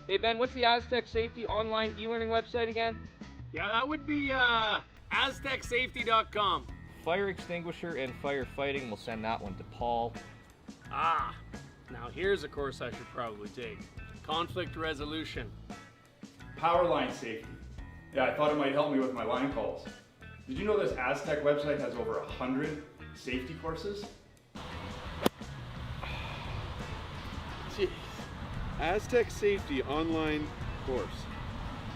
Hey Ben, what's the Astec Safety online e-learning website again? Yeah, that would be aztecsafety.com. Fire extinguisher and firefighting, we'll send that one to Paul. Ah, now here's a course I should probably take. Conflict resolution. Power line safety. Yeah, I thought it might help me with my line calls. Did you know this Astec website has over 100 safety courses? Jeez. Astec Safety online course.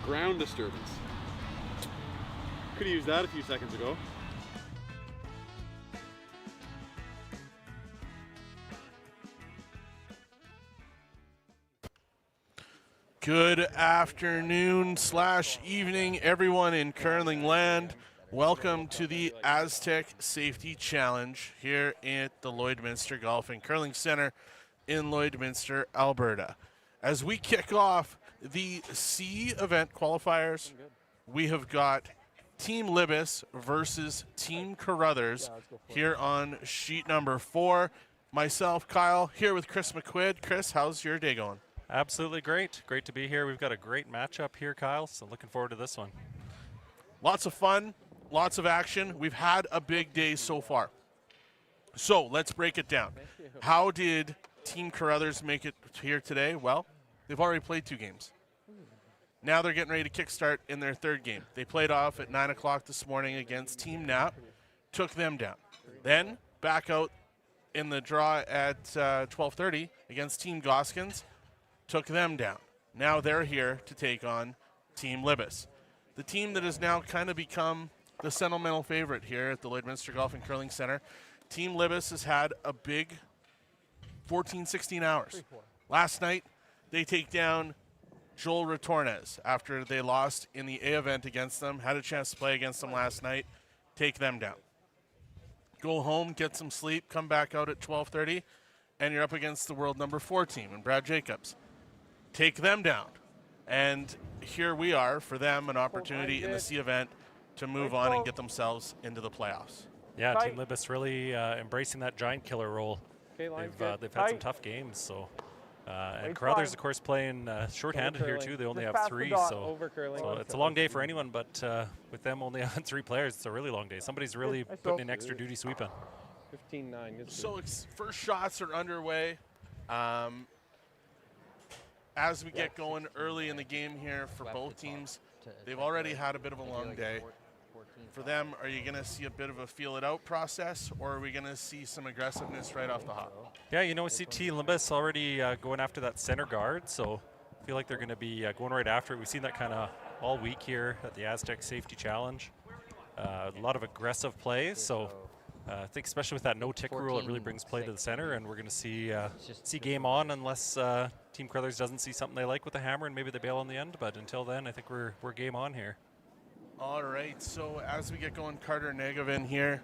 Ground disturbance. Could have used that a few seconds ago. Good afternoon / evening, everyone in curling land. Welcome to the Astec Safety Challenge here at the Lloydminster Golf and Curling Center in Lloydminster, Alberta. As we kick off the C event qualifiers, we have got Team Libis versus Team Carruthers here on sheet number 4. Myself, Kyle, here with Chris McQuid. Chris, how's your day going? Absolutely great. Great to be here. We've got a great matchup here, Kyle, so looking forward to this one. Lots of fun, lots of action. We've had a big day so far. So let's break it down. How did Team Carruthers make it here today? Well, they've already played 2 games. Now they're getting ready to kickstart in their 3rd game. They played off at 9 o'clock this morning against Team Knapp, took them down. Then back out in the draw at 12:30 against Team Goskins, took them down. Now they're here to take on Team Libbus, the team that has now kind of become the sentimental favorite here at the Lloydminster Golf and Curling Center. Team Libbus has had a big 14-16 hours. Last night, they take down Joel Retornes after they lost in the A event against them. Had a chance to play against them last night. Take them down. Go home, get some sleep, come back out at 12:30, and you're up against the world number 4 team and Brad Jacobs. Take them down. And here we are for them, an opportunity in the C event to move on and get themselves into the playoffs. Yeah, Team Libis really embracing that giant killer role. They've had some tough games, so and Carruthers, of course, playing shorthanded here too. They only have 3, so it's a long day for anyone. But with them only on 3 players, it's a really long day. Somebody's really putting in extra duty sweeping. 15-9. So first shots are underway. As we get going early in the game here for both teams, they've already had a bit of a long day. For them, are you going to see a bit of a feel-it-out process, or are we going to see some aggressiveness right off the hop? Yeah, you know, we see Team Libis already going after that center guard, so I feel like they're going to be going right after it. We've seen that kind of all week here at the Astec Safety Challenge. A lot of aggressive plays, so I think especially with that no-tick rule, it really brings play to the center, and we're going to see game on unless Team Carruthers doesn't see something they like with the hammer and maybe they bail on the end. But until then, I think we're game on here. All right, so as we get going, Carter Negevin here.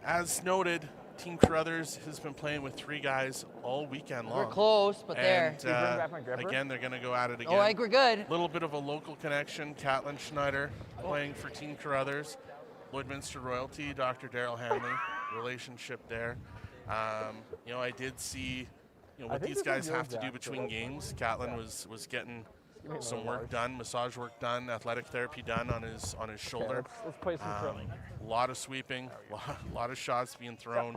As noted, Team Carruthers has been playing with 3 guys all weekend long. We're close, but and, again, they're going to go at it again. Oh, I think we're good. A little bit of a local connection. Caitlin Schneider playing for Team Carruthers. Lloydminster royalty, Dr. Daryl Hanley, relationship there. You know, I did see, what these guys have to do between games. Caitlin was getting some work done, massage work done, athletic therapy done on his shoulder. Let's play some curling. A lot of sweeping, a lot of shots being thrown,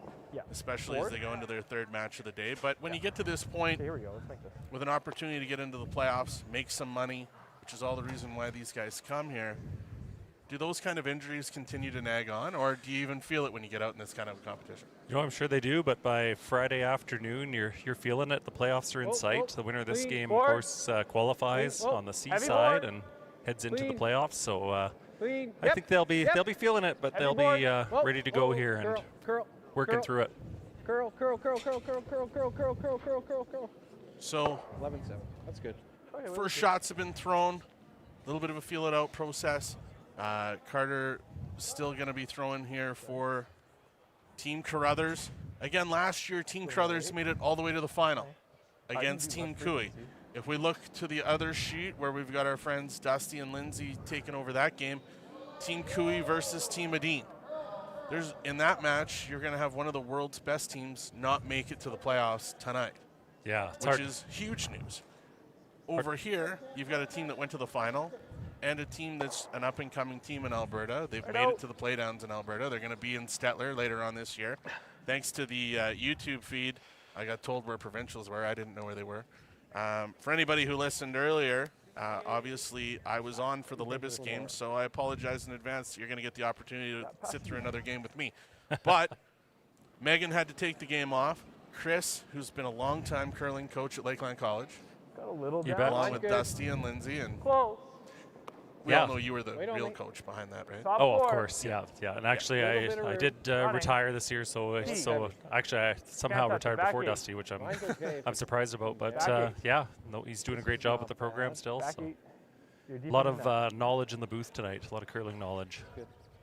especially as they go into their 3rd match of the day. But when you get to this point, Here we go. Let's make this. with an opportunity to get into the playoffs, make some money, which is all the reason why these guys come here, do those kind of injuries continue to nag on, or do you even feel it when you get out in this kind of competition? You know, I'm sure they do, but by Friday afternoon, you're feeling it. The playoffs are in sight. The winner of this game, of course, qualifies on the C side and heads into the playoffs. So I think they'll be feeling it, but they'll be ready to go here and working through it. Curl. So 11-7. That's good. first shots have been thrown. A little bit of a feel-it-out process. Carter still going to be throwing here for Team Carruthers. Again, last year, Team Carruthers made it all the way to the final against Team Cooey. If we look to the other sheet where we've got our friends Dusty and Lindsay taking over that game, Team Cooey versus Team Adine. In that match, you're going to have one of the world's best teams not make it to the playoffs tonight. Yeah, it's which hard. is huge news. over here, you've got a team that went to the final and a team that's an up-and-coming team in Alberta. They've made it to the playdowns in Alberta. They're going to be in Stettler later on this year. Thanks to the YouTube feed, I got told where provincials were. I didn't know where they were. For anybody who listened earlier, obviously I was on for the Libis game, so I apologize in advance. You're going to get the opportunity to sit through another game with me. But Megan had to take the game off. Chris, who's been a long-time curling coach at Lakeland College, Got a little You down. bet. along That's with good. Dusty and Lindsay, and Close. we Yeah. all know you were the Wait on real me. coach behind that, right? Top Oh, of four. course, yeah. And actually, Little bit of I room. did Running. retire this year, so actually I somehow touch it. retired Back before eight. Dusty, which I'm Mine's okay. I'm surprised about. But Back eight. yeah, no, he's doing a great job with the program still. Back So. eight. You're A deep lot in of now. knowledge in the booth tonight. A lot of curling knowledge.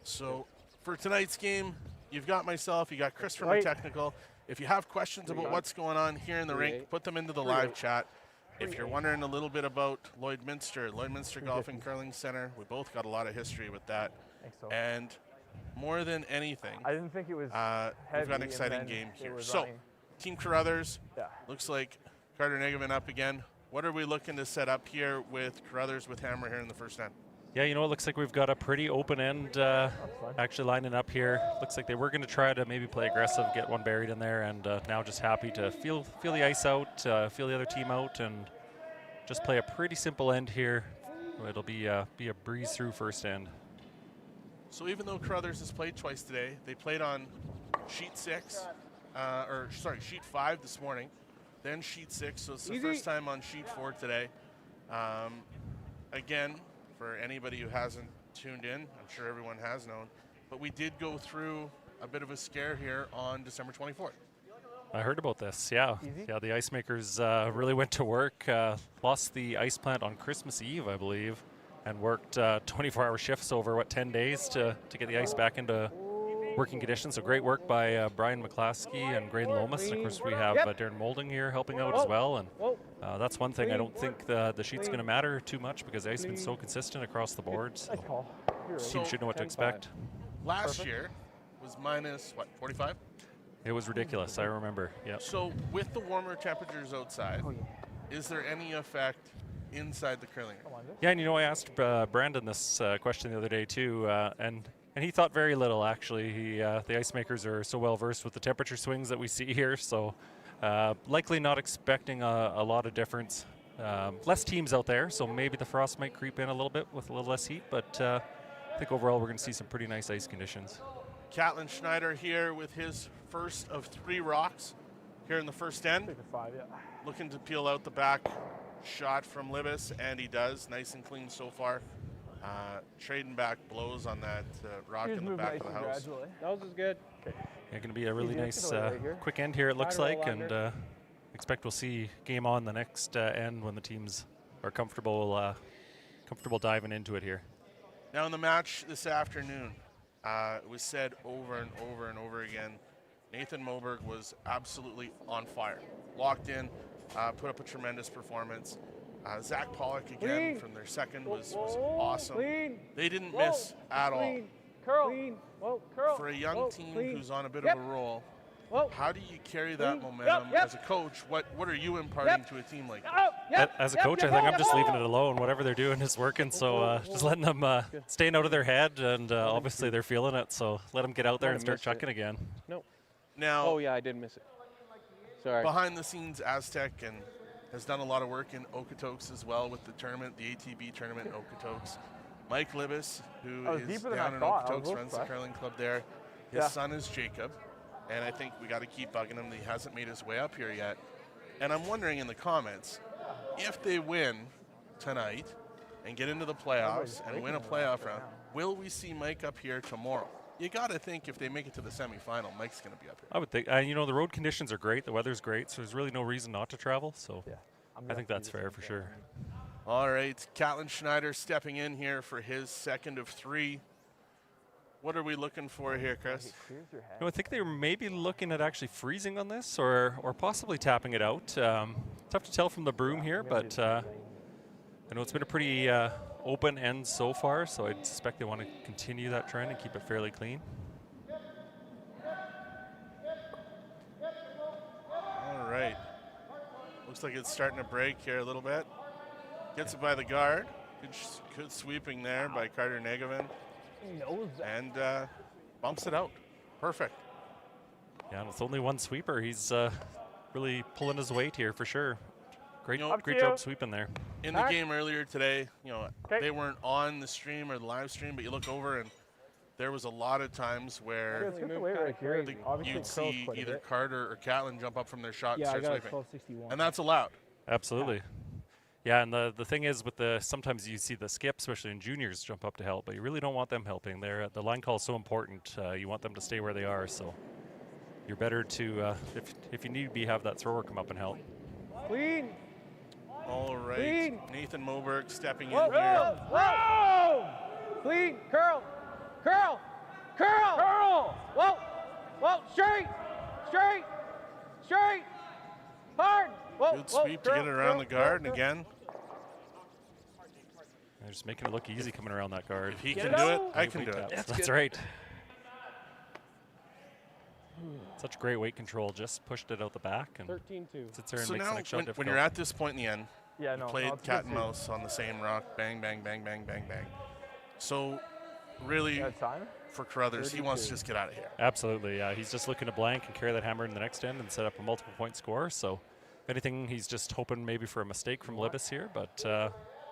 So for tonight's game, you've got myself, you got Chris from Right. the technical. If you have questions about what's going on here in the rink, put them into the live chat. If you're wondering a little bit about Lloydminster Golf and Curling Center, we both got a lot of history with that. Think so. And more than anything, I didn't think it was we've got heavy, an and exciting then game it here. was So, running. Team Carruthers, Yeah. looks like Carter Negavan up again. What are we looking to set up here with Carruthers with Hammer here in the first end? Yeah, it looks like we've got a pretty open end actually lining up here. Looks like they were going to try to maybe play aggressive, get one buried in there, and now just happy to feel the ice out, feel the other team out, and just play a pretty simple end here. It'll be a breeze through first end. So even though Carruthers has played twice today, they played on sheet 5 this morning, then sheet 6, so it's the first time on sheet 4 today. Again, for anybody who hasn't tuned in, I'm sure everyone has known, but we did go through a bit of a scare here on December 24th. I heard about this, yeah. Easy? Yeah, the ice makers really went to work, lost the ice plant on Christmas Eve, I believe, and worked 24-hour shifts over, 10 days to get the ice back into working conditions. So great work by Brian McClaskey and Graydon Lomas. And of course, we have Darren Moulding here helping out as well. And that's one thing I don't think the sheet's going to matter too much because the ice has been so consistent across the board. So Nice call. You're right. team should know what to 10-5. expect. Last year was minus, 45? It was ridiculous, I remember. Yeah. So with the warmer temperatures outside, is there any effect inside the curling rink? Yeah, and I asked Brandon this question the other day too, and he thought very little actually. The ice makers are so well versed with the temperature swings that we see here, so likely not expecting a lot of difference. Less teams out there, so maybe the frost might creep in a little bit with a little less heat, but I think overall we're going to see some pretty nice ice conditions. Catlin Schneider here with his first of 3 rocks here in the first end. 5, yeah. Looking to peel out the back shot from Libis, and he does. Nice and clean so far. Trading back blows on that rock Just in the move back nice of the and house. gradually. Nose is good. Yeah, going to be a really Easy, nice it's right here. quick end here it looks Try to like, roll and under. expect we'll see game on the next end when the teams are comfortable diving into it here. Now in the match this afternoon, it was said over and over and over again, Nathan Moberg was absolutely on fire. Locked in, put up a tremendous performance. Zach Pollock again Clean. from their second was awesome. Clean. They didn't Whoa. miss at all. Clean. Curl. Clean. Whoa, curl. For a young Whoa, team clean. who's on a bit Yep. of a roll, Whoa. how do you carry that Clean. momentum Yep. as a coach? What are you imparting to a team like that? Oh, yep. As a yep, coach, yep, I think yep, I'm just yep. leaving it alone. Whatever they're doing is working, so just letting them staying out of their head, and obviously they're feeling it, so let them get out there and start missed it. chucking again. Now, Oh yeah, I did miss it. Sorry. behind the scenes, Astec and has done a lot of work in Okotoks as well with the tournament, the ATB tournament in Okotoks. Mike Libbus, who That was is deeper than down I in thought. I was Okotoks, real runs the surprised. curling club there. His Yeah. son is Jacob, and I think we got to keep bugging him that he hasn't made his way up here yet. And I'm wondering in the comments, if they win tonight and get into the playoffs and win a playoff round, will we see Mike up here tomorrow? You got to think if they make it to the semifinal, Mike's going to be up here. I would think, the road conditions are great, the weather's great, so there's really no reason not to travel. So Yeah. I think that's fair for sure. All right, Catlin Schneider stepping in here for his second of 3. What are we looking for here, Chris? Here's your head. I think they were maybe looking at actually freezing on this, or possibly tapping it out. Tough to tell from the broom here, but I know it's been a pretty open end so far, so I suspect they want to continue that trend and keep it fairly clean. All right. Looks like it's starting to break here a little bit. Gets it by the guard. Good sweeping there by Carter Negevin. He knows that. And bumps it out. Perfect. Yeah, and with only one sweeper, he's really pulling his weight here for sure. Great, Up great to job you. sweeping there. In the game earlier today, Okay. they weren't on the stream or the live stream, but you look over and there was a lot of times where It's good to wait right here. Obviously, you'd it curls see quite a either bit. Carter or Catlin jump up from their shot and Yeah, I start got a sweeping. 1261. And that's allowed. Absolutely. Yeah, and the thing is with sometimes you see the skip, especially in juniors, jump up to help, but you really don't want them helping. The line call is so important. You want them to stay where they are, so you're better to, if you need to be, have that thrower come up and help. Clean. All right. Clean. Nathan Moberg stepping Whoa, in here. whoa. Clean. Curl. Curl. Curl. Curl. Whoa. Whoa. Straight. Straight. Straight. Hard. Whoa. Good sweep to get it around the guard, and again, They're just making it look easy coming around that guard. if he Get can it do it, out. I can do it. That's right. Such great weight control. Just pushed it out the back and 13-2. sits there and So makes the now, next shot when difficult. you're at this point in the end, Yeah, no. played no, it's cat good and to- mouse on the same rock, bang, bang, bang, bang, bang, bang. So, really, Yeah, time. for Carruthers, he wants to just get out of here. Absolutely, yeah. He's just looking to blank and carry that hammer in the next end and set up a multiple point score. So, if anything, he's just hoping maybe for a mistake from Libis here. But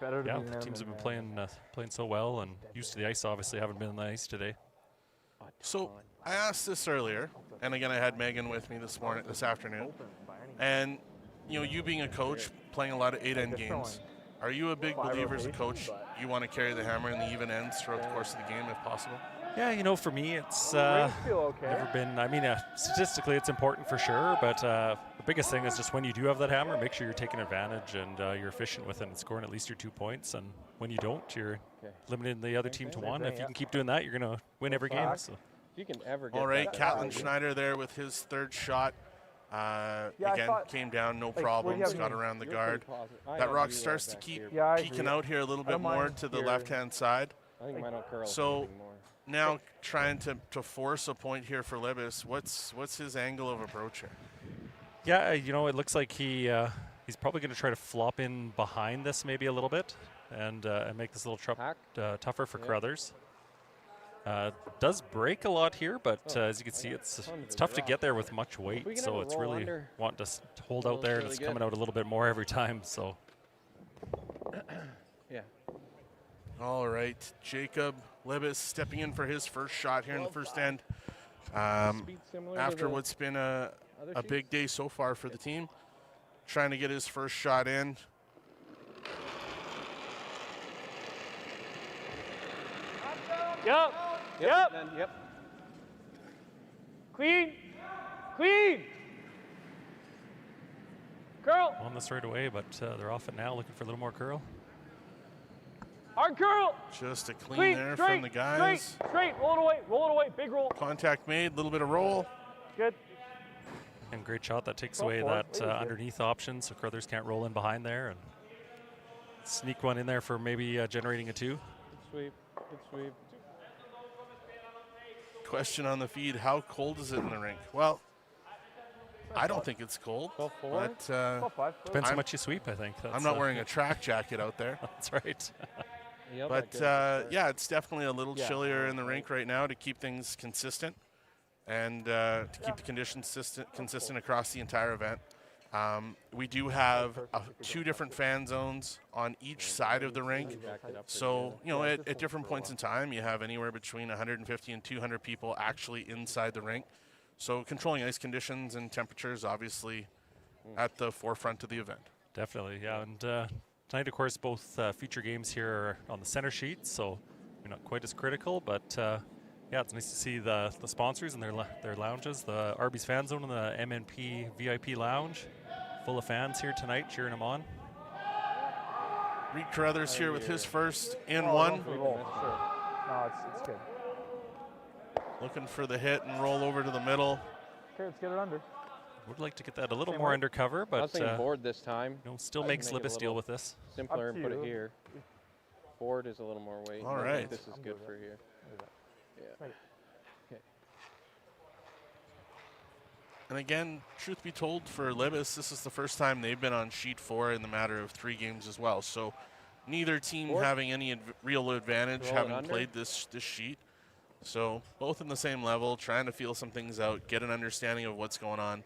Better to yeah, be the them teams have than been playing so well and used to the ice. Obviously, haven't been on the ice today. So, I asked this earlier, and again, I had Megan with me this afternoon. And, you being a coach, playing a lot of 8-end games, are you a big believer as a coach? You want to carry the hammer in the even ends throughout the course of the game if possible? Yeah, for me, it's Rings feel okay. never been. I mean, statistically, it's important for sure. But the biggest thing is just when you do have that hammer, make sure you're taking advantage and you're efficient with it and scoring at least your 2 points. And when you don't, you're limiting the other team to one. If you can keep doing that, you're going to win every game. So. If you can ever get All right, that Catlin value. Schneider there with his third shot. I Again, thought, came down, no where do you problems, have got me? around the You're guard. pretty positive. I That know rock you starts to back keep here. Yeah, I peeking agree. out here a little I bit don't more mind to the here. left-hand side. I think mine don't curl So- anymore. Now trying to force a point here for Libis. What's his angle of approach here? Yeah, it looks like he's probably going to try to flop in behind this maybe a little bit and make this a little Hack. tougher for Yeah. Carruthers. Does break a lot here, but as you can see, it's tough to get there with much weight. we can So have a it's roll really under, wanting to hold out feels there, and really it's good. coming out a little bit more every time. So Yeah. All right, Jacob Libis stepping in for his first shot here in the first end. Speed similar to After the what's been a other big sheets. day so far for the team, trying to get his first shot in. Yep. Yep. Then, yep. Clean. Clean. Curl. on this right away, but they're off it now, looking for a little more curl. Hard curl. Just a clean Clean. there Straight. from the guys. Straight. Straight. Roll it away. Roll it away. Big roll. Contact made, a little bit of roll. Good. And great shot that takes Go away for it. that Really good. underneath option, so Carruthers can't roll in behind there and sneak one in there for maybe generating a 2. Good sweep. Good sweep. Question on the feed, how cold is it in the rink? Well, I don't think it's cold, 12-4. but About 5 foot. Depends how I'm- much you sweep, I think. I'm not wearing a track jacket out there. That's right. Yep, But that good. yeah, it's definitely a little Yeah. chillier in the rink right now to keep things consistent and to keep the conditions consistent across the entire event. We do have 2 different fan zones on each side of the rink. Backed it up So, you know, at different points in time, you have anywhere between 150 and 200 people actually inside the rink. So controlling ice conditions and temperatures, obviously, at the forefront of the event. Definitely, yeah. And tonight, of course, both feature games here are on the center sheet, so we're not quite as critical. But yeah, it's nice to see the sponsors and their lounges, the Arby's Fan Zone and the MNP VIP Lounge, full of fans here tonight cheering them on. Reid Carruthers here with his first and Oh, one. going for the roll, sure. No, it's good. Looking for the hit and roll over to the middle. Okay, let's get it under. Would like to get that a little Same more way. undercover, I was but thinking board this time. still I'd makes make it a Libis deal little with this. Simpler Up and to put it you. here. Board is a little more weight. All I think right. This is I'm good good for with here. Look at that. Yeah. Right. Okay. And again, truth be told, for Libis, this is the first time they've been on sheet 4 in the matter of 3 games as well. So neither team having any real advantage Roll it having under. played this sheet. So both in the same level, trying to feel some things out, get an understanding of what's going on.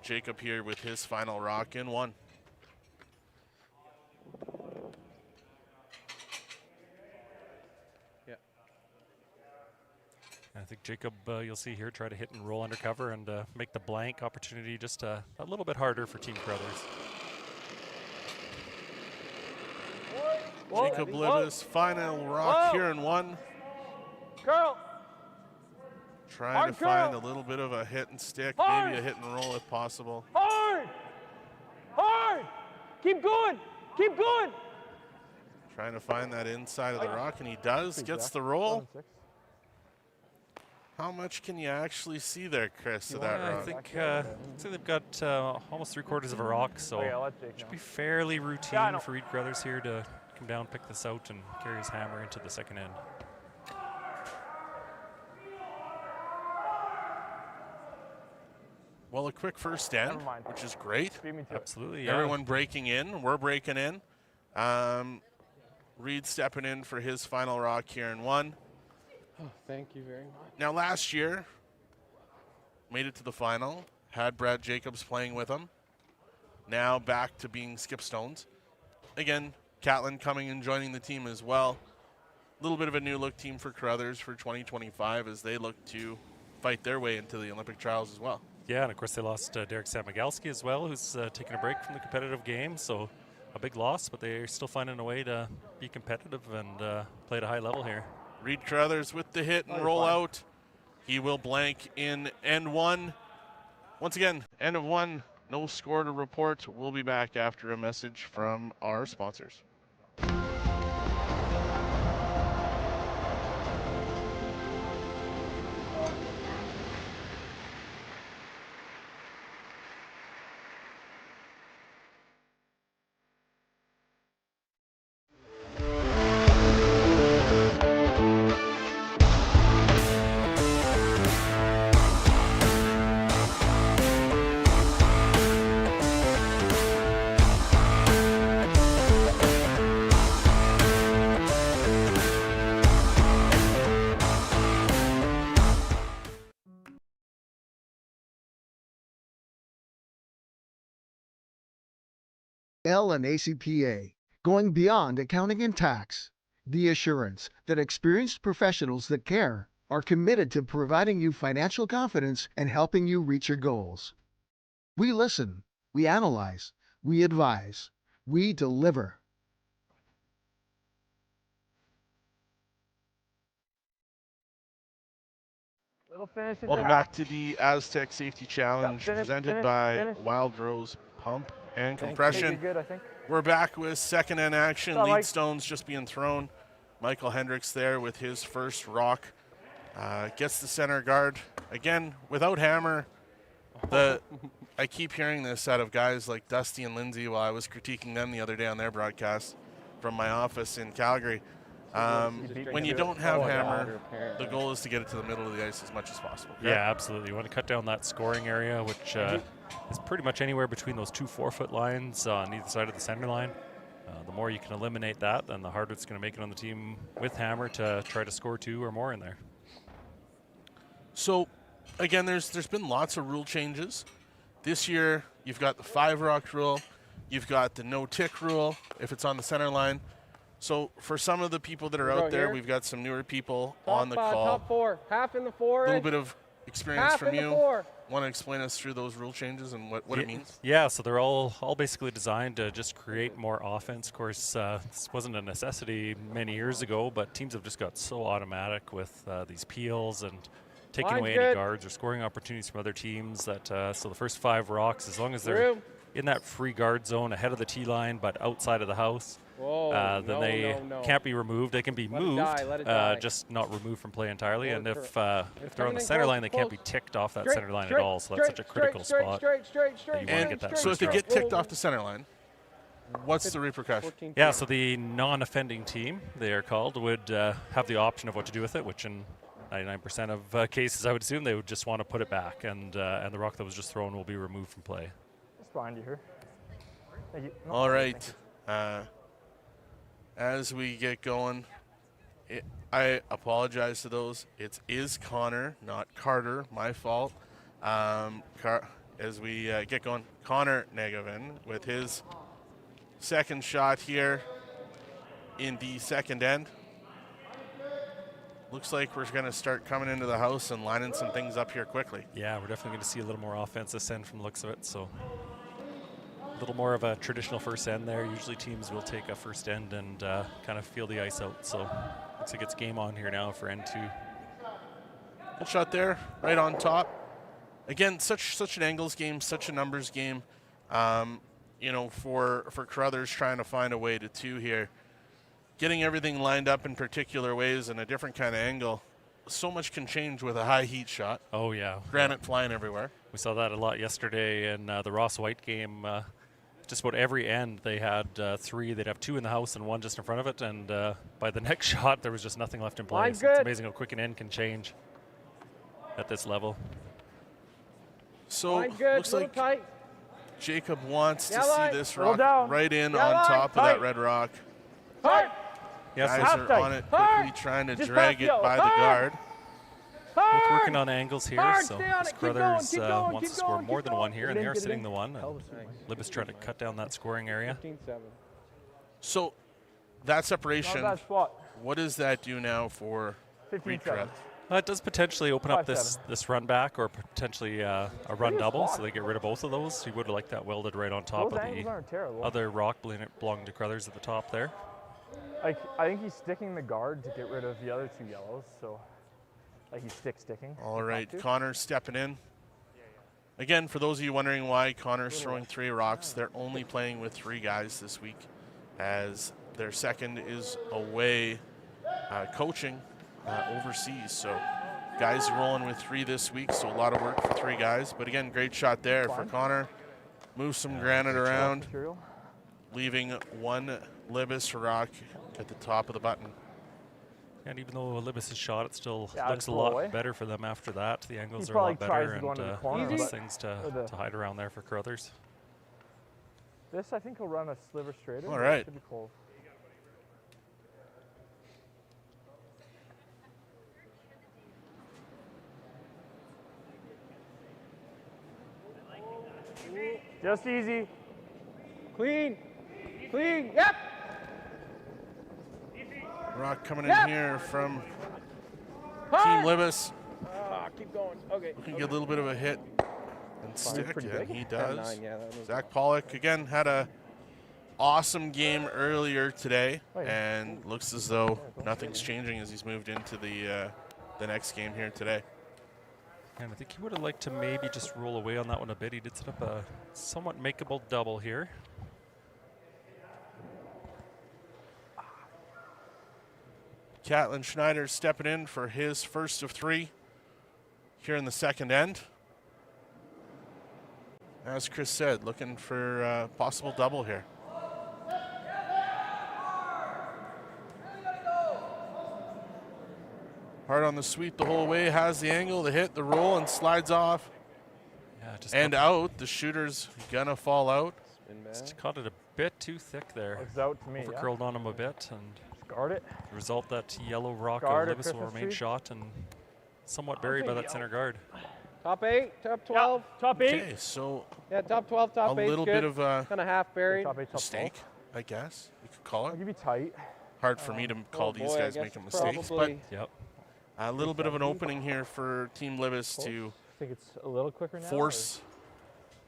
Jacob here with his final rock in 1. I think Jacob, you'll see here, try to hit and roll undercover and make the blank opportunity just a little bit harder for Team Carruthers. Jacob Libbus, final rock here in 1. Girl. Trying Hard to find curl. a little bit of a hit and stick, Hard. maybe a hit and roll if possible. Hard. Hard. Keep going. Keep going. Trying to find that inside of the rock, and he does, gets the roll. How much can you actually see there, Chris, of that I rock? think so they've got almost 3/4 of a rock, so Okay, I'll let Jake should know. be fairly Yeah, I routine know. for Reid Carruthers here to come down, pick this out, and carry his hammer into the second end. Well, a quick first end, Never mind. which is great. Beat me to it. Absolutely, yeah. Everyone breaking in. We're breaking in. Reid stepping in for his final rock here in 1. Oh, thank you very much. Now, last year, made it to the final, had Brad Jacobs playing with him. Now back to being Skip Stones. Again, Catlin coming and joining the team as well. A little bit of a new look team for Carruthers for 2025 as they look to fight their way into the Olympic trials as well. Yeah, and of course they lost Derek Samigalski as well, who's taking a break from the competitive game, so a big loss, but they're still finding a way to be competitive and play at a high level here. Reid Carruthers with the hit and roll out. He will blank in end 1. Once again, end of 1. No score to report. We'll be back after a message from our sponsors. L and ACPA, going beyond accounting and tax. The assurance that experienced professionals that care are committed to providing you financial confidence and helping you reach your goals. We listen, we analyze, we advise, we deliver. Little finish. Welcome back to the Astec Safety Challenge presented by finish. Wild Rose Pump and You're Compression. good, I think. We're back with second end action. What's up, Lead Mike? stones just being thrown. Michael Hendricks there with his first rock. Gets the center guard. Again, without hammer. I keep hearing this out of guys like Dusty and Lindsay while I was critiquing them the other day on their broadcast from my office in Calgary. When you don't have hammer, the goal is to get it to the middle of the ice as much as possible. correct? Yeah, absolutely. You want to cut down that scoring area, which is pretty much anywhere between those 2 4-foot lines on either side of the center line. The more you can eliminate that, then the harder it's going to make it on the team with hammer to try to score 2 or more in there. So, again, there's been lots of rule changes. This year, you've got the 5-rock rule. You've got the no-tick rule if it's on the center line. So, for some of the people that are out there, we've got some newer people on the call. Top 4, half in the 4. A little bit of experience half from in the you. 4. Want to explain us through those rule changes and what it means? Yeah, so they're all basically designed to just create more offense. Of course, this wasn't a necessity many years ago, but teams have just got so automatic with these peels and taking Line's away good. any guards or scoring opportunities from other teams. That so the first 5 rocks, as long as they're in that free guard zone ahead of the tee line but outside of the house, Whoa, then they can't be removed. They can be Let it moved, die, let it die. just not removed from play entirely. And if they're on the everything center goes line, they can't be close. ticked off that Straight, center line straight, at all. So that's such a critical spot. Straight, you wanna And get that so if they first get ticked off the center line, what's the repercussion? Yeah, so the non-offending team, they are called, would have the option of what to do with it, which in 99% of cases, I would assume they would just want to put it back, and the rock that was just thrown will be removed from play. Just behind you here. Thank you. No, All thank right. you. As we get going, I apologize to those. It is Connor, not Carter. My fault. As we get going, Connor Negevin with his second shot here in the second end. Looks like we're going to start coming into the house and lining some things up here quickly. Yeah, we're definitely going to see a little more offense this end from the looks of it. So a little more of a traditional first end there. Usually teams will take a first end and kind of feel the ice out. So looks like it's game on here now for end 2. Good shot there, right on top. Again, such an angles game, such a numbers game. You know, for Carruthers trying to find a way to 2 here. Getting everything lined up in particular ways and a different kind of angle. So much can change with a high heat shot. Oh, yeah. Granite flying everywhere. We saw that a lot yesterday in the Ross White game. Just about every end they had 3. They'd have 2 in the house and 1 just in front of it. And by the next shot, there was just nothing left in place. It's amazing how quick an end can change at this level. So looks like tight. Jacob wants to Yeah, see this roll rock down. right in Yeah, on line. top of Tight. that red rock. Hard. Yes, Guys half are tight. on it Hard. quickly, trying to Just drag past it yellow. by the Hard. guard. both Hard. working on angles here. Hard, So stay on this it. Keep going, Carruthers keep going, wants keep to score going, more keep than going. one here, Get and in, they are get it sitting in. the one. And Libis trying to cut down that scoring area. 15-7. So that Not a separation, bad spot. what does that do now for Reid 15-7. Carruthers? It does potentially open up 5-7. this run back or potentially a run double, so they get rid of both of those. You would have liked that welded right on top Those of angles the aren't terrible. other rock belonging to Carruthers at the top there. Like, I think he's sticking the guard to get rid of the other 2 yellows, so like he's sticking. All right, to. Connor stepping in. Again, for those of you wondering why Connor's throwing 3 rocks, they're only playing with 3 guys this week, as their second is away coaching overseas. So guys rolling with 3 this week, so a lot of work for 3 guys. But again, great shot there for Connor. Move some granite around, Material. leaving 1 Libis rock at the top of the button. And even though Libis' shot, it still Yeah, looks a pull lot away. better for them after that. The angles He are a lot probably tries better, to go into the and corner, there's but- things or to hide around there for Carruthers. This, I think he'll run a sliver straighter. All right. Should be cold. Just easy. Clean. Clean. Yep. Rock coming Yeah. in here from Hard. Team Libis. Keep going. Okay. Looking to get a little bit of a hit and stick, pretty and big. he does. 10-9, yeah, that was- Zach Pollock again had a awesome game earlier today, Wait. and looks as though nothing's changing as he's moved into the next game here today. And I think he would have liked to maybe just roll away on that one a bit. He did set up a somewhat makeable double here. Catlin Schneider stepping in for his first of 3 here in the second end. As Chris said, looking for a possible double here. Hard on the sweep the whole way, has the angle, the hit, the roll, and slides off Yeah, just and caught, out. The shooter's gonna fall out. Spin back. just caught it a bit too thick there. It's out to me. Over Yeah. curled on him a bit, and Guard it. the result that yellow rock Guard of at Libis will Christmas remain tree. shot and somewhat buried by that center guard. Top 8, top 12. Top 8. Okay, so Yeah, top 12, a top 8. little bit of a kind of half buried. Top 8, top 12. mistake, I guess you could call I'll it. give you tight. Hard for me to call Oh these boy, I guys guess making mistakes, but probably- Yep. a little bit of an opening here for Team Libis to I think it's a little quicker now.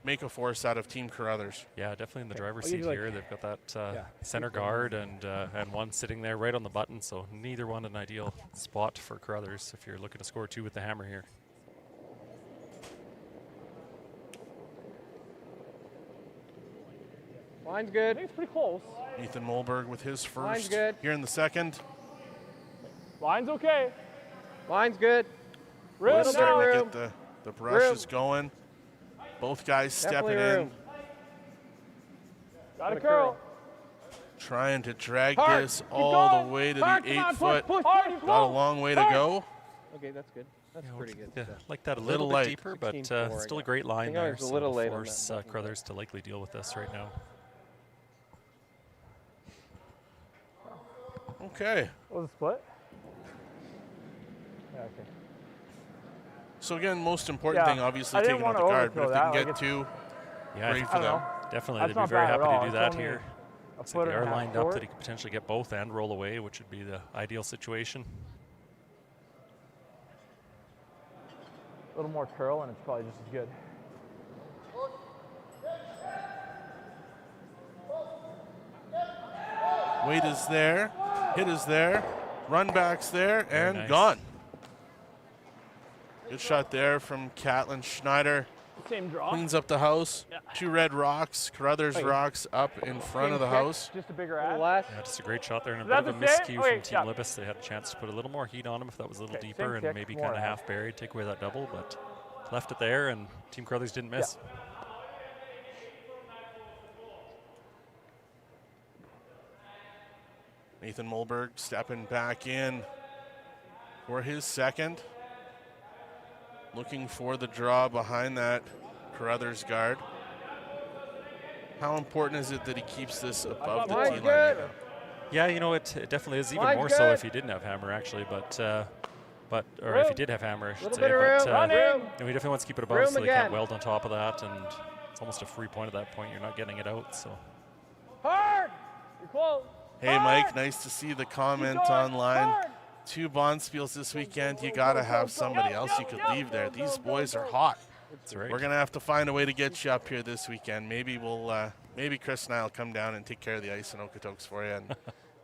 make a force out of Team Carruthers. Yeah, definitely in the driver's I'll give seat you, like- here. They've got that center guard and one sitting there right on the button, so neither one an ideal spot for Carruthers if you're looking to score 2 with the hammer here. Line's I good. think it's pretty close. Ethan Molberg with his Line's first good. here in the second. Line's okay. Line's good. Rim Little bit of Starting to room. get the brushes Room. going. Both guys stepping Definitely in, room. Got a Got a curl. trying to drag Hard. this Keep all going. the way to Hard, the come on, 8 foot. push, push. Hard, Got a long way to Hard. go. Okay, that's good. That's Yeah, pretty good. yeah, stuff. like that a Little little bit light. deeper, but 16-4, I still a got. great I line think I there. was a So little late on force that button, Carruthers to likely deal with this right now. Okay. What was the split? Yeah, okay. So again, most important Yeah, thing, obviously, I didn't taking out the wanna guard, but if overthrow they can that, like get it's- two, Yeah, great I for don't them. know. definitely. That's They'd be not very bad at happy to all. do It's that only here. a So foot they and a are half lined up short. that he could potentially get both and roll away, which would be the ideal situation. A little more curl and it's probably just as good. Weight is there, hit is there, run back's there, and nice. gone. Good shot there from Catlin Schneider. Same draw. Cleans up the house. Yeah. 2 red rocks. Carruthers Wait. rocks up in front of the Same kick, house. Just a bigger A little ad. less. Yeah, just a great shot there and a Is bit that of a the same? miscue Okay, from Team yeah. Libis. They had a chance to put a little more heat on him if that was a little Okay, deeper same and kick, maybe more kind of ad. half buried, take away that double, but left it there and Team Carruthers didn't miss. Nathan Mulberg stepping back in for his second. Looking for the draw behind that Carruthers guard. How important is it that he keeps this above the Line's T line? good. Right now? Yeah, you know, it definitely is even Line's more so good. if he didn't have hammer actually, or if he did have hammer, I should Little say. bit of But room. you Room. know, he definitely wants to keep it above Room so they can't again. weld on top of that, and it's almost a free point at that point. You're not getting it out, so. Hard! You're close. Hey, Mike, nice to see the comment online. 2 Bonspiels this weekend. You got to have somebody else you could leave there. These boys are hot. That's right. We're going to have to find a way to get you up here this weekend. Maybe maybe Chris and I will come down and take care of the ice in Okotoks for you and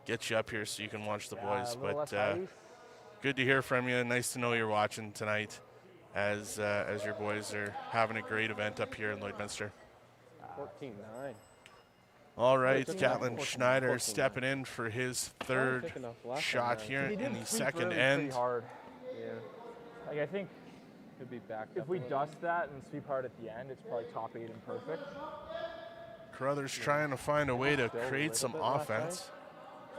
get you up here so you can watch the boys. a little But less ice. good to hear from you. Nice to know you're watching tonight as your boys are having a great event up here in Lloydminster. 14-9. All right, took Catlin 14, Schneider 14. stepping in for his third took enough last shot time, here He in did the sweep second really end. pretty hard. Yeah. Like I think Could be backed if up we a little. dust that and sweep hard at the end, it's probably top 8 and perfect. Carruthers trying to find a way to Still a create little some bit left, offense.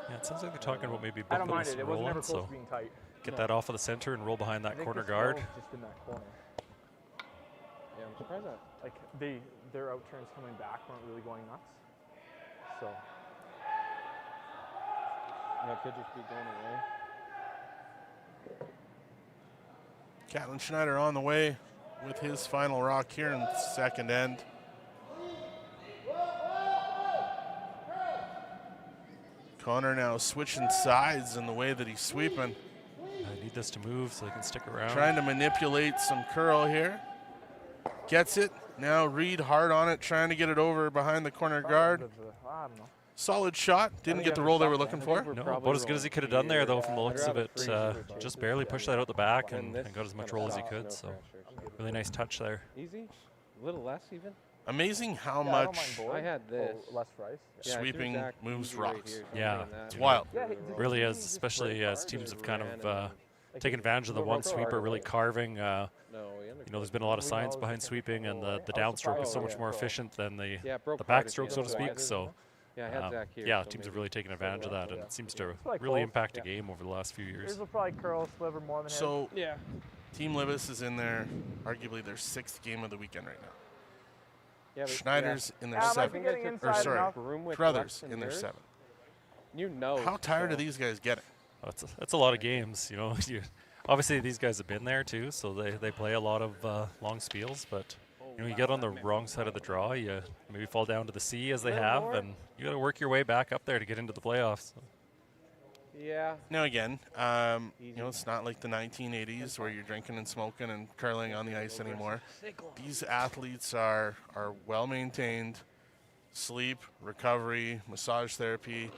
Yeah, it sounds like they're talking about maybe I don't both mind those it. It wasn't rolling, ever close so to being tight. get No. that off of the center and roll behind I that think corner the guard. spell is just in that corner. Yeah, I'm surprised that. Like their out turns coming back weren't really going nuts. So That could just be going away. Catlin Schneider on the way with his final rock here in the second end. Connor now switching sides in the way that he's sweeping. I need this to move so they can stick around. Trying to manipulate some curl here. Gets it. Now Reid hard on it, trying to get it over behind the corner guard. I don't know. Solid shot. Didn't get the roll they were looking for. We're No, probably about as good as he could have done there, though, from the I'd looks of rather it. freeze it or change Just it. barely pushed that out the back And and this got as much kind of roll as he soft, could. no So pressure. really nice touch there. Easy? A little less even? Amazing how Yeah, I don't much mind board. I had this. Oh, less rice. Yeah, I threw sweeping Zach moves easy right rocks. here, so I'm Yeah, thinking that. It's wild. Yeah, Really is, Just especially break as hard teams or- have kind of Like taken advantage of the one sweeper, really carving. No, You know, there's been a lot of science behind sweeping, and the downstroke is so much more efficient than the Yeah, it broke the hard backstroke, again, so to so I speak. didn't- So Yeah, I had Zach here. yeah, so teams have maybe really taken advantage of that, and it seems to Like really close. impact a Yeah. game over the last few Yours years. will probably curl sliver more than his. So Yeah. Team Libis is in their, arguably their 6th game of the weekend right now. Yeah, but- Schneider's in their I might be 7th. getting Or inside sorry, enough. Room with Carruthers less than in their yours? 7th. You know. How tired so- are these guys getting? Oh, it's a lot of games, you know. Obviously, these guys have been there too, so they play a lot of long spiels. But you know, you get on the wrong side of the draw, you maybe fall down to the sea as they have, and you got to work your way back up there to get into the playoffs. Yeah. Now again, you know, it's not like the 1980s where you're drinking and smoking and curling on the ice anymore. These athletes are well maintained. Sleep, recovery, massage therapy,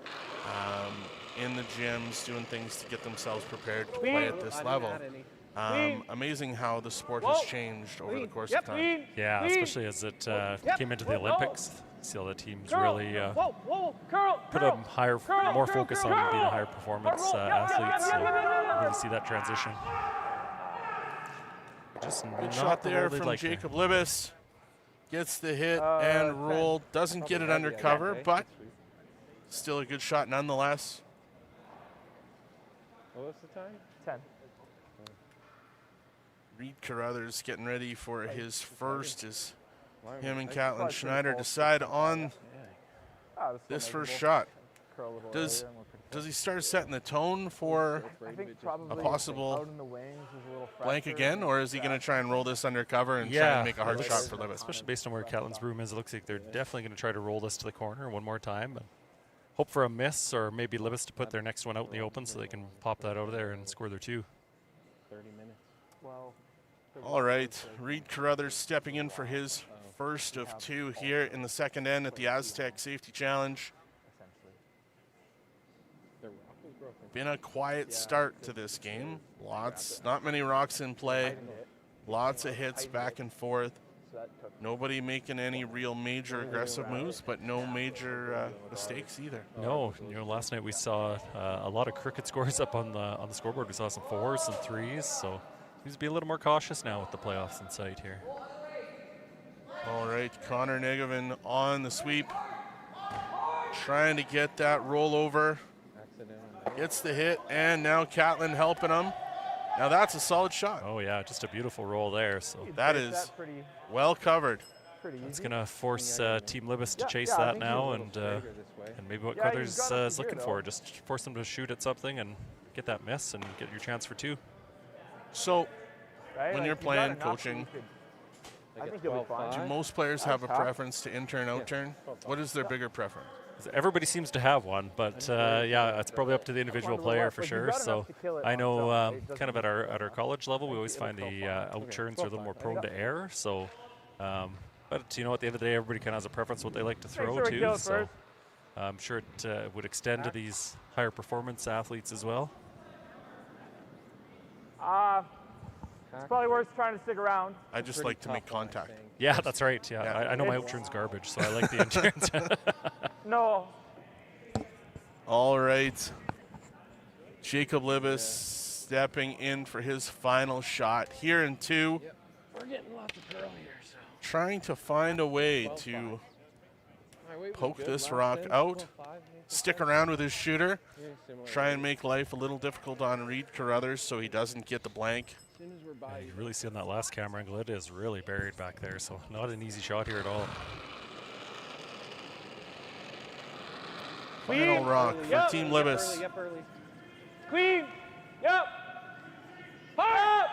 in the gyms, doing things to get themselves prepared to play at this level. Amazing how the sport has changed over the course of time. Yeah, especially as it came into the Olympics. See all the teams really put a more focus on being a higher performance athletes. So really see that transition. Just Good not shot the there role they'd from like Jacob Libis. Gets the hit and roll. Doesn't get it under cover, but still a good shot nonetheless. What was the time? 10. Reid Carruthers getting ready for his first as Why- him and I Catlin thought Schneider pretty decide on this this first manageable. shot. Curl a little Does earlier and we're pretty does close. he start setting the tone for I think probably possible out in the wings is a little blank fresher again, and or is he going to try and roll this under cover and try Yeah, and make a hard it shot looks- for Libis? especially based on where Catlin's room is. It looks like they're definitely going to try to roll this to the corner one more time and hope for a miss, or maybe Libis to put their next one out in the open so they can pop that out of there and score their 2. 30 minutes. Well, All right, Reid Carruthers stepping in for his first of 2 here in the second end at the Astec Safety Challenge. essentially. The rock was broken. Been a quiet start to this game. Not many rocks in play. Lots of hits back and forth. So that took Nobody making any real major aggressive moves, but no major mistakes either. No, last night we saw a lot of cricket scores up on the scoreboard. We saw some 4s, some 3s, so seems to be a little more cautious now with the playoffs in sight here. All right, Connor Negovin on the sweep, trying to get that rollover. Accidental. Gets the hit, and now Catlin helping him. Now that's a solid shot. Oh yeah, just a beautiful roll there. So That Take is pretty well covered. it's easy. going to force Team Libis to Yeah, chase yeah, I that think now, he's a and Straighter this way. maybe what Yeah, Carruthers he's got it is from looking here, for, though. just force them to shoot at something and get that miss and get your chance for 2. So Right? when Like, you're you got playing enough that coaching, you could- I Like think a you'll be fine. 12-5. do most players have a tough. preference to in-turn, out-turn? What is their bigger preference? Everybody seems to have one, but yeah, it's probably up to the individual to the player left, for like, you've sure. got So enough to kill it I on know, its own. It doesn't kind of at our college level, we always find the 12-5. out-turns are a little more prone to error. So, but at the end of the day, everybody kind of has a preference what they like to throw sure we kill too. it So first. I'm sure it would extend to these higher performance athletes as well. It's probably worth trying to stick around. I just like to make contact. Yeah, that's right. Yeah, Yeah. I know my out-turns garbage, so I like the in-turns. No. All right. Jacob Libis stepping in for his final shot here in 2. We're getting lots of curl here. So. Trying to find a way to poke this rock out, stick around with his shooter, try and make life a little difficult on Reid Carruthers so he doesn't get the blank. As soon as we're by, You really see on that last camera angle, it is really buried back there, so not an easy shot here at all. Final rock for Team Libis. Yep, early. Clean. Yep. Hard up.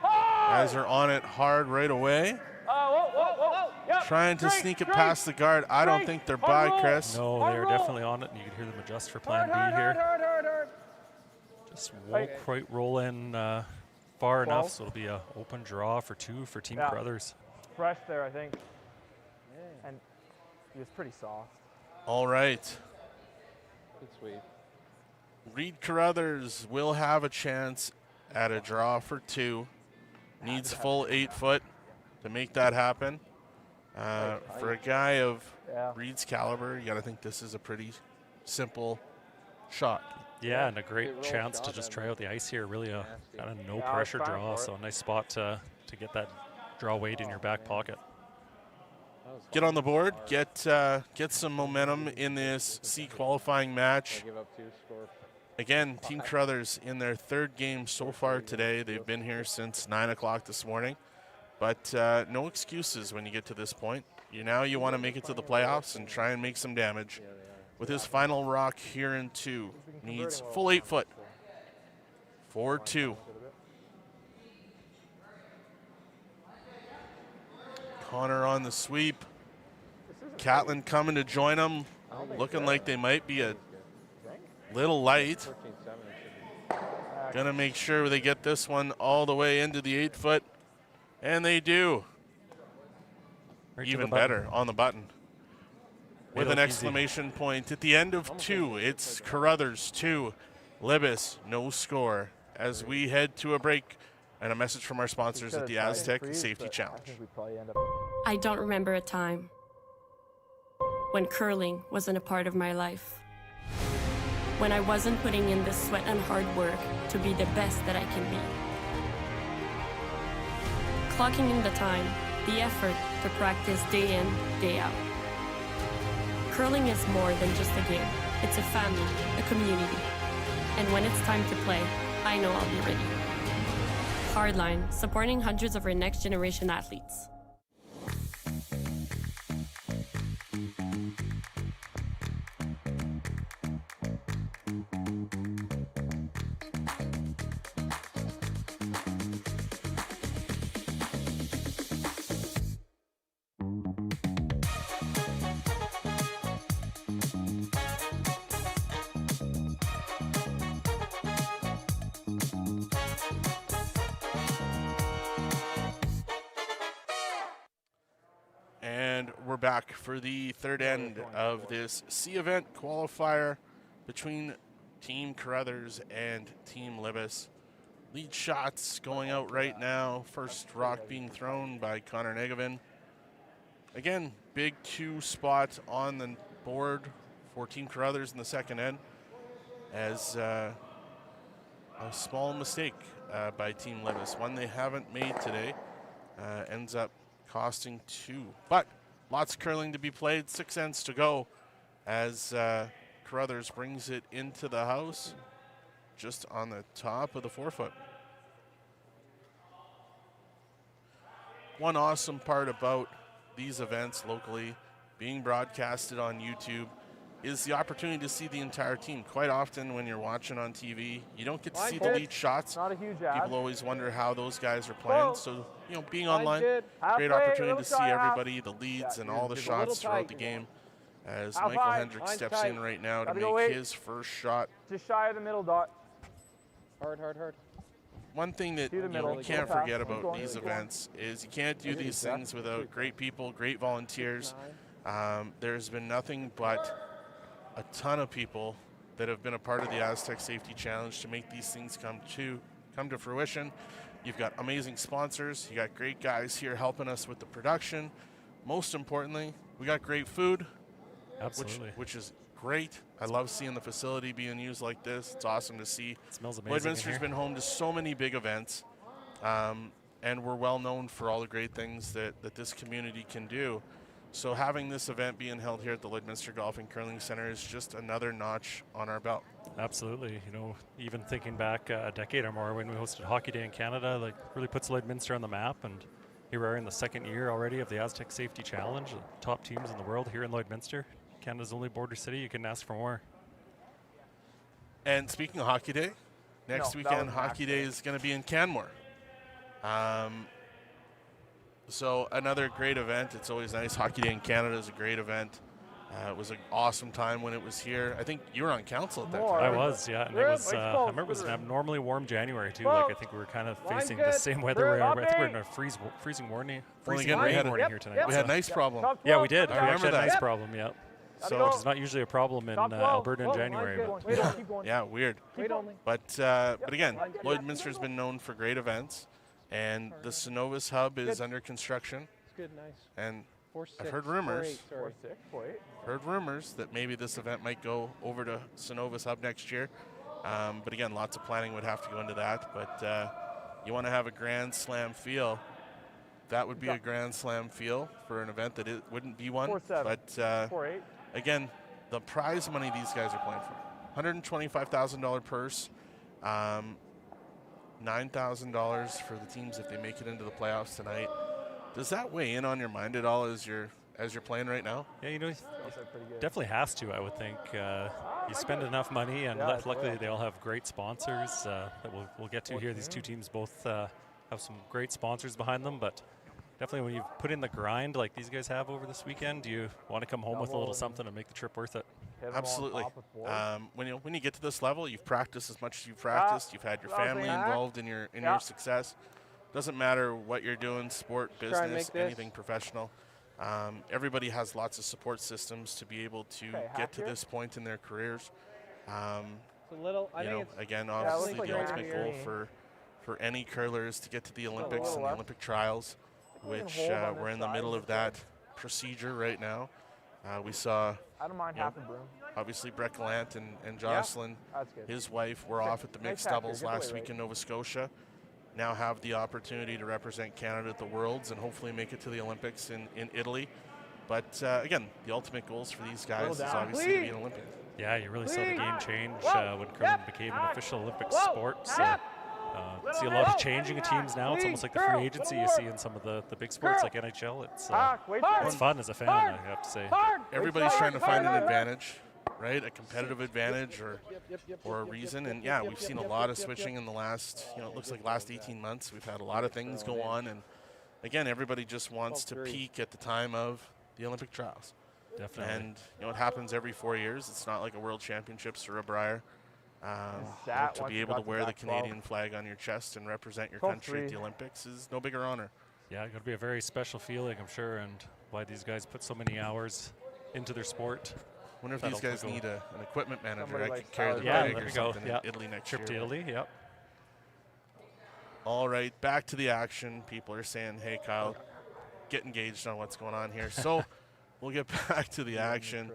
Guys are on it hard right away. Whoa. Yep. Trying to sneak it past the guard. I don't think they're by, Chris. No, Hard they're roll. definitely on it, and you can hear them adjust for plan Hard. B here. Just won't quite roll in far enough, so it'll be an open draw for 2 for Team Yeah. Carruthers. Fresh there, I think. And he was pretty soft. All right. Good sweep. Reid Carruthers will have a chance at a draw for 2. Needs full 8 foot to make that happen. For a guy of Reid's caliber, you got to think this is a pretty simple shot. Yeah, and a great roll chance to shot just at try out the ice here. Really a kind of no Yeah, I was pressure trying draw, for it. so a nice spot to get that draw weight in your back pocket. Get on the board, get some momentum in this C qualifying match. Give up 2, score. Again, Team Carruthers in their 3rd game so far today. They've been here since 9 o'clock this morning. But no excuses when you get to this point. You want to make it to the playoffs and try and make some damage. With his final rock here in 2. Needs full 8 foot. 4-2. Connor on the sweep. Catlin coming to join him. Looking like they might be a little light. 14-7 should be. Gonna make sure they get this one all the way into the 8 foot. And they do. Right to Even the button. better on the button. With Made it an look easy. exclamation point at the end of 2. It's Carruthers 2, Libis no score. As we head to a break and a message from our sponsors at the Astec Safety Challenge. I think we probably end up. I don't remember a time when curling wasn't a part of my life. When I wasn't putting in the sweat and hard work to be the best that I can be. Clocking in the time, the effort to practice day in, day out. Curling is more than just a game. It's a family, a community. And when it's time to play, I know I'll be ready. Hardline, supporting hundreds of our next generation athletes. And we're back for the third end of this C event qualifier between Team Carruthers and Team Libis. Lead shots going out right now. First rock being thrown by Connor Negevin. Again, big 2 spot on the board for Team Carruthers in the second end, as a small mistake by Team Libis, one they haven't made today, ends up costing 2. But lots of curling to be played, 6 ends to go as Carruthers brings it into the house just on the top of the forefoot. One awesome part about these events locally being broadcasted on YouTube is the opportunity to see the entire team. Quite often when you're watching on TV, you don't get to see the lead shots. Not a huge ad. People always wonder how those guys are playing. Whoa. So, you know, being online, Halfway, great opportunity little to see shy half. everybody, the leads and all the Just a little shots throughout the tight. game. As Half Michael high, Hendricks line's steps tight. in right now to Gotta go make wait. his first shot. Just shy of the middle dot. Hard, hard, hard. One thing that To the you middle. can't Go fast. forget Keep about going, these keep going. events is you can't do these things without great people, great volunteers. 9. There's been nothing but a ton of people that have been a part of the Astec Safety Challenge to make these things come to fruition. You've got amazing sponsors. You got great guys here helping us with the production. Most importantly, we got great food, Absolutely. which is great. I love seeing the facility being used like this. It's awesome to see. It smells amazing. in Lloydminster's here. been home to so many big events, and we're well known for all the great things that this community can do. So having this event being held here at the Lloydminster Golf and Curling Center is just another notch on our belt. Absolutely. You know, even thinking back a decade or more when we hosted Hockey Day in Canada, like really puts Lloydminster on the map. And here we are in the second year already of the Astec Safety Challenge. The top teams in the world here in Lloydminster. Canada's only border city. You couldn't ask for more. And speaking of Hockey Day, next No, that weekend was Hockey Day is going to be in Canmore. So another great event. It's always nice. Hockey Day in Canada is a great event. It was an awesome time when it was here. I think you were on council at that More. time. I was, yeah. And it Rip, was, like I close, remember it was an Rip. abnormally warm January, too. Well, Like, I think we were kind of line's facing the good. same weather. Rip, I think we're in up a freezing warning. Well, Freezing again, we rain had a- warning here tonight. We had so- an ice problem. Top Yeah, 12, we did. We top remember actually had an that. ice problem, yeah. Gotta go. Which is not usually a problem in Top 12. Alberta in Whoa, January. line's But good. Wait on, keep going. Yeah, weird. Keep only. But again, Lloydminster's been known for great events, and the Synovus Hub is Good. under construction. It's good, nice. And 4, I've 6, heard 4, rumors. 8, sorry. 4-6, 4-8. Heard rumors that maybe this event might go over to Synovus Hub next year. But again, lots of planning would have to go into that. But you want to have a Grand Slam feel. That would be a Grand Slam feel for an event that it wouldn't be one. 4-7. But 4-8. again, the prize money these guys are playing for, $125,000 purse, $9,000 for the teams if they make it into the playoffs tonight. Does that weigh in on your mind at all as you're playing right now? yeah, you know, Those are pretty good. definitely has to, I would think. You spend enough money, and Yeah, it's luckily well. they all have great sponsors that we'll get to here. These two teams both have some great sponsors behind them, but definitely when you've put in the grind like these guys have over this weekend, do you want to come home with a little something and make the trip worth it? Hit 'em all on Absolutely. top with board. When you get to this level, you've practiced as much as you've practiced. You've had your what I was family thinking. involved in your Yeah. success. Doesn't matter what you're doing, sport, Try and business, make this. anything professional. Everybody has lots of support systems to be able to Okay, get to half this point in their careers. It's a little, I You think know, it's again, it obviously looks like the right ultimate here. goal for any curler is to get to the Olympics and the left. Olympic trials, we can which hold on we're this in the side middle if of we that procedure right now. We saw I don't mind Yep. half a broom. obviously Brett Gallant and Jocelyn, That's good. his wife, were off at the Nice mixed hat here, doubles get last away, week right? in Nova Scotia. Now have the opportunity to represent Canada at the Worlds and hopefully make it to the Olympics in Italy. But again, the ultimate goals for these guys is down, obviously to be please. an Olympian. Yeah, you really saw the game change Whoa. when curling became an official Olympic Whoa. sport. So See a lot of changing of teams now. It's almost like the free agency you see in some of the big sports like NHL. It's fun as a fan, I have to say. Everybody's trying to find an advantage, right? A competitive advantage or a reason. And yeah, we've seen a lot of switching in the last, it looks like last 18 months. We've had a lot of things go on. And again, everybody just wants to peak at the time of the Olympic trials. Definitely. And it happens every 4 years. It's not like a World Championships or a Brier. To be able to wear the Canadian flag on your chest and represent your country at the Olympics is no bigger honor. Yeah, it's got to be a very special feeling, I'm sure, and why these guys put so many hours into their sport. I wonder if these guys need an equipment manager. I could carry the flag or something in Italy next year. Trip to Italy, yep. All right, back to the action. People are saying, hey, Kyle, get engaged on what's going on here. So we'll get back to the action.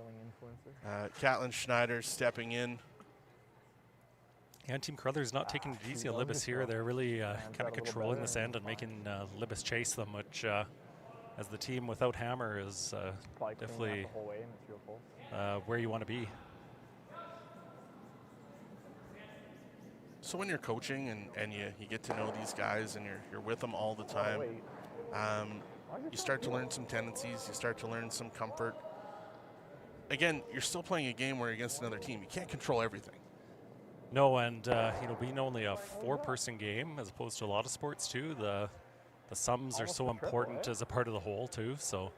Caitlin Schneider stepping in. And Team Carruthers not taking it easy on Libis here. They're really kind of controlling this end and making Libis chase them, which as the team without Hammer is definitely where you want to be. So when you're coaching and you get to know these guys and you're with them all the time, you start to learn some tendencies, you start to learn some comfort. Again, you're still playing a game where you're against another team. You can't control everything. No, and being only a 4-person game as opposed to a lot of sports too, the sums are so important as a part of the whole too. So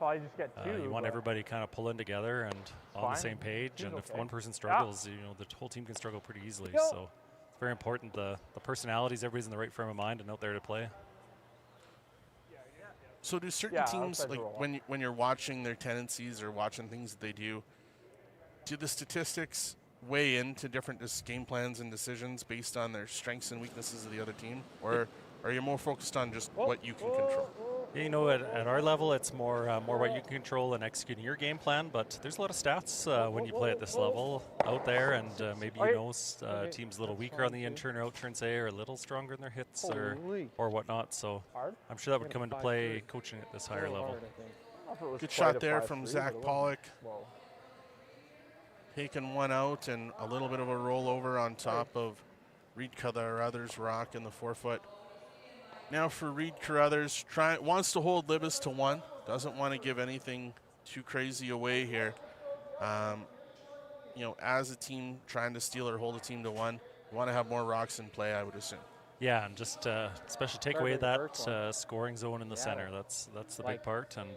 you want everybody kind of pulling together and on the same page. And if one person struggles, the whole team can struggle pretty easily. So it's very important the personalities, everybody's in the right frame of mind and out there to play. So do certain teams, like when you're watching their tendencies or watching things that they do the statistics weigh into different game plans and decisions based on their strengths and weaknesses of the other team? Or are you more focused on just what you can control? Yeah, at our level, it's more what you can control and executing your game plan, but there's a lot of stats when you play at this level out there, and maybe teams a little weaker on the in-turn or out-turn, say, or a little stronger in their hits or whatnot, so I'm sure that would come into play coaching at this higher level. Good shot there from Zach Pollock. Taking one out and a little bit of a rollover on top of Reid Carruthers' rock in the 4-foot. Now for Reid Carruthers, wants to hold Libbus to 1. Doesn't want to give anything too crazy away here. As a team trying to steal or hold a team to 1, you want to have more rocks in play, I would assume. Yeah, and just especially take away that scoring zone in the center. That's the big part, and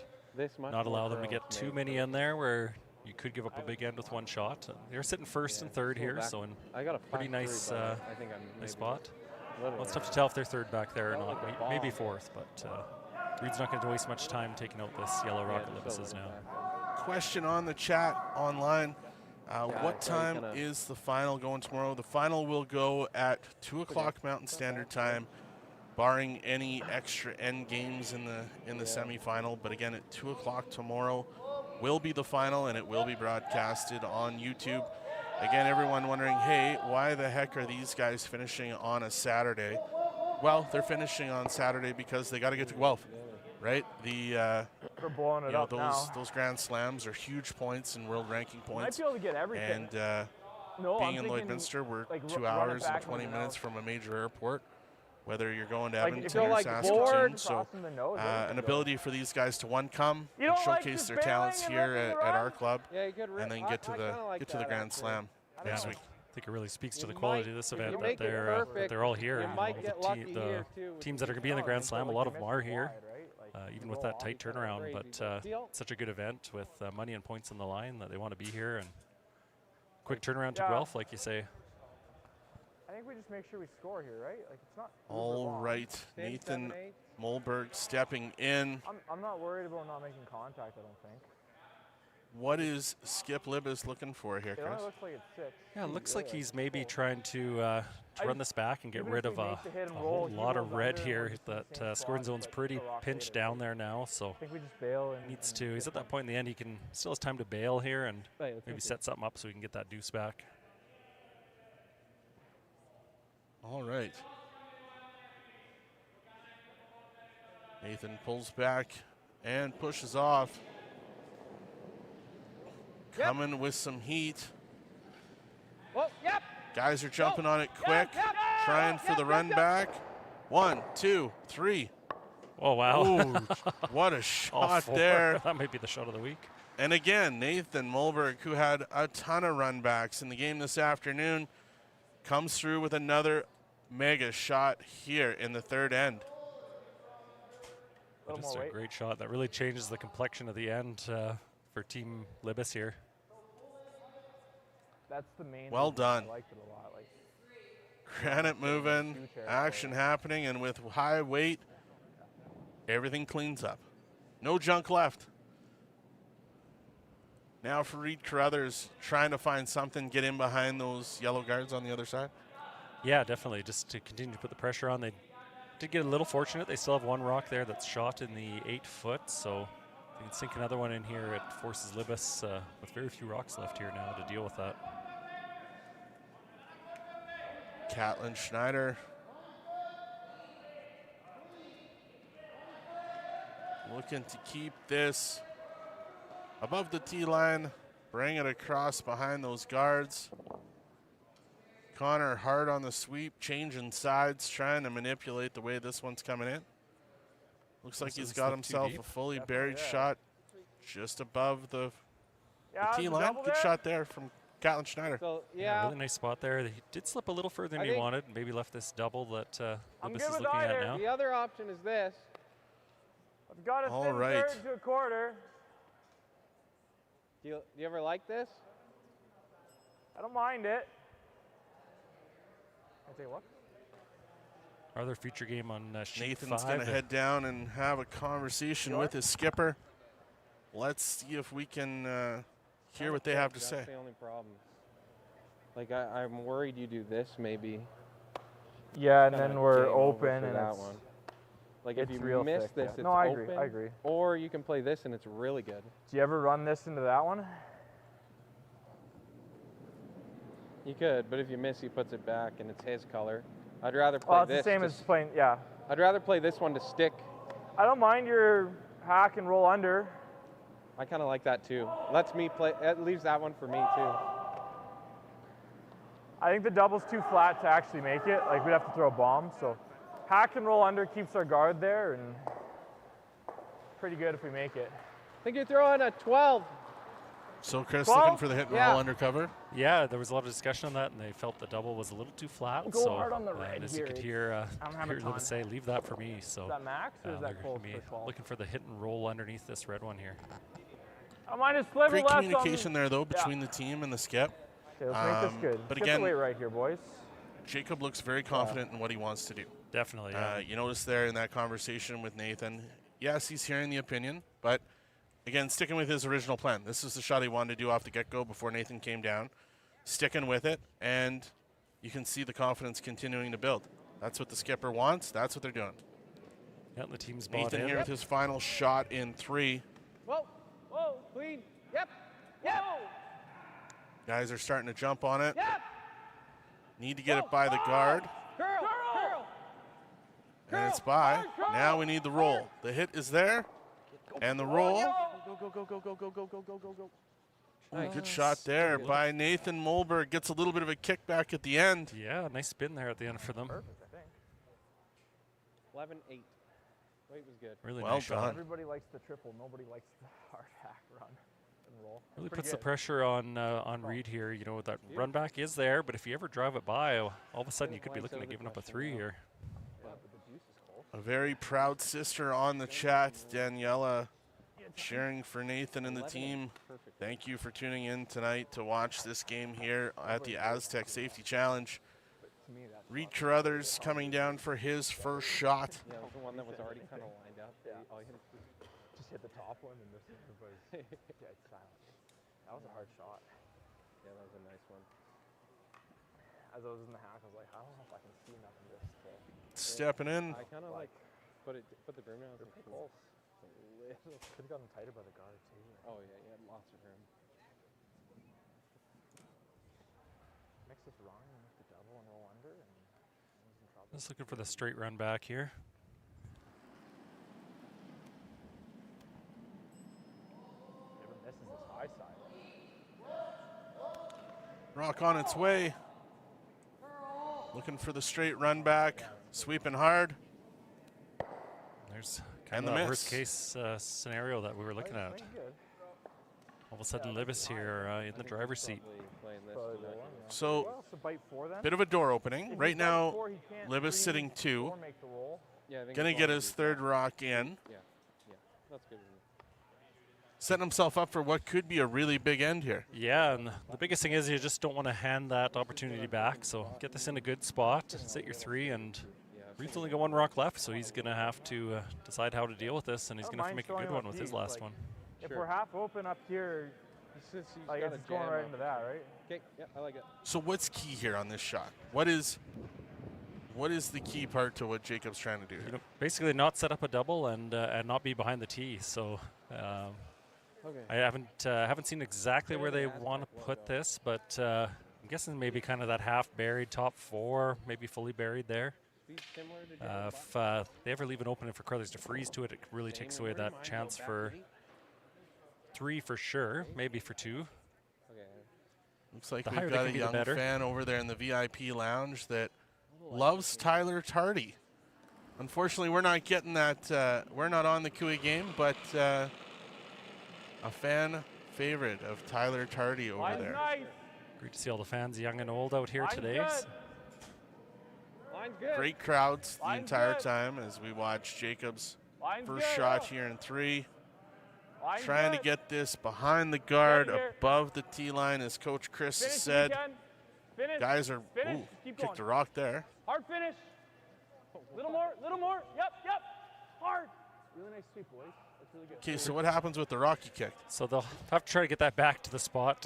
not allow them to get too many in there where you could give up a big end with one shot. They're sitting first and third here, so in pretty nice spot. Well, it's tough to tell if they're third back there or not. Maybe fourth, but Reid's not going to waste much time taking out this yellow rock that Libis is now. Question on the chat online. What time is the final going tomorrow? The final will go at 2 o'clock Mountain Standard Time, barring any extra end games in the semifinal. But again, at 2 o'clock tomorrow will be the final, and it will be broadcasted on YouTube. Again, everyone wondering, hey, why the heck are these guys finishing on a Saturday? Well, they're finishing on Saturday because they got to get to Guelph, right? They're blowing it up now. Those Grand Slams are huge points and world ranking points. Might be able to get everything. And being in Lloydminster, we're 2 hours and 20 minutes from a major airport, whether you're going to Edmonton or Saskatoon. So an ability for these guys to come and showcase their talents here at our club, and then get to the Grand Slam next week. I think it really speaks to the quality of this event that they're all here. The teams that are going to be in the Grand Slam, a lot of them are here, even with that tight turnaround. But such a good event with money and points on the line that they want to be here, and quick turnaround to Guelph, like you say. I think we just make sure we score here, right? Like it's not. All right, Nathan Mulberg stepping in. I'm not worried about not making contact, I don't think. What is Skip Libbus looking for here, Chris? It looks like it's 6. Yeah, it looks like he's maybe trying to run this back and get rid of a whole lot of red here. That scoring zone's pretty pinched down there now, so I think we just bail. Needs to. He's at that point in the end. He still has time to bail here and maybe set something up so we can get that deuce back. All right. Nathan pulls back and pushes off. Coming with some heat. Well, Guys are jumping on it quick. trying for the run back. 1, 2, 3. Oh, wow. Ooh, what a shot there. That might be the shot of the week. And again, Nathan Mulberg, who had a ton of run backs in the game this afternoon, comes through with another mega shot here in the third end. That is a great shot. That really changes the complexion of the end for Team Libis here. That's the main. Well done. I liked it a lot. Like, Granite moving, action happening, and with high weight, everything cleans up. No junk left. Now for Reid Carruthers, trying to find something, get in behind those yellow guards on the other side. Yeah, definitely. Just to continue to put the pressure on. They did get a little fortunate. They still have one rock there that's shot in the 8 foot, so if they can sink another one in here, it forces Libis with very few rocks left here now to deal with that. Caitlin Schneider looking to keep this above the tee line, bring it across behind those guards. Connor hard on the sweep, changing sides, trying to manipulate the way this one's coming in. Looks like he's got himself a fully buried shot just above the tee line. Good shot there from Caitlin Schneider. So, Really nice spot there. He did slip a little further than he wanted, and maybe left this double that Libis is looking at now. The other option is this. I've got a thin third to a quarter. Do you ever like this? I don't mind it. I'll take a look. Our other feature game on sheet Nathan's 5. going to head down and have a conversation with his skipper. Let's see if we can hear what they have to say. That's the only problem. Like, I'm worried you do this maybe. Yeah, and then we're open and that it's, one. Like if you real miss thick, this, yeah. it's No, I open. agree. I agree. Or you can play this and it's really good. Do you ever run this into that one? You could, but if you miss, he puts it back and it's his color. I'd rather play It's this. the same as playing, yeah. I'd rather play this one to stick. I don't mind your hack and roll under. I kind of like that too. Lets me play, it leaves that one for me too. I think the double's too flat to actually make it. Like, we'd have to throw a bomb, so hack and roll under keeps our guard there, and pretty good if we make it. I think you're throwing a 12. So Chris 12? looking for the hit and roll undercover. Yeah, there was a lot of discussion on that, and they felt the double was a little too flat. Go so, hard on the red as here. you could hear, I don't have a hear ton. Libis say, leave that for me. So Is that max or is they're that close gonna be for 12? looking for the hit and roll underneath this red one here. I might have sliver Great less communication on, there, though, between the team and the skip. Okay, let's make this good. But Get again, the weight right here, boys. Jacob looks very confident in what he wants to do. Definitely, yeah. You notice there in that conversation with Nathan, yes, he's hearing the opinion, but again, sticking with his original plan. This is the shot he wanted to do off the get-go before Nathan came down. Sticking with it, and you can see the confidence continuing to build. That's what the skipper wants. That's what they're doing. Yeah, the team's bought Nathan in. here with his final shot in 3. Whoa, whoa, clean. Yep, yep. Guys are starting to jump on it. Yep. Need to get it by the guard. Curl. And it's by. Now we need the roll. The hit is there. And the roll. Go. Ooh, good shot there by Nathan Mulberg. Gets a little bit of a kickback at the end. Yeah, nice spin there at the end for them. Perfect, I think. 11-8. Weight was good. Really Well nice shot. done. Everybody likes the triple. Nobody likes the hard hack run and roll. Really Pretty puts the good. pressure on Reid here. You know, that run back is there, but if you ever drive it by, all of a sudden you could be looking at giving up a 3 here. A very proud sister on the chat, Daniela, cheering for Nathan and the team. Thank you for tuning in tonight to watch this game here at the Astec Safety Challenge. Reid Carruthers coming down for his first shot. Yeah, it was the one that was already kind of lined up. Yeah. Oh, he hit it. Just hit the top one and this was dead silent. That was a hard shot. Yeah, that was a nice one. As I was in the hack, I was like, I don't know if I can see enough of this. Stepping in. I kind of like put the broom down. They're pretty close. Could have gotten tighter by the guard too. Oh yeah, you had lots of room. Mix this wrong and make the double and roll under, and he's in trouble. Just looking for the straight run back here. Never misses this high side. Rock on its way. Looking for the straight run back, sweeping hard. There's And kind the of that miss. worst case scenario that we were looking at. All of a sudden, Libis here in the driver's seat. So, What's the bite for then? bit of a door opening. If Right he's now, up four, he can't Libis freeze sitting 2. or make the roll. Yeah, I think Gonna it's get long his as third rock in. Yeah, that's good. Setting himself up for what could be a really big end here. Yeah, and the biggest thing is you just don't want to hand that opportunity back. So get this in a good spot, sit your 3, and Reid's only got 1 rock left, so he's going to have to decide how to deal with this, and he's going to have to make a good one with his last one. If we're half open up here, I guess it's going right into that, right? Okay, yeah, I like it. So what's key here on this shot? What is the key part to what Jacob's trying to do here? You know, basically not set up a double and not be behind the tee. So I haven't seen exactly where they want to put this, but I'm guessing maybe kind of that half buried top 4, maybe fully buried there. If they ever leave an opening for Carruthers to freeze to it, it really takes away that chance for 3 for sure, maybe for 2. Looks like The we've higher they got can a be, the young better. fan over there in the VIP lounge that loves Tyler Tardy. Unfortunately, we're not getting that. We're not on the Cooey game, but a fan favorite of Tyler Tardy over Line's there. nice. Great to see all the fans, young and old, out here Line's today. good. Line's good. Great crowds the Line's entire good. time as we watch Jacob's Line's first good. shot here in 3. Line's Trying good. to get this behind the guard, here. above the tee line, as Coach Chris Finish has if said. you can. Finish. Guys are Finish. ooh, Keep kicked going. a rock there. Hard finish. Little more. Little more. Yep. Yep. Hard. Really nice sweep, boys. That's really good. Okay, so what happens with the rock you kicked? So they'll have to try to get that back to the spot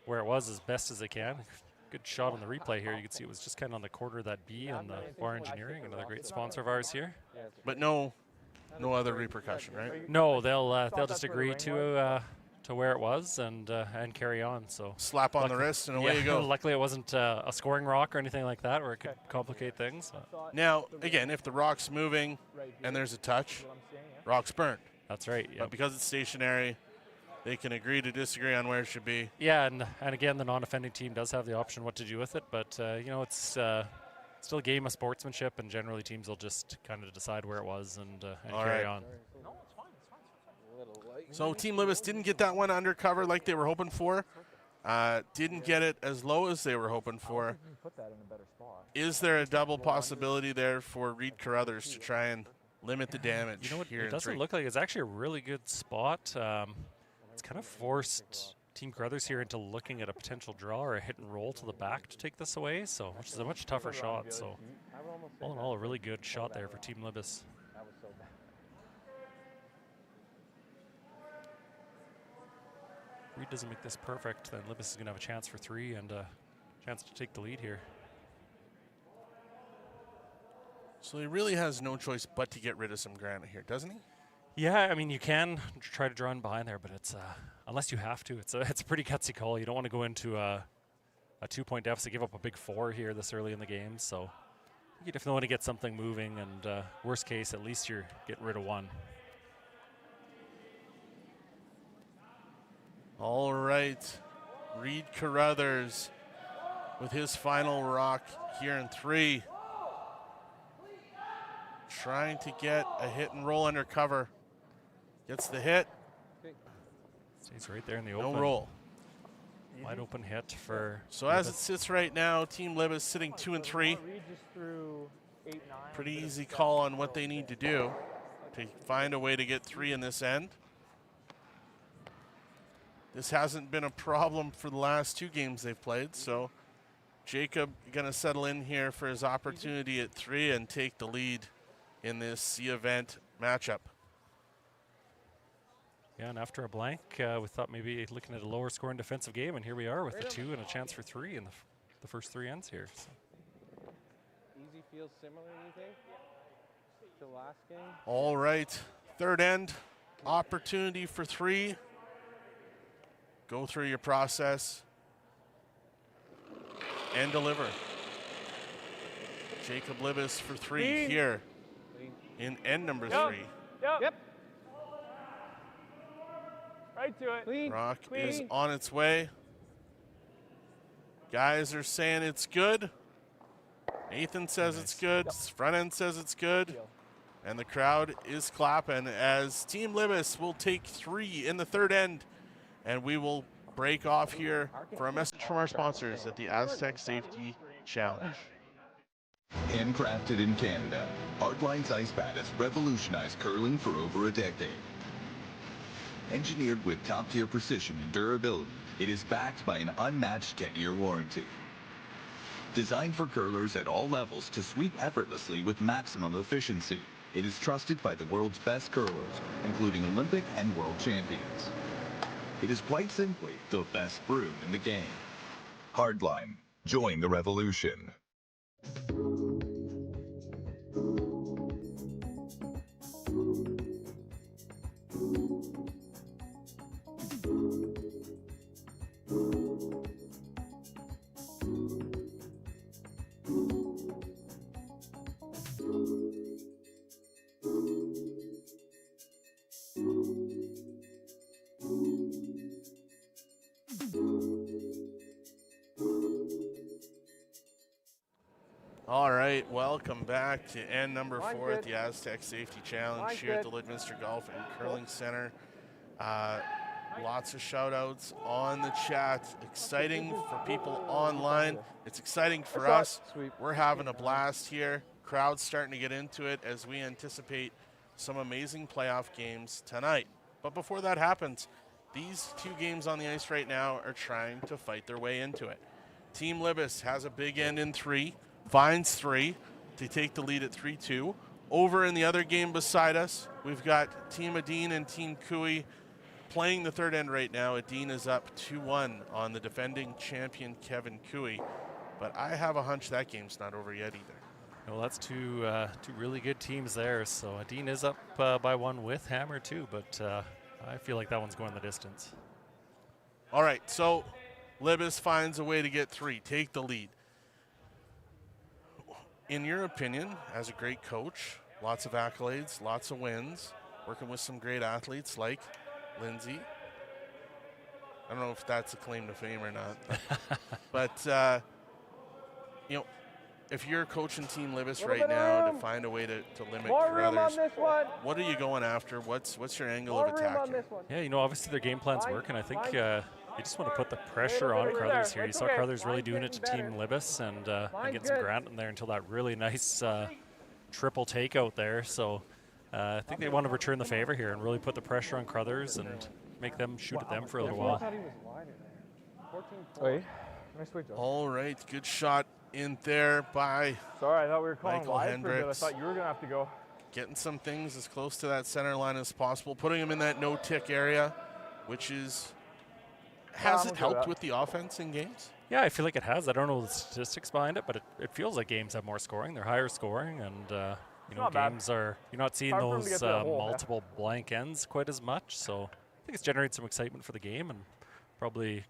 where it was as best as they can. Good shot on the replay here. You can see it was just kind of on the quarter of that B on the Bar Engineering, another great sponsor of ours here. But no other repercussion, right? No, they'll just agree to where it was and carry on. So Slap on the wrist and away you go. Luckily, it wasn't a scoring rock or anything like that, where it could complicate things. Now, again, if the rock's moving and there's a touch, rock's burnt. That's right. Yeah. But because it's stationary, they can agree to disagree on where it should be. Yeah, and again, the non-offending team does have the option what to do with it, but it's still a game of sportsmanship, and generally teams will just kind of decide where it was and carry on. So Team Libis didn't get that one under cover like they were hoping for. Didn't get it as low as they were hoping for. Put that in a better spot. Is there a double possibility there for Reid Carruthers to try and limit the damage? You know what? Here It in doesn't 3? look like it's actually a really good spot. It's kind of forced Team Carruthers here into looking at a potential draw or a hit and roll to the back to take this away, so which is a much tougher shot. So all in all, a really good shot there for Team Libis. That was so bad. Reid doesn't make this perfect, then Libis is going to have a chance for 3 and a chance to take the lead here. So he really has no choice but to get rid of some granite here, doesn't he? Yeah, I mean, you can try to draw in behind there, but it's unless you have to, it's a pretty gutsy call. You don't want to go into a 2-point deficit, give up a big 4 here this early in the game. So you definitely want to get something moving, and worst case, at least you're getting rid of 1. All right, Reid Carruthers with his final rock here in 3. Trying to get a hit and roll under cover. Gets the hit. Stays right there in the No open. roll. Wide open hit for. So as it sits right now, Team Libis sitting 2 and 3. Reid just threw 8-9. Pretty easy call on what they need to do to find a way to get 3 in this end. This hasn't been a problem for the last 2 games they've played, so Jacob gonna settle in here for his opportunity at 3 and take the lead in this C event matchup. Yeah, and after a blank, we thought maybe looking at a lower scoring defensive game, and here we are with the 2 and a chance for 3 in the first 3 ends here. So. Easy feels similar, you think, to last game? All right, third end, opportunity for 3. Go through your process and deliver. Jacob Libis for 3 here in end number 3. Yep. Right to it. Clean. Rock is Clean. on its way. Guys are saying it's good. Nathan says it's good. Front end says it's good. And the crowd is clapping as Team Libis will take 3 in the third end. And we will break off here for a message from our sponsors at the Astec Safety Challenge. Handcrafted in Canada, Hardline's ice pad has revolutionized curling for over a decade. Engineered with top-tier precision and durability, it is backed by an unmatched 10-year warranty. Designed for curlers at all levels to sweep effortlessly with maximum efficiency, it is trusted by the world's best curlers, including Olympic and world champions. It is quite simply the best brew in the game. Hardline. Join the revolution. All right, welcome back to end number 4 at the Astec Safety Challenge here at the Lloydminster Golf and Curling Center. Lots of shout outs on the chat. Exciting for people online. It's exciting for us. We're having a blast here. Crowd's starting to get into it as we anticipate some amazing playoff games tonight. But before that happens, these 2 games on the ice right now are trying to fight their way into it. Team Libis has a big end in 3. Finds 3 to take the lead at 3-2. Over in the other game beside us, we've got Team Adine and Team Cooey playing the third end right now. Adine is up 2-1 on the defending champion Kevin Cooey. But I have a hunch that game's not over yet either. Well, that's two really good teams there. So Adine is up by 1 with Hammer too, but I feel like that one's going the distance. All right, so Libis finds a way to get 3, take the lead. In your opinion, as a great coach, lots of accolades, lots of wins, working with some great athletes like Lindsay. I don't know if that's a claim to fame or not, but you know, if you're coaching Team Libis right now to find a way to limit Carruthers, what are you going after? What's your angle of attack here? Yeah, you know, obviously their game plan's working. I think you just want to put the pressure on Carruthers here. You saw Carruthers really doing it to Team Libis and get some ground in there until that really nice triple takeout there. So I think they want to return the favor here and really put the pressure on Carruthers and make them shoot at them for a little while. All right, good shot in there by Sorry, I thought we were calling Michael wide for a bit. I Hendricks. thought you were going to have to go. Getting some things as close to that center line as possible, putting him in that no-tick area, which is... Has it helped with the offense in games? Yeah, I feel like it has. I don't know the statistics behind it, but it feels like games have more scoring. They're higher scoring, and you know, games are, you're not seeing those multiple blank ends quite as much. So I think it's generated some excitement for the game and probably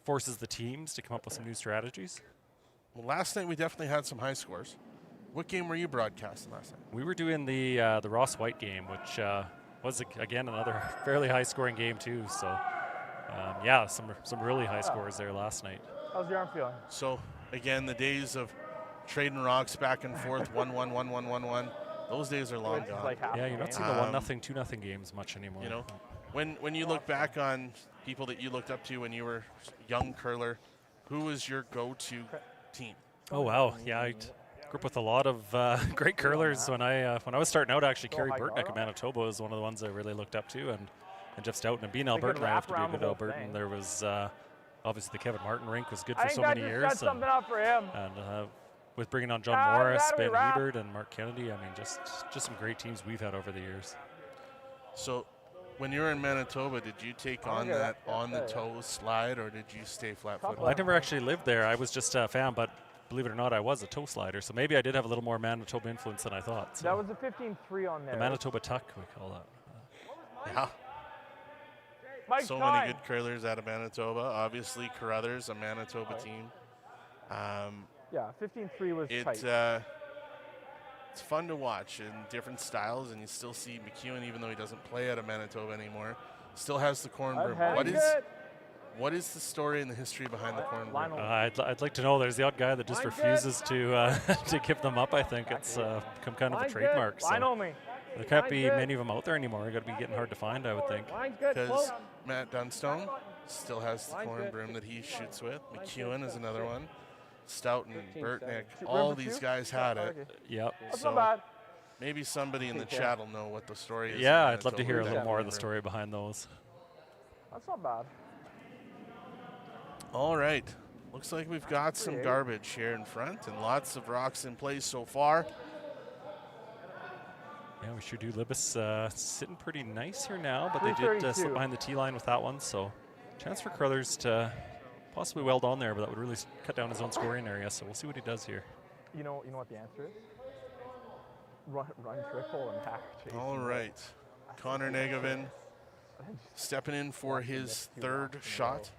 forces the teams to come up with some new strategies. Well, last night we definitely had some high scores. What game were you broadcasting last night? We were doing the Ross White game, which was again another fairly high-scoring game too. So. Yeah, some really high scores there last night. How's your arm feeling? So, again, the days of trading rocks back and forth, 1-1, 1-1, 1-1, those days are long gone. Like yeah, you're not seeing the 1-0, 2-0 games much anymore. You know, when you look back on people that you looked up to when you were a young curler, who was your go-to team? Oh, wow. Yeah, I grew up with a lot of great curlers. When I was starting out, actually, Kerry Burtnick of Manitoba was one of the ones I really looked up to. And Jeff Stoughton, and being Alberta, I have to be a good Albertan. There was obviously the Kevin Martin rink was good for so many years. And with bringing on John Morris, Ben Hebert, and Mark Kennedy, I mean, just some great teams we've had over the years. So when you were in Manitoba, did you take on that on-the-toe slide, or did you stay flat-footed? Well, I never actually lived there. I was just a fan, but believe it or not, I was a toe slider. So maybe I did have a little more Manitoba influence than I thought. So that was a 15-3 on there. The Manitoba tuck, we call that. Yeah. So many good curlers out of Manitoba. Obviously, Carruthers, a Manitoba team. Yeah, 15-3 was tight. It's fun to watch in different styles, and you still see McEwen, even though he doesn't play out of Manitoba anymore, still has the cornbrew. What is the story and the history behind the corn broom? I'd like to know. There's the odd guy that just refuses to to give them up. I think it's become kind of a trademark. So there can't be many of them out there anymore. They're going to be getting hard to find, I would think. Because Matt Dunstone still has the corn broom that he shoots with. McEwen is another one. Stout and Burtnick, all these guys had it. Yep. So maybe somebody in the chat will know what the story is. Yeah, I'd love to hear a little more of the story behind those. That's not bad. All right. Looks like we've got some garbage here in front and lots of rocks in place so far. Yeah, we sure do. Libis sitting pretty nice here now, but they did slip behind the tee line with that one. So chance for Carruthers to possibly weld on there, but that would really cut down his own scoring area. So we'll see what he does here. You know what the answer is? Run triple and hack chase. All right. Connor Negevin stepping in for his third shot.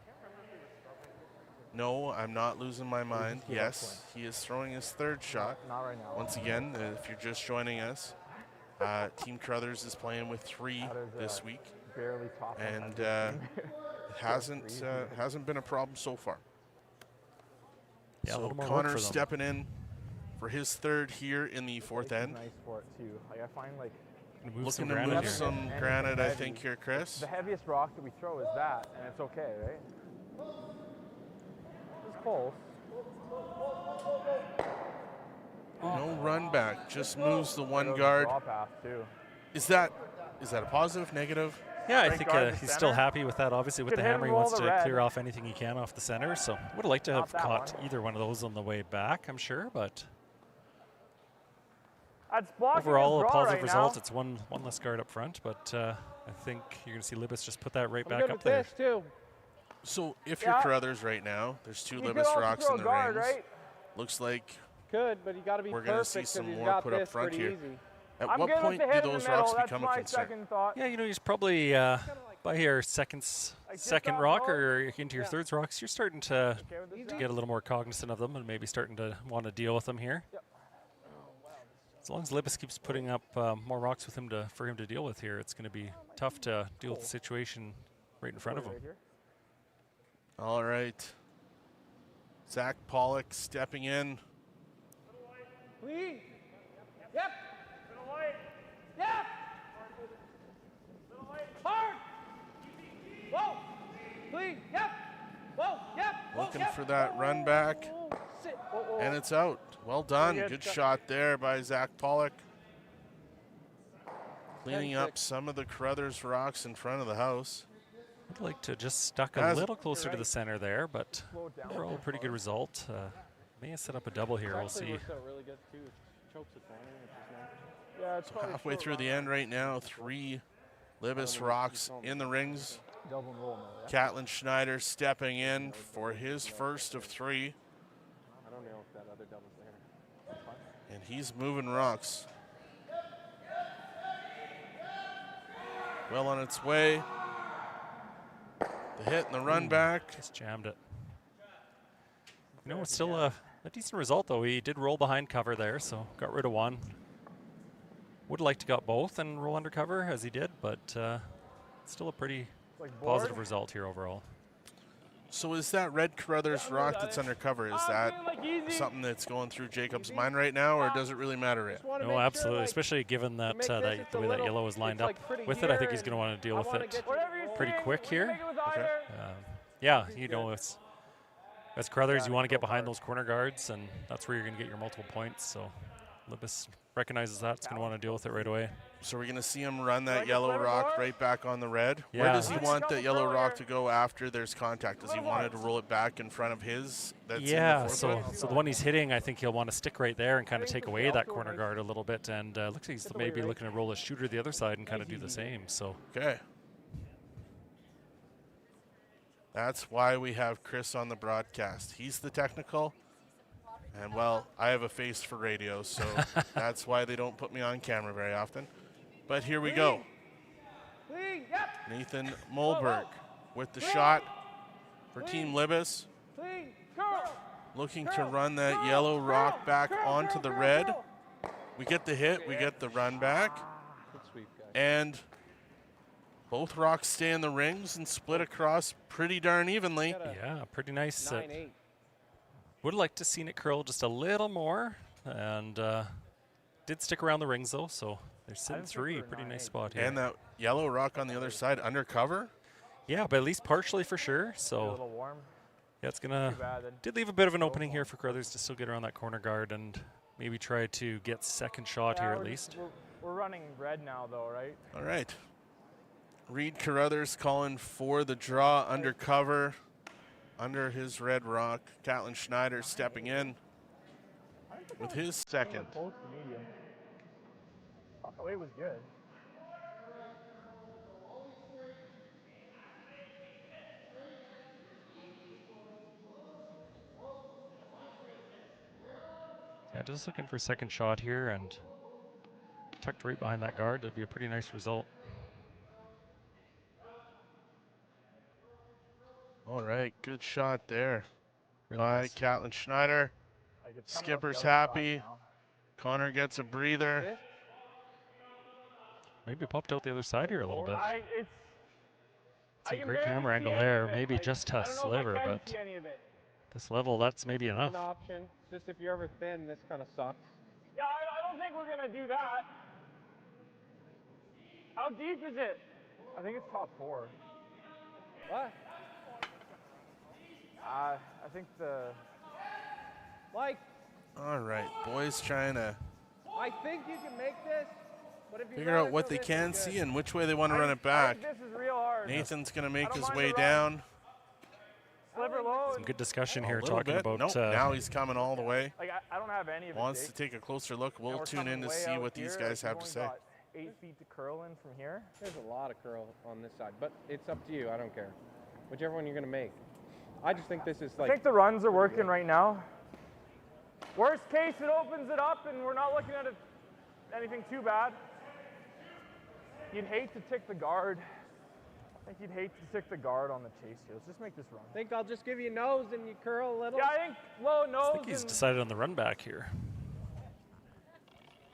No, I'm not losing my mind. Yes, he is throwing his third shot. Not right now. Once again, if you're just joining us, Team Carruthers is playing with 3 this week, and it hasn't been a problem so far. Yeah, so Connor stepping in for his third here in the fourth end. Nice for it too. Like I find like looking to move some granite, I think here, Chris. The heaviest rock that we throw is that, and it's okay, right? Close. No run back, just moves the one guard. Is that a positive, negative? Yeah, I think he's still happy with that. Obviously, with the hammer, he wants to clear off anything he can off the center. So would have liked to have caught either one of those on the way back, I'm sure. But overall, a positive result. It's one less guard up front, but I think you're going to see Libis just put that right back up there. So if you're Carruthers right now, there's 2 Libis rocks in the rings. Right? Looks like but you got to be we're going to see some more put up front here. At what point do those rocks become a concern? Yeah, he's probably by your second rock or into your third rocks, you're starting to get a little more cognizant of them and maybe starting to want to deal with them here. As long as Libis keeps putting up more rocks with him for him to deal with here, it's going to be tough to deal with the situation right in front of him. All right. Zach Pollock stepping in. Clean. Yep. Yep. Hard. Whoa. Clean. Yep. Whoa. Yep. Looking for that run back. And it's out. Well done. Good shot there by Zach Pollock. Cleaning up some of the Carruthers rocks in front of the house. I'd like to just stuck a little closer to the center there, but overall a pretty good result. May have set up a double here. We'll see. So halfway through the end right now, 3 Libis rocks in the rings. Catlin Schneider stepping in for his first of 3. And he's moving rocks. Well on its way. The hit and the run back. Just jammed it. It's still a decent result, though. He did roll behind cover there, so got rid of one. Would have liked to got both and roll under cover, as he did, but still a pretty positive result here overall. So is that red Carruthers rock that's under cover, is that something that's going through Jacob's mind right now, or does it really matter yet? No, absolutely, especially given that the way that yellow is lined up with it. I think he's going to want to deal with it pretty quick here. Okay. Yeah, as Carruthers, you want to get behind those corner guards, and that's where you're going to get your multiple points. So Libis recognizes that. It's going to want to deal with it right away. So we're going to see him run that yellow rock right back on the red. Yeah. Where does he want that yellow rock to go after there's contact? Does he want it to roll it back in front of his? So the one he's hitting, I think he'll want to stick right there and kind of take away that corner guard a little bit. And looks like he's maybe looking to roll a shooter the other side and kind of do the same. So okay. That's why we have Chris on the broadcast. He's the technical. And, well, I have a face for radio, so that's why they don't put me on camera very often. But here we go. Nathan Mulberg with the shot for Team Libis. Looking to run that yellow rock back onto the red. We get the hit. We get the run back. And Both rocks stay in the rings and split across pretty darn evenly. Yeah, pretty nice. 9-8. Would have liked to seen it curl just a little more, and did stick around the rings though, so they're sitting 3. Pretty nice spot here. And that yellow rock on the other side undercover. Yeah, but at least partially for sure. A So little warm. yeah, it's gonna Too bad then. did leave a bit of an opening here for Carruthers to still get around that corner guard and maybe try to get second shot Yeah, here at we're least. We're running red now though, right? All right. Reid Carruthers calling for the draw undercover under his red rock. Catlin Schneider stepping in with his second. Close to medium. Thought the weight was good. Yeah, just looking for second shot here and tucked right behind that guard. That'd be a pretty nice result. All right, good shot there Really by nice. Catlin Schneider. Like, it's coming up Skipper's the other side happy. now. Connor gets a breather. Maybe popped out the other side here a little bit. It's It's I a can great barely camera see angle any there. of it. Maybe just a I don't know if I sliver, can but see any of it. this level, that's maybe enough. An option. Just if you're ever thin, this kind of sucks. Yeah, I don't think we're gonna do that. How deep is it? I think it's top 4. What? I think the Mike, All right, boys trying to I think you can make this, but if you figure out what they can see and which way they want to run it back. This is real hard. Nathan's going to I make don't his mind way the run. down. Sliver low. Some good discussion A here little talking bit. about Nope, now he's coming all the way. Like I don't have any of it. Wants Jake. to take a closer look. And We'll we're tune coming in to way see out what these here, guys like, have we've to only say. got 8 feet to curl in from here. There's a lot of curl on this side, but it's up to you. I don't care. Whichever one you're going to make. I just think this is I like... think the runs are working right now. Worst case, it opens it up and we're not looking at it anything too bad. You'd hate to tick the guard. I think you'd hate to tick the guard on the chase here. Let's just make this run. I think I'll just give you a nose and you curl a little. Yeah, I think low nose. I think he's and decided on the run back here.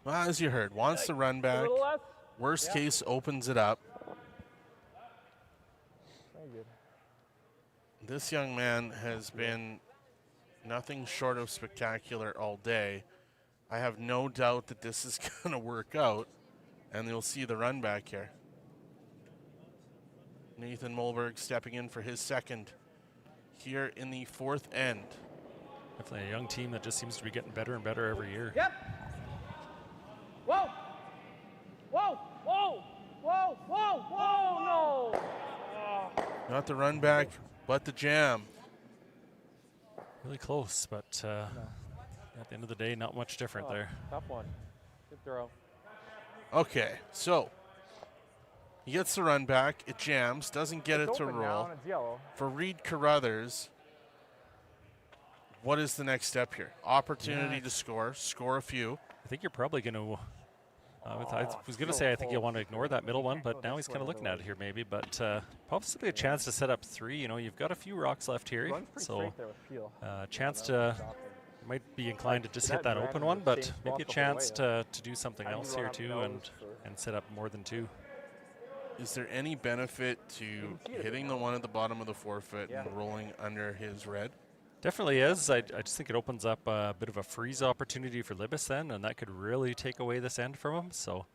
Well, as you heard, wants to run a back. little less. Worst case, opens it up. Very good. This young man has been nothing short of spectacular all day. I have no doubt that this is going to work out, and you'll see the run back here. Nathan Mulberg stepping in for his second here in the fourth end. Definitely a young team that just seems to be getting better and better every year. Yep. Whoa. Whoa. Whoa. Whoa. Whoa. Whoa. No. Not the run back, but the jam. Really close, but at the end of the day, not much different there. Tough one. Good throw. Okay, so he gets the run back. It jams, doesn't get It's it to open now roll. and it's yellow. For Reid Carruthers, what is the next step here? Opportunity to score a few. I think you're probably going to. I was going to say I think you'll want to ignore that middle one, but now he's kind of looking at it here maybe. But possibly a chance to set up 3. You know, you've got a few rocks left here, Runs pretty so straight there with peel. chance to might be inclined to just hit that open one, but maybe a chance to do something else here too and set up more than 2. Is there any benefit to hitting the one at the bottom of the forefoot and rolling under his red? Definitely is. I just think it opens up a bit of a freeze opportunity for Libis then, and that could really take away this end from him. So,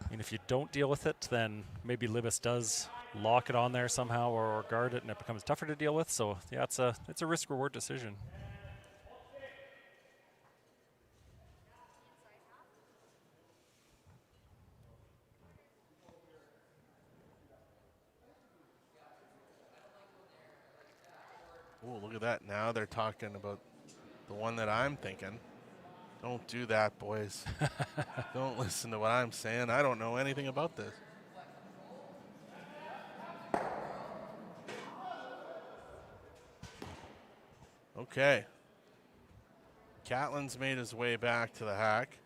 I mean, if you don't deal with it, then maybe Libis does lock it on there somehow or guard it, and it becomes tougher to deal with. So, yeah, it's a risk-reward decision. Oh, look at that. Now they're talking about the one that I'm thinking. Don't do that, boys. Don't listen to what I'm saying. I don't know anything about this. Okay. Catlin's made his way back to the hack.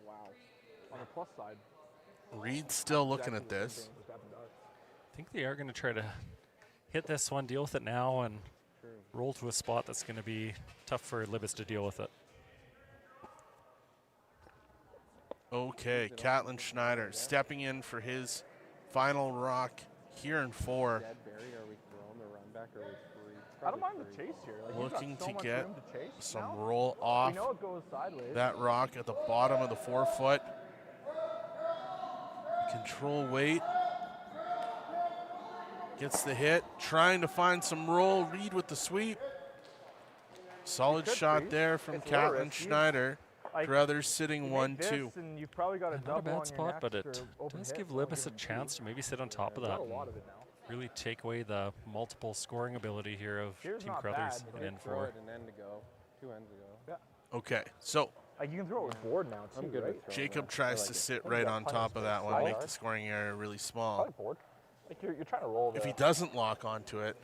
Wow. On the plus side. Reid's still looking at this. I think they are going to try to hit this one, deal with it now, and roll to a spot that's going to be tough for Libis to deal with it. Okay, Catlin Schneider stepping in for his final rock here in 4. Dead Barry, are we throwing the run back or are we free? I don't mind the chase here. Like, Looking he's got so to much get room to chase some now. roll We off know it goes sideways. that rock at the bottom of the 4-foot. Control weight. Gets the hit, trying to find some roll. Reid with the sweep. Solid shot there from It's a little Catlin risky. Schneider. Like, Carruthers sitting you make 1-2. this and you've probably got a Not a double bad on your spot, but next it or open does hit, give so I'll Libbus a him chance to maybe sit on top of We've that got a and lot of it now. really take away the multiple scoring ability here of Here's Team not Carruthers bad, in N4. Throw it an end to go. 2 ends ago. Yeah. Okay, so Like, you can throw it with board now, too, I'm good right? with throwing Jacob that. tries I like to it. sit He's right got on plenty of top of that space. one, make Solid. the scoring area really small. Probably board. Like, you're trying to roll If the... he doesn't lock onto it,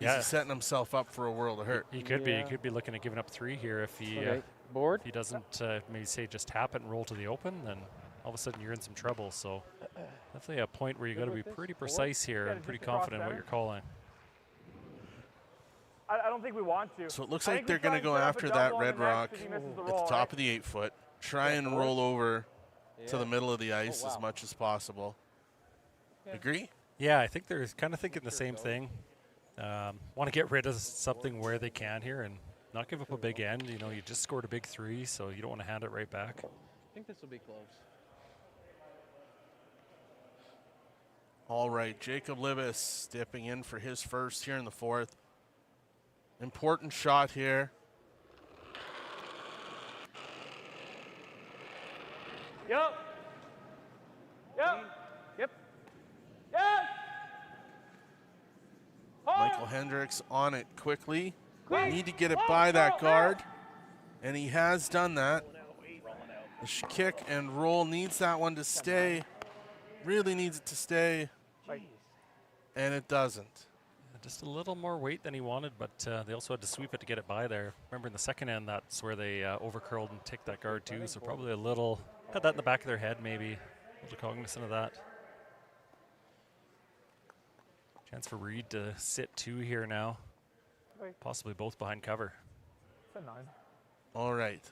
Yeah. he's setting himself up for a world of hurt. He could be. He Yeah. could be looking at giving up 3 here if he Okay, board. if he doesn't maybe say just tap it and roll to the open. Then all of a sudden you're in some trouble. So definitely a point where you got to be pretty precise here Yeah, and just pretty across confident in what center. you're calling. I don't think we want to. So it looks I like think we they're try going to and go set up a after double that on red the next rock if he misses the at the roll, top right? of the 8-foot. Try and roll over to the middle of the ice Oh, as wow. much as possible. Agree? Yeah, I think they're kind of thinking the same thing. Want to get rid of something where they can here and not give up a big end. You know, you just scored a big 3, so you don't want to hand it right back. I think this will be close. All right, Jacob Libbus stepping in for his first here in the 4th. Important shot here. Yep. Yep. Yep. Yes. Michael Hendricks on it quickly. Quick. Need to get it by that guard, and he has done that. The kick and roll needs that one to stay. Really needs it to stay, and it doesn't. Just a little more weight than he wanted, but they also had to sweep it to get it by there. Remember in the second end, that's where they overcurled and ticked that guard too, so probably a little, had that in the back of their head maybe, a little cognizant of that. Chance for Reid to sit 2 here now, possibly both behind cover. It's a 9. All right,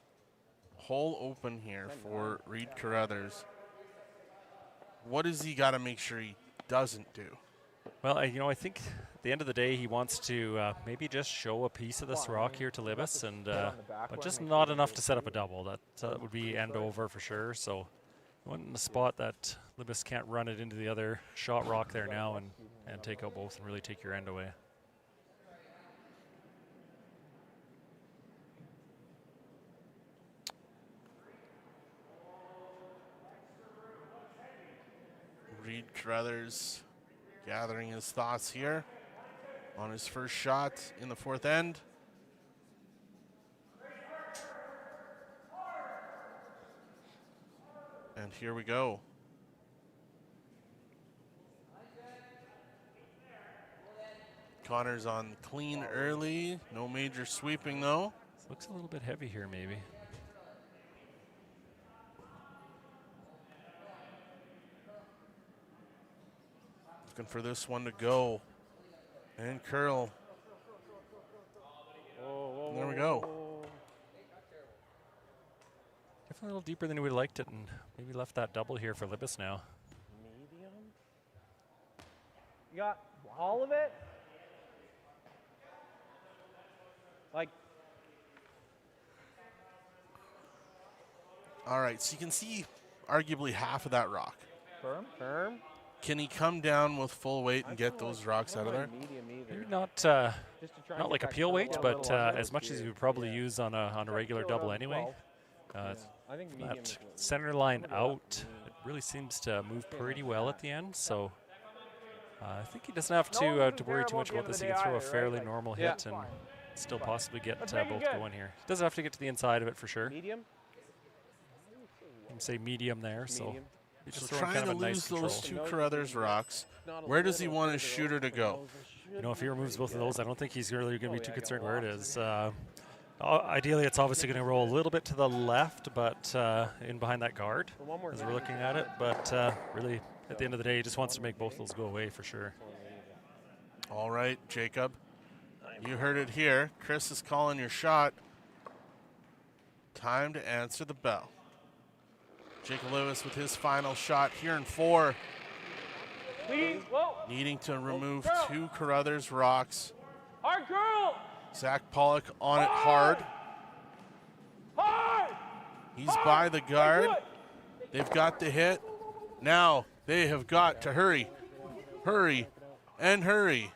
hole open here for Reid Carruthers. What does he got to make sure he doesn't do? Well, I think at the end of the day, he wants to maybe just show a piece of this rock here to Libis, and but just not enough to set up a double. That would be end over for sure. So, one in the spot that Libis can't run it into the other shot rock there now and take out both and really take your end away. Reid Carruthers gathering his thoughts here on his first shot in the 4th end. And here we go. Connor's on clean early. No major sweeping though. This looks a little bit heavy here maybe. Looking for this one to go. And curl. And there we go. Definitely a little deeper than we would have liked it, and maybe left that double here for Libis now. Medium. You got all of it? Like, All right, so you can see arguably half of that rock. Firm? Firm. Can he come down with full weight and get those rocks out of there? Medium either. Maybe not Just to try and not get like a that peel curl weight, a but little under as much as you would probably use on a regular double anyway. I think medium That is what center line out, it really seems to move pretty well at the end. So I think he doesn't have to worry too much about this. He can throw a fairly normal hit and still possibly get both going here. Doesn't have to get to the inside of it for sure. medium. You can say medium there. So Medium. you're So just throwing trying kind to of a nice lose those control. 2 Carruthers rocks. Where does he want his shooter to go? You know, if he removes both of those, I don't think he's really going to be too concerned where it is. Ideally, it's obviously going to roll a little bit to the left, but in behind that guard as we're looking at it. But really, at the end of the day, he just wants to make both of those go away for sure. All right, Jacob. You heard it here. Chris is calling your shot. Time to answer the bell. Jacob Libbus with his final shot here in 4. Please, whoa. Needing to remove 2 Carruthers rocks. Hard girl. Zach Pollock on it hard. Hard. He's by the guard. They've got the hit. Now they have got to hurry, hurry, and hurry.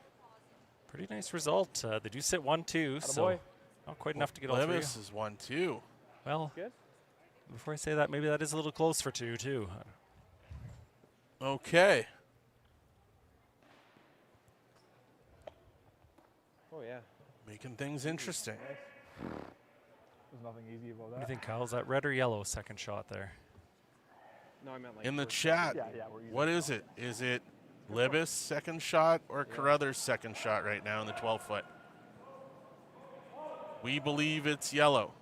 Pretty nice result. They do sit 1-2, so not quite enough to get all 3. Libis is 1-2. Well, before I say that, maybe that is a little close for 2 too. Okay. Oh yeah. Making things interesting. There's nothing easy about that. What do you think, Kyle? Is that red or yellow second shot there? No, I meant like In the first chat, Yeah, we're using what is it? Is it Libis second shot or Carruthers second shot right now in the 12-foot? We believe it's yellow.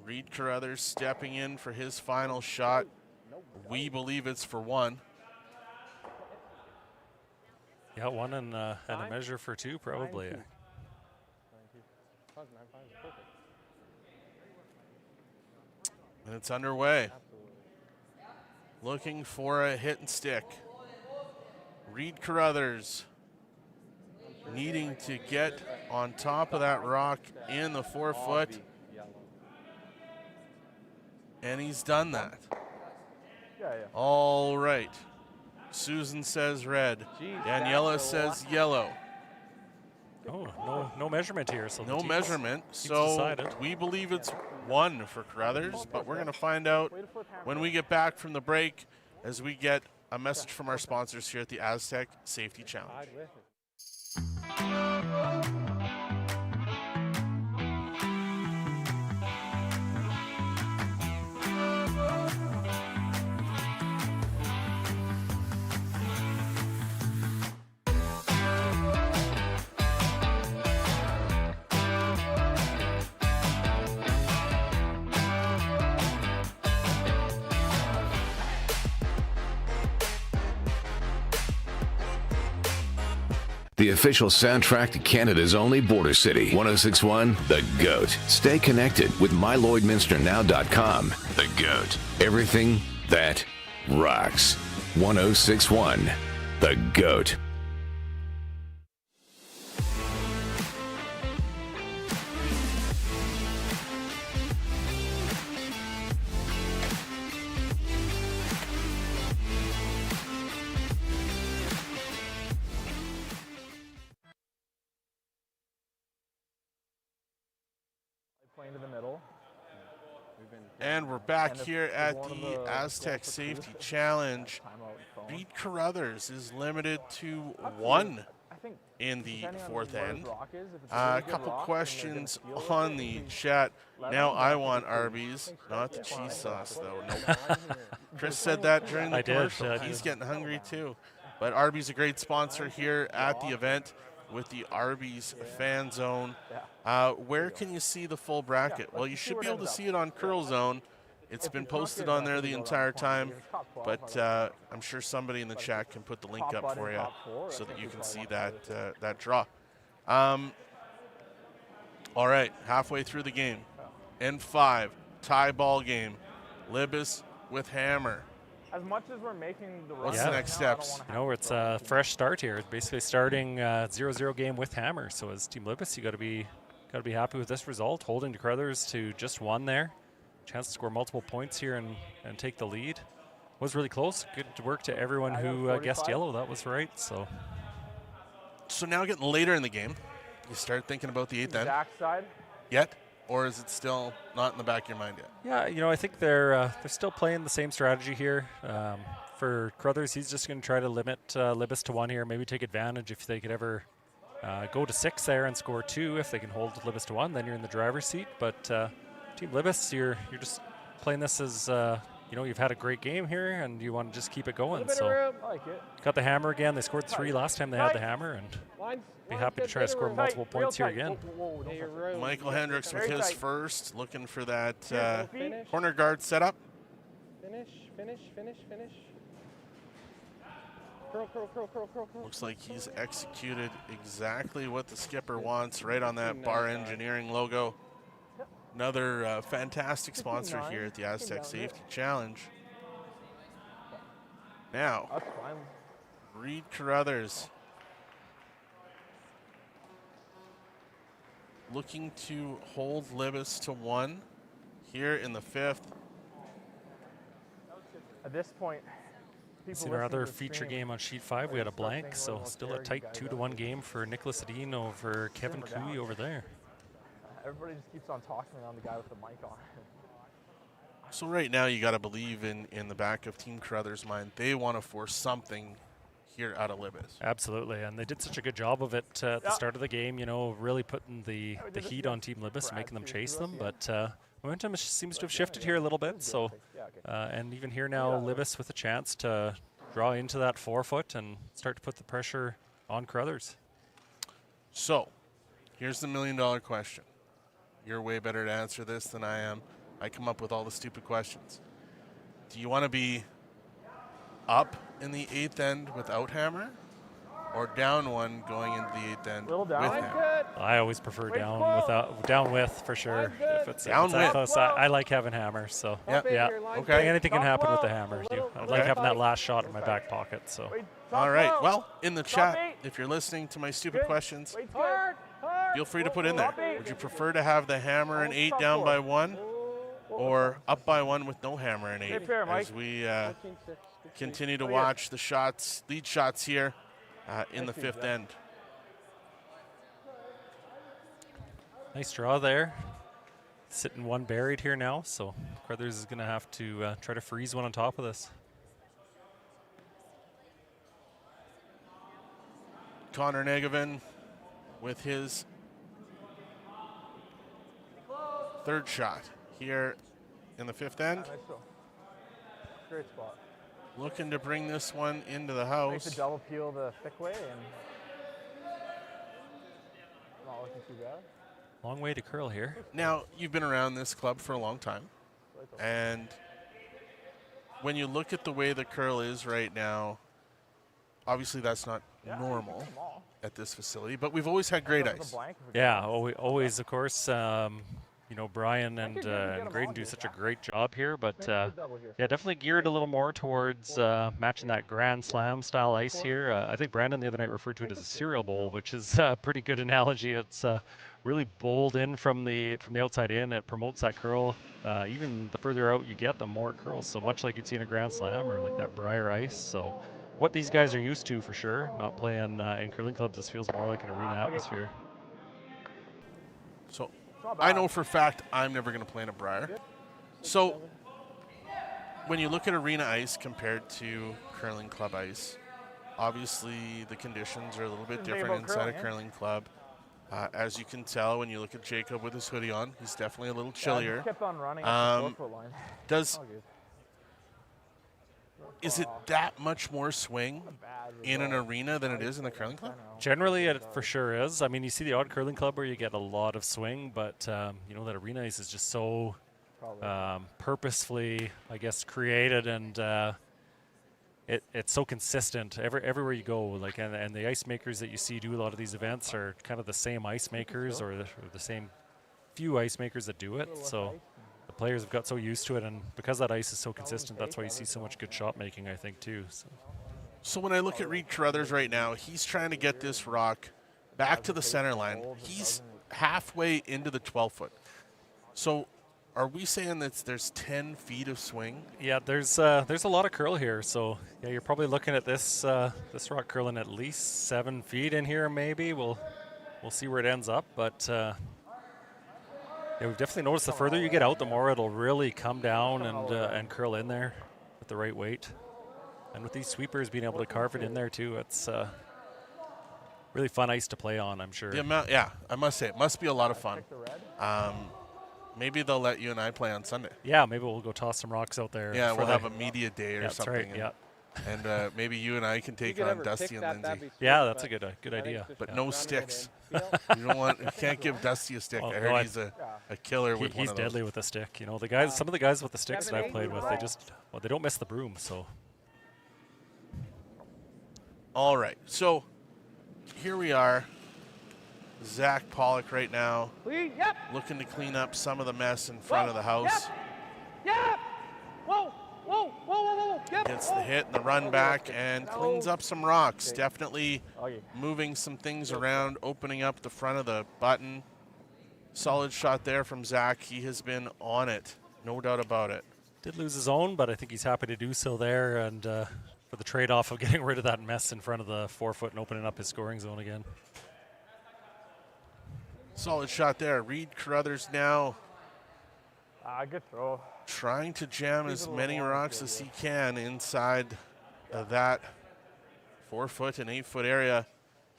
Reid Carruthers stepping in for his final shot. We believe it's for 1. Yeah, 1 and a measure for 2 probably. 9-2. 9-2. 9-5 is perfect. And it's underway. Absolutely. Looking for a hit and stick. Reid Carruthers needing to get on top of that rock in the 4-foot. And he's done that. Yeah. All right. Susan says red. Daniela says yellow. Oh, no measurement here. So No measurement. So decided. we believe it's 1 for Carruthers, but we're going to find out when we get back from the break as we get a message from our sponsors here at the Astec Safety Challenge. The official soundtrack to Canada's only border city, 1061, The GOAT. Stay connected with mylloydminsternow.com. The GOAT. Everything that rocks. 1061, The GOAT. Playing to the middle. And we're back here at the Astec Safety Challenge. Reid Carruthers is limited to 1 in the 4th end. A couple questions on the chat. Now I want Arby's, not the cheese sauce though. Nope. Chris said that during the commercial. He's getting hungry too. But Arby's a great sponsor here at the event with the Arby's Fan Zone. Where can you see the full bracket? Well, you should be able to see it on Curl Zone. It's been posted on there the entire time, but I'm sure somebody in the chat can put the link up for you so that you can see that that draw. All right, halfway through the game. N5, tie ball game. Libis with hammer. As much as we're making the What's the next steps? You know, it's a fresh start here. It's basically starting 0-0 game with hammer. So as Team Libis, you got to be happy with this result. Holding the Carruthers to just 1 there. Chance to score multiple points here and take the lead. Was really close. Good work to everyone who guessed yellow. That was right. So now getting later in the game, you start thinking about the 8th end. Backside. Yet? Or is it still not in the back of your mind yet? Yeah, you know, I think they're still playing the same strategy here. For Carruthers, he's just going to try to limit Libis to 1 here, maybe take advantage if they could ever go to 6 there and score 2. If they can hold Libis to 1, then you're in the driver's seat. But Team Libis, you're just playing this as, you know, you've had a great game here and you want to just keep it going. So got the hammer again. They scored 3 last time they had the hammer, and be happy to try to score multiple points here again. Michael Hendricks with his first, looking for that corner guard setup. Finish. Looks like he's executed exactly what the skipper wants, right on that bar engineering logo. Another fantastic sponsor here at the Astec Safety Challenge. Now, Reid Carruthers looking to hold Libis to 1 here in the 5th. At this point, in our other feature game on sheet 5, we had a blank, so still a tight 2-1 game for Nicholas Edin over Kevin Cooey over there. Everybody just keeps on talking around the guy with the mic on. So right now you got to believe in the back of Team Carruthers' mind. They want to force something here out of Libis. Absolutely, and they did such a good job of it at the start of the game, you know, really putting the heat on Team Libis and making them chase them, but momentum seems to have shifted here a little bit, so and even here now Libis with a chance to draw into that forefoot and start to put the pressure on Carruthers. So here's the $1 million question. You're way better to answer this than I am. I come up with all the stupid questions. Do you want to be up in the 8th end without hammer, or down 1 going into the 8th end with hammer? I always prefer down with for sure. If it's down that with. close, I like having hammer. So yeah. Okay. Anything can happen with the hammer. I like having that last shot in my back pocket. So. All right. Well, in the chat, if you're listening to my stupid questions, feel free to put in there. Would you prefer to have the hammer and 8 down by 1, or up by 1 with no hammer and 8? As we continue to watch the shots, lead shots here in the 5th end. Nice draw there. Sitting 1 buried here now, so Carruthers is going to have to try to freeze 1 on top of this. Connor Negevin with his 3rd shot here in the 5th end. Great spot. Looking to bring this one into the Make house. the double peel the thick way and not looking too bad. Long way to curl here. Now, you've been around this club for a long time, and when you look at the way the curl is right now, obviously that's not normal at this facility, but we've always had great ice. Yeah, always, of course. You know, Brian and Graydon do such a great job here, but yeah, definitely geared a little more towards matching that Grand Slam style ice here. I think Brandon the other night referred to it as a cereal bowl, which is a pretty good analogy. It's really bowled in from the outside in. It promotes that curl. Even the further out you get, the more it curls. So much like you'd see in a Grand Slam or like that Briar ice. So what these guys are used to for sure. Not playing in curling clubs. This feels more like an arena atmosphere. So I know for a fact I'm never going to play in a Briar. So when you look at arena ice compared to curling club ice, obviously the conditions are a little bit different inside a curling club. As you can tell when you look at Jacob with his hoodie on, he's definitely a little chillier. Yeah, kept on running Is it that much more swing in an arena than it is in a curling club? Generally, it for sure is. I mean, you see the odd curling club where you get a lot of swing, but you know, that arena ice is just so purposefully, I guess, created, and it's so consistent everywhere you go. Like, and the ice makers that you see do a lot of these events are kind of the same ice makers or the same few ice makers that do it. So the players have got so used to it, and because that ice is so consistent, that's why you see so much good shot making, I think, too. So when I look at Reid Carruthers right now, he's trying to get this rock back to the center line. He's halfway into the 12-foot. So are we saying that there's 10 feet of swing? Yeah, there's a lot of curl here. So yeah, you're probably looking at this this rock curling at least 7 feet in here. Maybe we'll see where it ends up. But yeah, we've definitely noticed the further you get out, the more it'll really come down and curl in there with the right weight. And with these sweepers being able to carve it in there too, it's really fun ice to play on, I'm sure. The amount, yeah, I must say, it must be a lot of fun. Maybe they'll let you and I play on Sunday. Yeah, maybe we'll go toss some rocks out there. Yeah, we'll have a media day or something. That's right, yeah. And maybe you and I can take on Dusty and Lindsay. Yeah, that's a good idea. But no sticks. You can't give Dusty a stick. I heard he's a killer with one of those. He's deadly with a stick. You know, some of the guys with the sticks that I've played with, they don't miss the broom. So All right, so here we are. Zach Pollock right now looking to clean up some of the mess in front of the house. Gets the hit and the run back and cleans up some rocks. Definitely moving some things around, opening up the front of the button. Solid shot there from Zach. He has been on it, no doubt about it. Did lose his own, but I think he's happy to do so there, and for the trade-off of getting rid of that mess in front of the 4-foot and opening up his scoring zone again. Solid shot there. Reid Carruthers now Good throw. trying to jam as many rocks as he can inside that 4-foot and 8-foot area.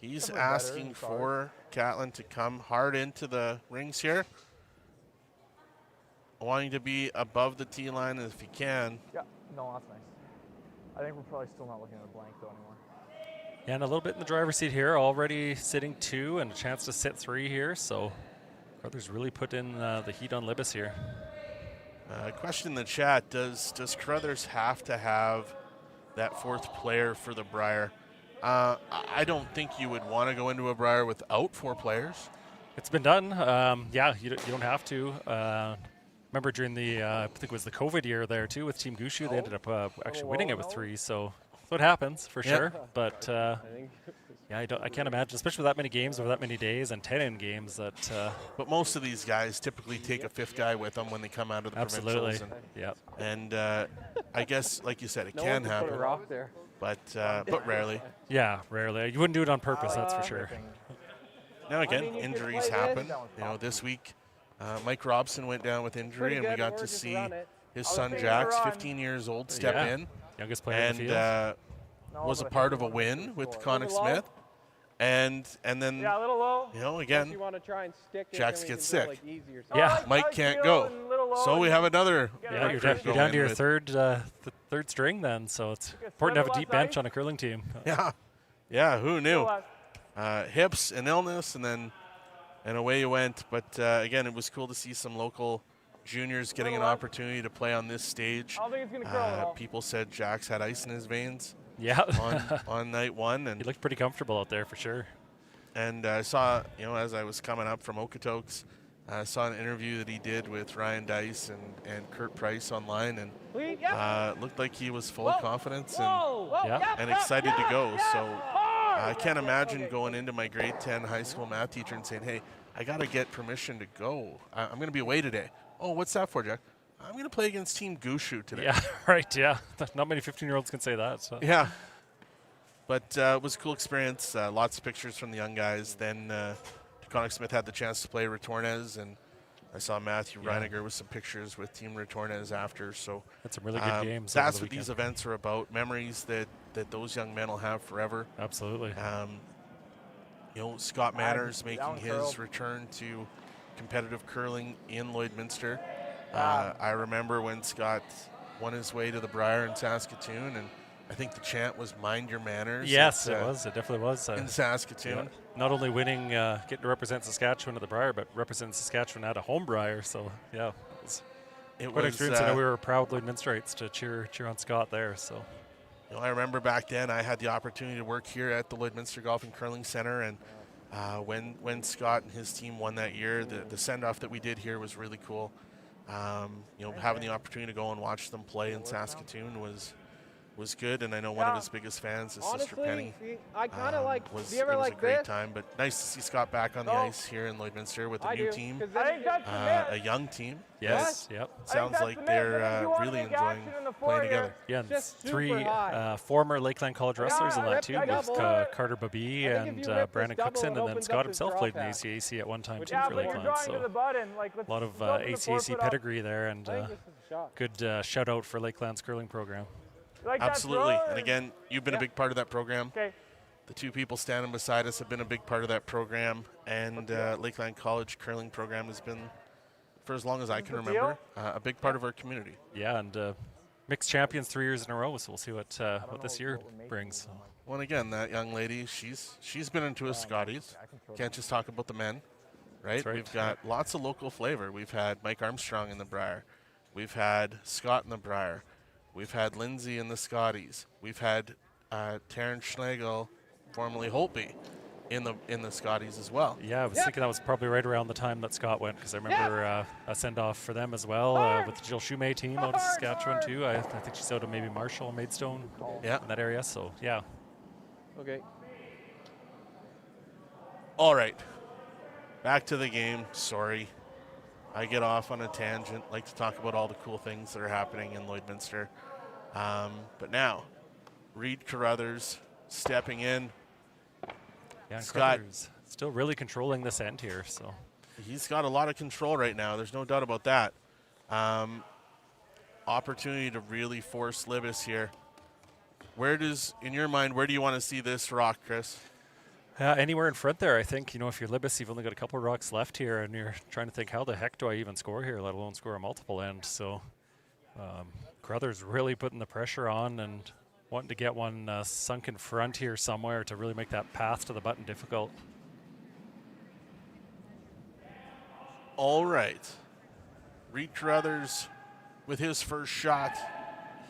He's asking for Catlin to come hard into the rings here. Wanting to be above the tee line if he can. Yeah, no, that's nice. I think we're probably still not looking at a blank though anymore. And a little bit in the driver's seat here, already sitting 2 and a chance to sit 3 here. So Carruthers really put in the heat on Libis here. Question in the chat, does Carruthers have to have that 4th player for the Brier? I don't think you would want to go into a Brier without 4 players. It's been done. Yeah, you don't have to. Remember during the, I think it was the COVID year there too with Team Gushu, they ended up actually winning it with 3. So it happens for sure. But yeah, I can't imagine, especially with that many games over that many days and 10 games that. But most of these guys typically take a 5th guy with them when they come out of the provincials. And I guess, like you said, it can happen. But rarely. Yeah, rarely. You wouldn't do it on purpose, that's for sure. Now again, injuries happen. You know, this week, Mike Robson went down with injury, and we got to see his son Jax, 15 years old, step in. Youngest player in the field. Was a part of a win with Connick Smith. And then, you know, again, Jax gets sick. Mike can't go. So we have another. Yeah, you're down to your third string then, so it's important to have a deep bench on a curling team. Yeah, who knew? Hips and illness, and away you went. But again, it was cool to see some local juniors getting an opportunity to play on this stage. People said Jax had ice in his veins. Yeah. on night 1, and he looked pretty comfortable out there for sure. And I saw, you know, as I was coming up from Okotoks, I saw an interview that he did with Ryan Dice and Kurt Price online, and looked like he was full of confidence and excited to go. So I can't imagine going into my grade 10 high school math teacher and saying, hey, I got to get permission to go. I'm going to be away today. Oh, what's that for, Jack? I'm going to play against Team Gushu today. Yeah, right, yeah. Not many 15-year-olds can say that. So. Yeah. But it was a cool experience. Lots of pictures from the young guys. Then Connick Smith had the chance to play Retornez, and I saw Matthew Reiniger with some pictures with Team Retornez after. So that's some really good games. That's what these events are about, memories that those young men will have forever. Absolutely. You know, Scott Manners making his return to competitive curling in Lloydminster. I remember when Scott won his way to the Brier in Saskatoon, and I think the chant was "Mind Your Manners." Yes, it was. It definitely was. In Saskatoon. Yeah. Not only winning, getting to represent Saskatchewan at the Brier, but representing Saskatchewan at a home Brier. So, yeah, it was quite an experience. I know we were proud Lloydminsterites to cheer on Scott there. So, you know, I remember back then I had the opportunity to work here at the Lloydminster Golf and Curling Center, and when Scott and his team won that year, the send-off that we did here was really cool. You know, having the opportunity to go and watch them play in Saskatoon was good, and I know one of his biggest fans, his sister Penny, I kind of like. Was a great time. But nice to see Scott back on the ice here in Lloydminster with a new team, a young team. Yes, yep. Sounds like they're really enjoying playing together. Yeah, and 3 former Lakeland College wrestlers in that too, with Carter Babi and Brandon Cookson, and then Scott himself played in the ACAC at one time too for Lakeland. So a lot of ACAC pedigree there, and good shout out for Lakeland's curling program. Absolutely, and again, you've been a big part of that program. The 2 people standing beside us have been a big part of that program, and Lakeland College curling program has been, for as long as I can remember, a big part of our community. Yeah, and mixed champions 3 years in a row, so we'll see what this year brings. Well, and again, that young lady, she's been into a Scotties. Can't just talk about the men, right? We've got lots of local flavor. We've had Mike Armstrong in the Brier. We've had Scott in the Brier. We've had Lindsay in the Scotties. We've had Terrence Schlegel, formerly Holtby, in the Scotties as well. Yeah, I was thinking that was probably right around the time that Scott went, because I remember a send-off for them as well with the Jill Shumay team out of Saskatchewan too. I think she's out of maybe Marshall, Maidstone, in that area. So yeah. Okay. All right, back to the game. Sorry, I get off on a tangent. Like to talk about all the cool things that are happening in Lloydminster. But now, Reid Carruthers stepping in. Yeah, and Scott Carruthers still really controlling this end here. So he's got a lot of control right now. There's no doubt about that. Opportunity to really force Libis here. In your mind, where do you want to see this rock, Chris? Anywhere in front there, I think. If you're Libis, you've only got a couple of rocks left here, and you're trying to think, how the heck do I even score here, let alone score a multiple end? So Carruthers really putting the pressure on and wanting to get one sunk in front here somewhere to really make that path to the button difficult. All right. Reid Carruthers with his first shot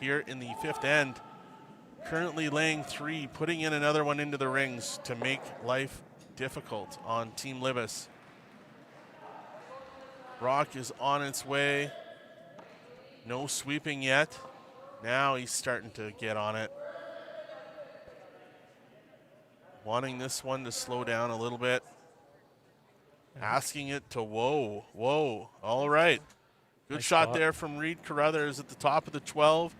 here in the fifth end. Currently laying 3, putting in another one into the rings to make life difficult on Team Libis. Rock is on its way. No sweeping yet. Now he's starting to get on it. Wanting this one to slow down a little bit. Asking it to whoa. All right. Good Nice shot spot. there from Reid Carruthers at the top of the 12.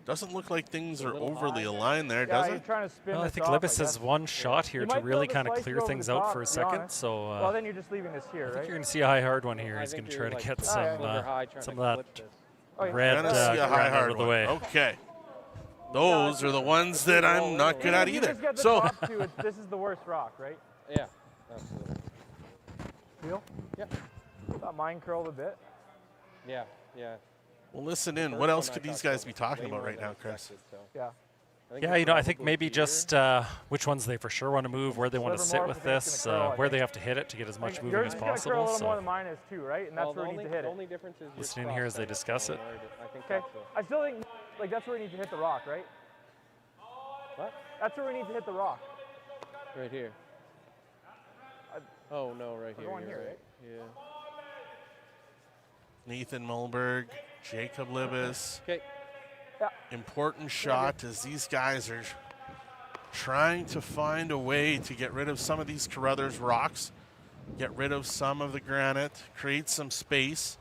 Doesn't look like things are overly aligned there, does it? Trying to spin Well, I this think off, Libis has one shot here to really kind of clear things out for a second. So well, then you're just leaving this here, I think right? you're going to see a high hard one here. He's going to try to get some of that red Gonna see a high ground out hard of the one. way. Okay. Those are the ones that I'm not good at You either. just get the So top two, this is the worst rock, right? Yeah, absolutely. Feel? Yeah. Thought mine curled a bit. Yeah. well, listen in. What else could these guys be talking about right now, Chris? Yeah. Yeah, I think maybe just which ones they for sure want to move, where they want to sit with this, where they have to hit it to get as much moving as Yours is gonna curl a possible. little more So than mine is too, right? And that's where we need to hit The it. only difference is listen in here as they discuss it. I think Okay. I still think that's where we need to hit the rock, right? What? That's where we need to hit the rock. Right here. Oh no, right here. going you're here, right. Yeah. Nathan Mulberg, Jacob Libis. Okay. Important shot as these guys are trying to find a way to get rid of some of these Carruthers rocks, get rid of some of the granite, create some space.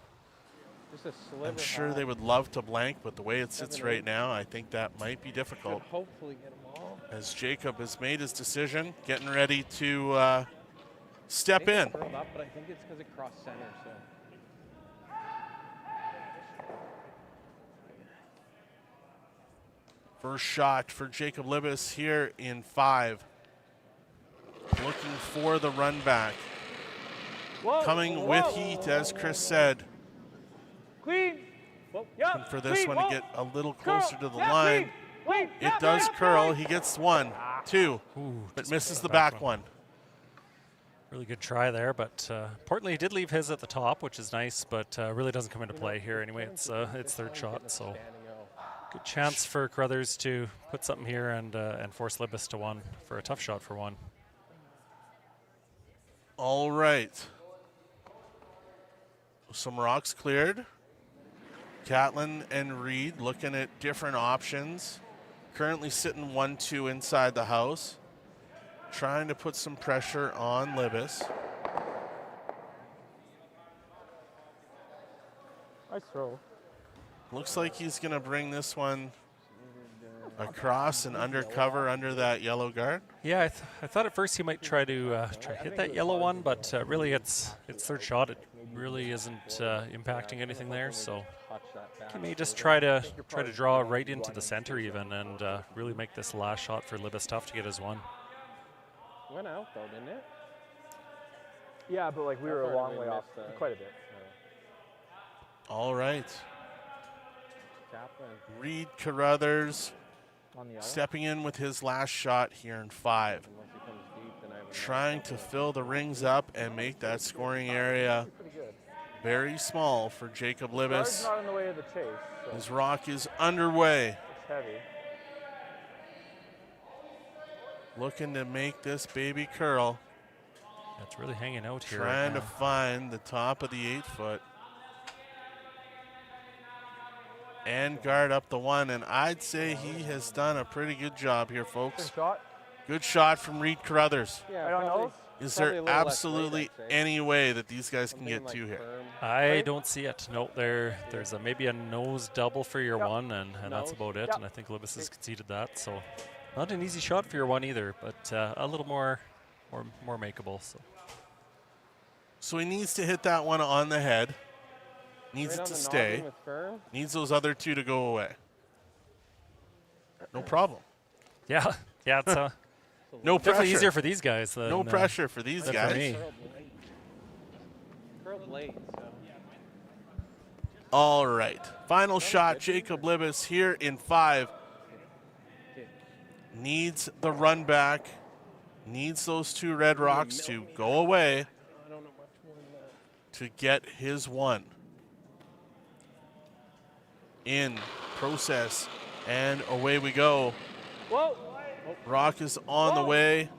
Just a sliver. I'm sure they would love to blank, but the way it sits right now, I think that might be difficult. Hopefully get them all. As Jacob has made his decision, getting ready to step in. Curled up, but I think it's because it crossed center. So. First shot for Jacob Libis here in 5. Looking for the run back. Coming with heat, as Chris said. Clean. Looking for this one to get a little closer to the line. It does curl. He gets 1, 2, but misses the back one. Really good try there, but importantly, he did leave his at the top, which is nice, but really doesn't come into play here anyway. It's third shot, so good chance for Carruthers to put something here and force Libis to 1 for a tough shot for 1. All right. Some rocks cleared. Catlin and Reid looking at different options. Currently sitting 1-2 inside the house. Trying to put some pressure on Libis. Nice throw. Looks like he's going to bring this one across and undercover under that yellow guard. Yeah, I thought at first he might try to hit that yellow one, but really it's third shot. It really isn't impacting anything there, so he may just try to draw right into the center even and really make this last shot for Libis tough to get his 1. Went out though, didn't it? Yeah, but like we were a long way off, quite a bit. All right. Kaplan. Reid Carruthers On the stepping in with his last shot here in 5. Unless he comes deep, then I have Trying to fill the rings up and make that scoring area very small for Jacob Libis. Not in the way of the chase. So His rock is underway. it's heavy. looking to make this baby curl. It's really hanging out here. Trying to find the top of the 8-foot. And guard up the 1, and I'd say he has done a pretty good job here, folks. Good shot. Good shot from Reid Carruthers. Yeah, I don't know. Is there absolutely any way that these guys can get to here? I don't see it. No, there's maybe a nose double for your 1, and that's about it. And I think Libis has conceded that. So not an easy shot for your 1 either, but a little more makeable. So he needs to hit that one on the head. Needs it to stay. Needs those other 2 to go away. No problem. Yeah, it's no pressure. Definitely easier for these guys. No pressure for these guys. For me. Curled late, so. All right. Final shot, Jacob Libis here in 5. Needs the run back. Needs those 2 red rocks to go away to get his 1. In process, and away we go. Whoa. Rock is on the way.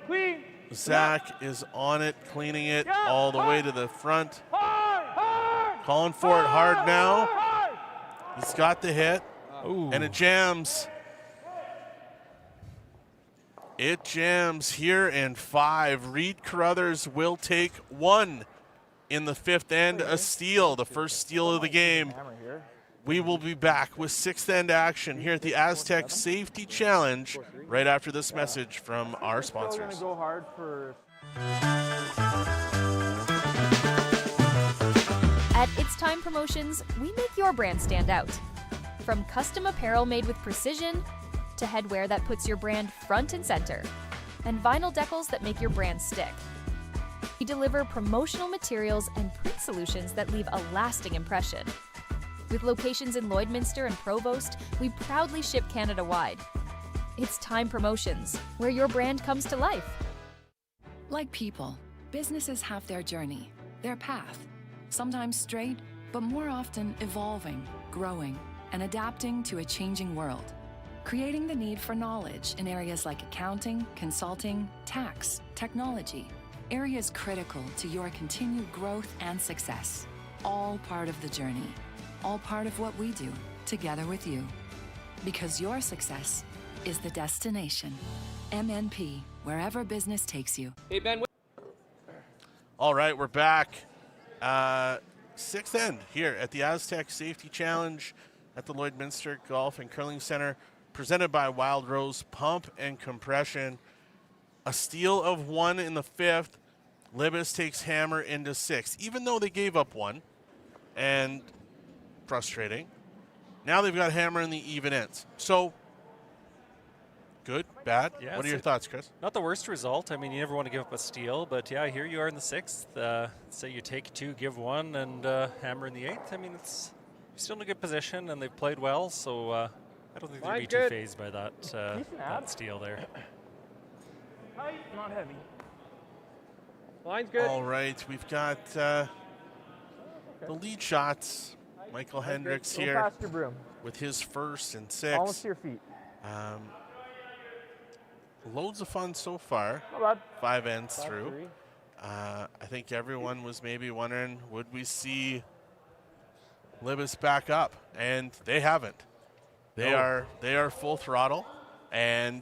Clean. Zach is on it, cleaning it all the way to the front. Hard. Calling for it hard now. He's got the hit. Ooh. And it jams. It jams here in 5. Reid Carruthers will take 1 in the 5th end, a steal, the first steal of the game. We will be back with 6th end action here at the Astec Safety Challenge right after this message from our sponsors. Go hard for At It's Time Promotions, we make your brand stand out. From custom apparel made with precision to headwear that puts your brand front and center, and vinyl decals that make your brand stick. We deliver promotional materials and print solutions that leave a lasting impression. With locations in Lloydminster and Provost, we proudly ship Canada-wide. It's Time Promotions, where your brand comes to life. Like people, businesses have their journey, their path, sometimes straight, but more often evolving, growing, and adapting to a changing world. Creating the need for knowledge in areas like accounting, consulting, tax, technology, areas critical to your continued growth and success. All part of the journey. All part of what we do, together with you. Because your success is the destination. MNP, wherever business takes you. Hey, Ben. All right, we're back. 6th end here at the Astec Safety Challenge at the Lloydminster Golf and Curling Center, presented by Wild Rose Pump and Compression. A steal of 1 in the 5th. Libis takes hammer into 6th, even though they gave up 1. And frustrating. Now they've got hammer in the even ends. So, good, bad? Yeah, what are your thoughts, Chris? Not the worst result. I mean, you never want to give up a steal, but yeah, here you are in the 6th. Say you take 2, give 1, and hammer in the 8th. I mean, it's still in a good position, and they've played well, so I don't think they'd be too phased by that steal there. Tight, not heavy. Line's good. All right, we've got the lead shots. Michael Hendricks here past your broom. with his 1st and 6. Almost to your feet. Loads of fun so far. Not bad. 5 ends through. I think everyone was maybe wondering, would we see Libis back up? And they haven't. They are full throttle. And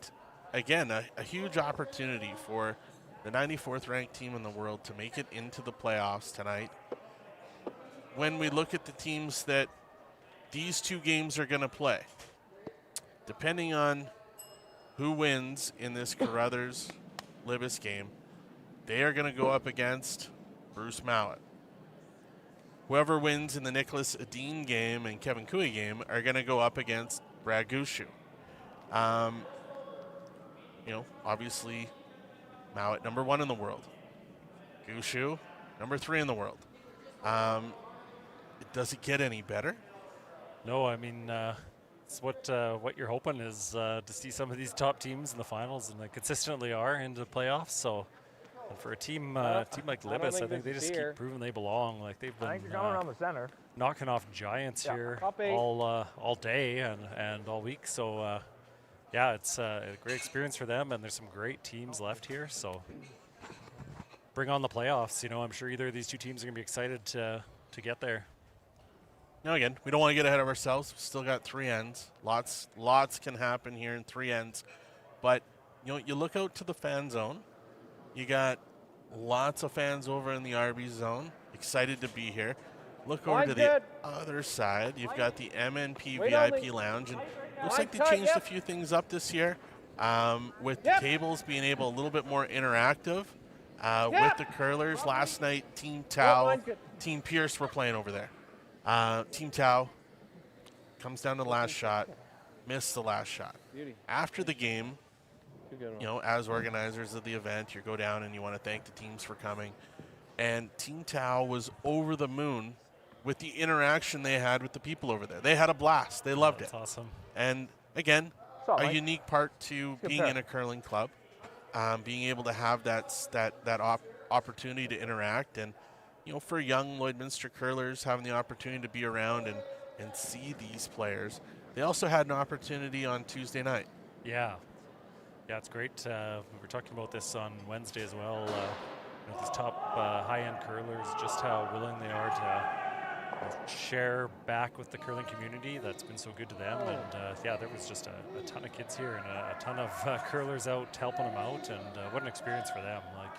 again, a huge opportunity for the 94th ranked team in the world to make it into the playoffs tonight. When we look at the teams that these 2 games are going to play, depending on who wins in this Carruthers-Libis game, they are going to go up against Bruce Mowat. Whoever wins in the Nicholas Adine game and Kevin Cooey game are going to go up against Brad Gushu. Obviously, Mowat, number 1 in the world. Gushu, number 3 in the world. Does it get any better? No, I mean, it's what you're hoping is to see some of these top teams in the finals, and they consistently are into the playoffs. So, and for a team like Libis, I think they just keep proving they belong. Like they've been going around the center, knocking off giants here all day and all week. So, Yeah, it's a great experience for them, and there's some great teams left here. So bring on the playoffs. You know, I'm sure either of these two teams are going to be excited to get there. Now again, we don't want to get ahead of ourselves. We've still got 3 ends. Lots can happen here in 3 ends. But you know, you look out to the fan zone. You got lots of fans over in the RB zone, excited to be here. Look over to the other side. You've got the MNP VIP lounge, and looks like they changed a few things up this year, with the tables being able a little bit more interactive. With the curlers last night, Team Tau, Team Pierce were playing over there. Team Tau comes down to the last shot, missed the last shot. After the game, you know, as organizers of the event, you go down and you want to thank the teams for coming. And Team Tau was over the moon with the interaction they had with the people over there. They had a blast. They loved it. That's awesome. And again, a unique part to being in a curling club, being able to have that opportunity to interact. And, you know, for young Lloydminster curlers, having the opportunity to be around and see these players. They also had an opportunity on Tuesday night. Yeah. Yeah, it's great. We were talking about this on Wednesday as well. You know, these top high-end curlers, just how willing they are to share back with the curling community. That's been so good to them. And yeah, there was just a ton of kids here and a ton of curlers out helping them out. And what an experience for them. Like,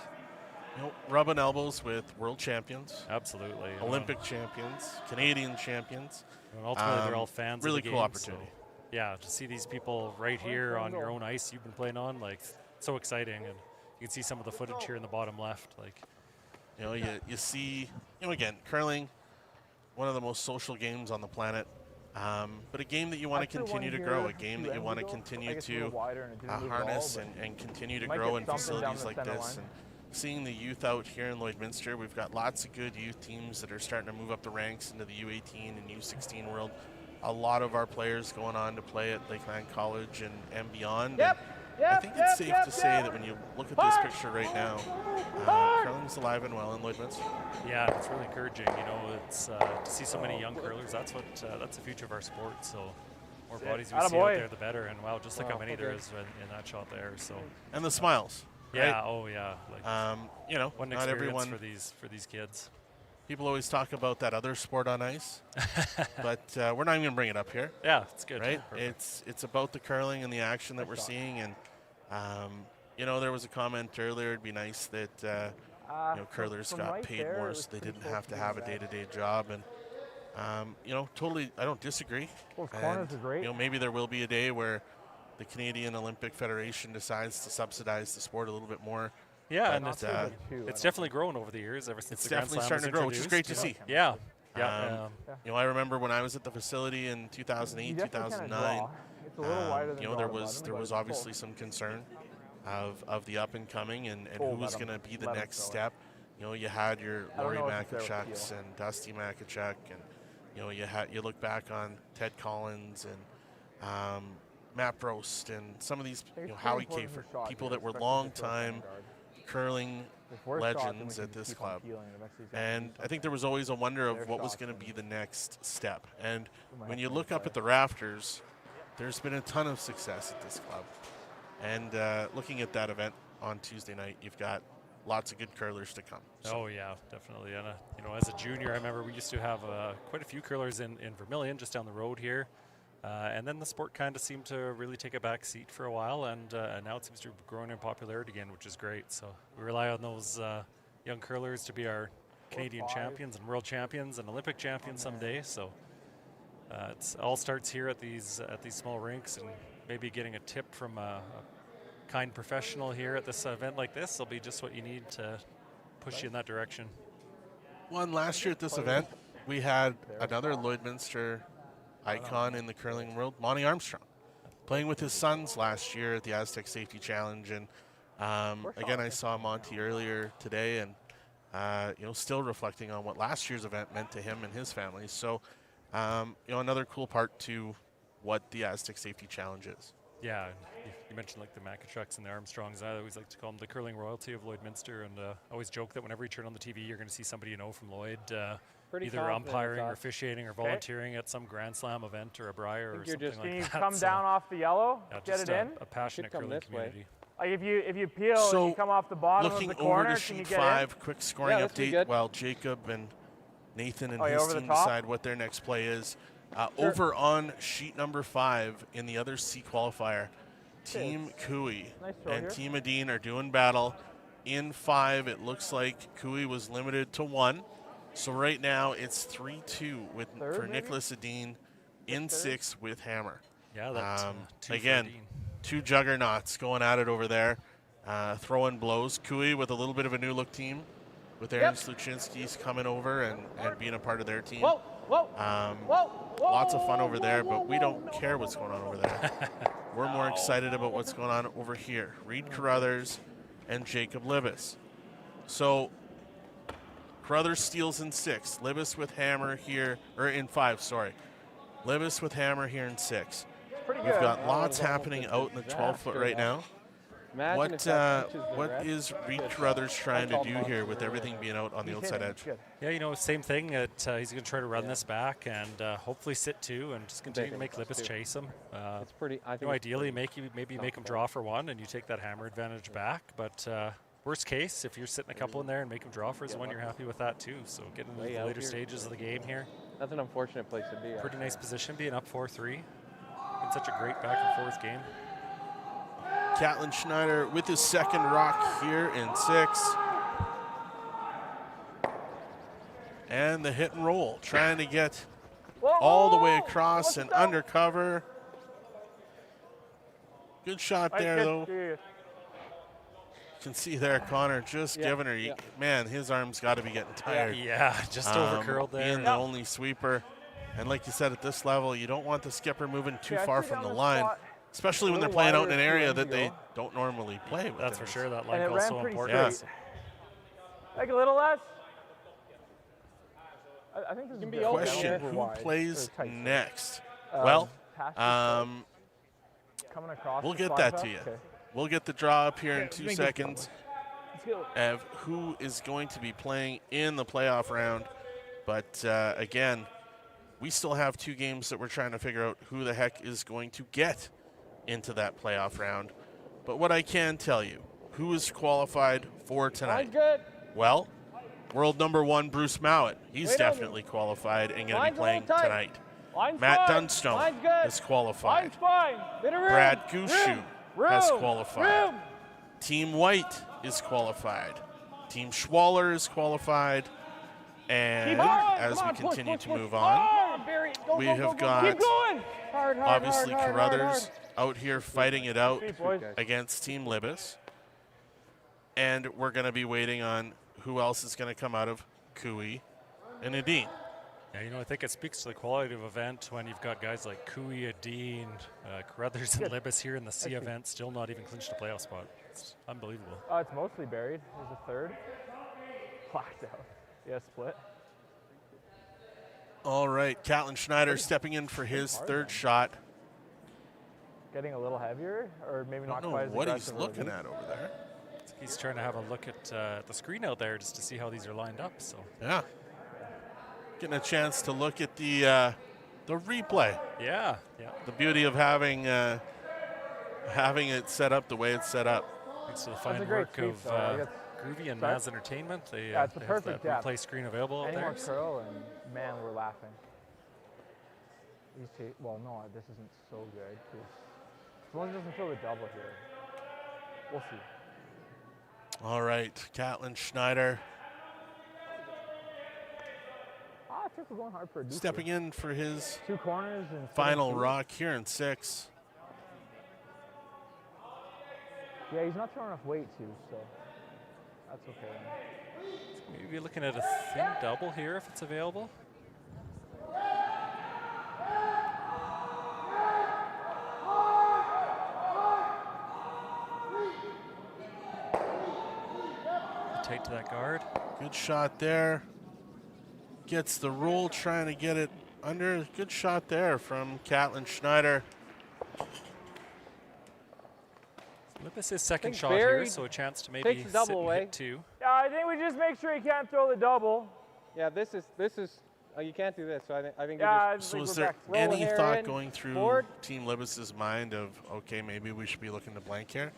you know, rubbing elbows with world champions. Absolutely. Olympic champions, Canadian champions. And ultimately, they're all fans really of the cool game, opportunity. So, yeah, to see these people right here on your own ice you've been playing on, like, so exciting. And you can see some of the footage here in the bottom left. Like, you know, you see, you know, again, curling, one of the most social games on the planet. But a game that you want to continue to grow, a game that you want to continue to harness and continue to grow in facilities like this. And seeing the youth out here in Lloydminster, we've got lots of good youth teams that are starting to move up the ranks into the U18 and U16 world. A lot of our players going on to play at Lakeland College and beyond. And I think it's safe to say that when you look at this picture right now, curling's alive and well in Lloydminster. yeah, it's really encouraging. You know, it's to see so many young curlers. That's the future of our sport. So more bodies we see out there, the better. And wow, just look how many there is in that shot there. So and the smiles. Right? Yeah. Oh yeah. Like, you know, what an not experience everyone for these kids. People always talk about that other sport on ice, but we're not even going to bring it up here. Yeah, it's good. Right? Perfect. It's about the curling and the action that we're seeing. And, you know, there was a comment earlier, it'd be nice that, you know, curlers got paid more so they didn't have to have a day-to-day job. And, you know, totally, I don't disagree. And, you know, maybe there will be a day where the Canadian Olympic Federation decides to subsidize the sport a little bit more. Yeah, and it's definitely grown over the years ever since it's the Grand definitely Slam starting to grow, which is great to see. Yeah. You know, I remember when I was at the facility in 2008, 2009. You know, there was obviously some concern of the up and coming and who was going to be the next step. You know, you had your Laurie Makachucks and Dusty Makachuk, and you know, you look back on Ted Collins and Matt Brost and some of these, you know, Howie Kafer, people that were long-time curling legends at this club. And I think there was always a wonder of what was going to be the next step. And when you look up at the rafters, there's been a ton of success at this club. And looking at that event on Tuesday night, you've got lots of good curlers to come. So. Oh yeah, definitely. And you know, as a junior, I remember we used to have quite a few curlers in Vermilion, just down the road here. And then the sport kind of seemed to really take a back seat for a while, and now it seems to be growing in popularity again, which is great. So we rely on those young curlers to be our Canadian champions and world champions and Olympic champions someday. So it all starts here at these small rinks, and maybe getting a tip from a kind professional here at this event like this will be just what you need to push you in that direction. Well, and last year at this event, we had another Lloydminster icon in the curling world, Monty Armstrong, playing with his sons last year at the Astec Safety Challenge. And again, I saw Monty earlier today, and you know, still reflecting on what last year's event meant to him and his family. So, you know, another cool part to what the Astec Safety Challenge is. Yeah, you mentioned like the Mackatrucks and the Armstrongs. I always like to call them the curling royalty of Lloydminster, and I always joke that whenever you turn on the TV, you're going to see somebody you know from Lloyd, either umpiring or officiating or volunteering at some Grand Slam event or a Brier or something like that. Can you come down off the yellow, get it in? A passionate curling community. Like if you peel and you come off the bottom of the corner, looking over to sheet 5, quick scoring update while Jacob and Nathan and his team decide what their next play is. Over on sheet number 5 in the other C qualifier, Team Cooey and Team Adine are doing battle. In 5, it looks like Cooey was limited to 1. So right now it's 3-2 for Nicholas Adine in 6 with Hammer. Yeah, that's again, 2 juggernauts going at it over there, throwing blows. Cooey with a little bit of a new look team with Aaron Sluchinski's coming over and being a part of their team. Lots of fun over there, but we don't care what's going on over there. We're more excited about what's going on over here. Reid Carruthers and Jacob Libbus. So Carruthers steals in 6. Libis with Hammer here, or in 5, sorry. Libis with Hammer here in 6. We've got lots happening out in the 12-foot right now. What is Reid Carruthers trying to do here with everything being out on the outside edge? Yeah, same thing. He's going to try to run this back and hopefully sit 2 and just continue to make Libis chase him. It's pretty. Ideally, maybe make him draw for 1 and you take that Hammer advantage back. But worst case, if you're sitting a couple in there and make him draw for his 1, you're happy with that too. So getting into the later stages of the game here. That's an unfortunate place to be. Pretty nice position, being up 4-3. It's such a great back and forth game. Catlin Schneider with his second rock here in 6. And the hit and roll, trying to get all the way across and undercover. Good shot there, though. You can see there Connor just giving her, man, his arm's got to be getting tired. Yeah, just overcurled there. Being the only sweeper. And like you said, at this level, you don't want the skipper moving too far from the line. Especially when they're playing out in an area that they don't normally play with. That's for sure. That line goes so important. Yeah. Like a little less. I think this can be question: who plays next? Well, we'll get that to you. Okay. We'll get the draw up here in 2 seconds of who is going to be playing in the playoff round. But again, we still have 2 games that we're trying to figure out who the heck is going to get into that playoff round. But what I can tell you, who is qualified for tonight? Well, world number 1, Bruce Mowat. He's definitely qualified and going to be playing tonight. Matt Dunstone is qualified. Brad Gushu has qualified. Team White is qualified. Team Schwaller is qualified. And as we continue to move on, we have got obviously Carruthers out here fighting it out against Team Libis. And we're going to be waiting on who else is going to come out of Cooey and Adine. Yeah, I think it speaks to the quality of event when you've got guys like Cooey, Adine, Carruthers, and Libis here in the C event, still not even clinched a playoff spot. It's unbelievable. It's mostly buried. There's a third. Blacked out. Yeah, split. All right, Catlin Schneider stepping in for his third shot. Getting a little heavier, or maybe not quite as aggressive. I don't know what he's looking at over there. He's trying to have a look at the screen out there just to see how these are lined up. So yeah, getting a chance to look at the replay. Yeah. The beauty of having it set up the way it's set up. Thanks to the fine work of Groovy and Maz Entertainment. They have that replay screen available out there. Curl and man, we're laughing. Well, no, this isn't so good. As long as it doesn't feel the double here, we'll see. All right, Catlin Schneider. I think we're going hard for a stepping in for his 2 corners and final rock here in 6. Yeah, he's not throwing enough weight too, so that's okay. Maybe looking at a thin double here if it's available. Tight to that guard. Good shot there. Gets the roll, trying to get it under. Good shot there from Catlin Schneider. This is second think shot buried here, so a chance to maybe takes the double sit and away. hit 2. Yeah, I think we just make sure he can't throw the double. Yeah, this is. You can't do this. So I think. Yeah, You just So think is we're there back. roll any hair thought in, going through forward. Team Libus's mind of, okay, maybe we should be looking to blank here?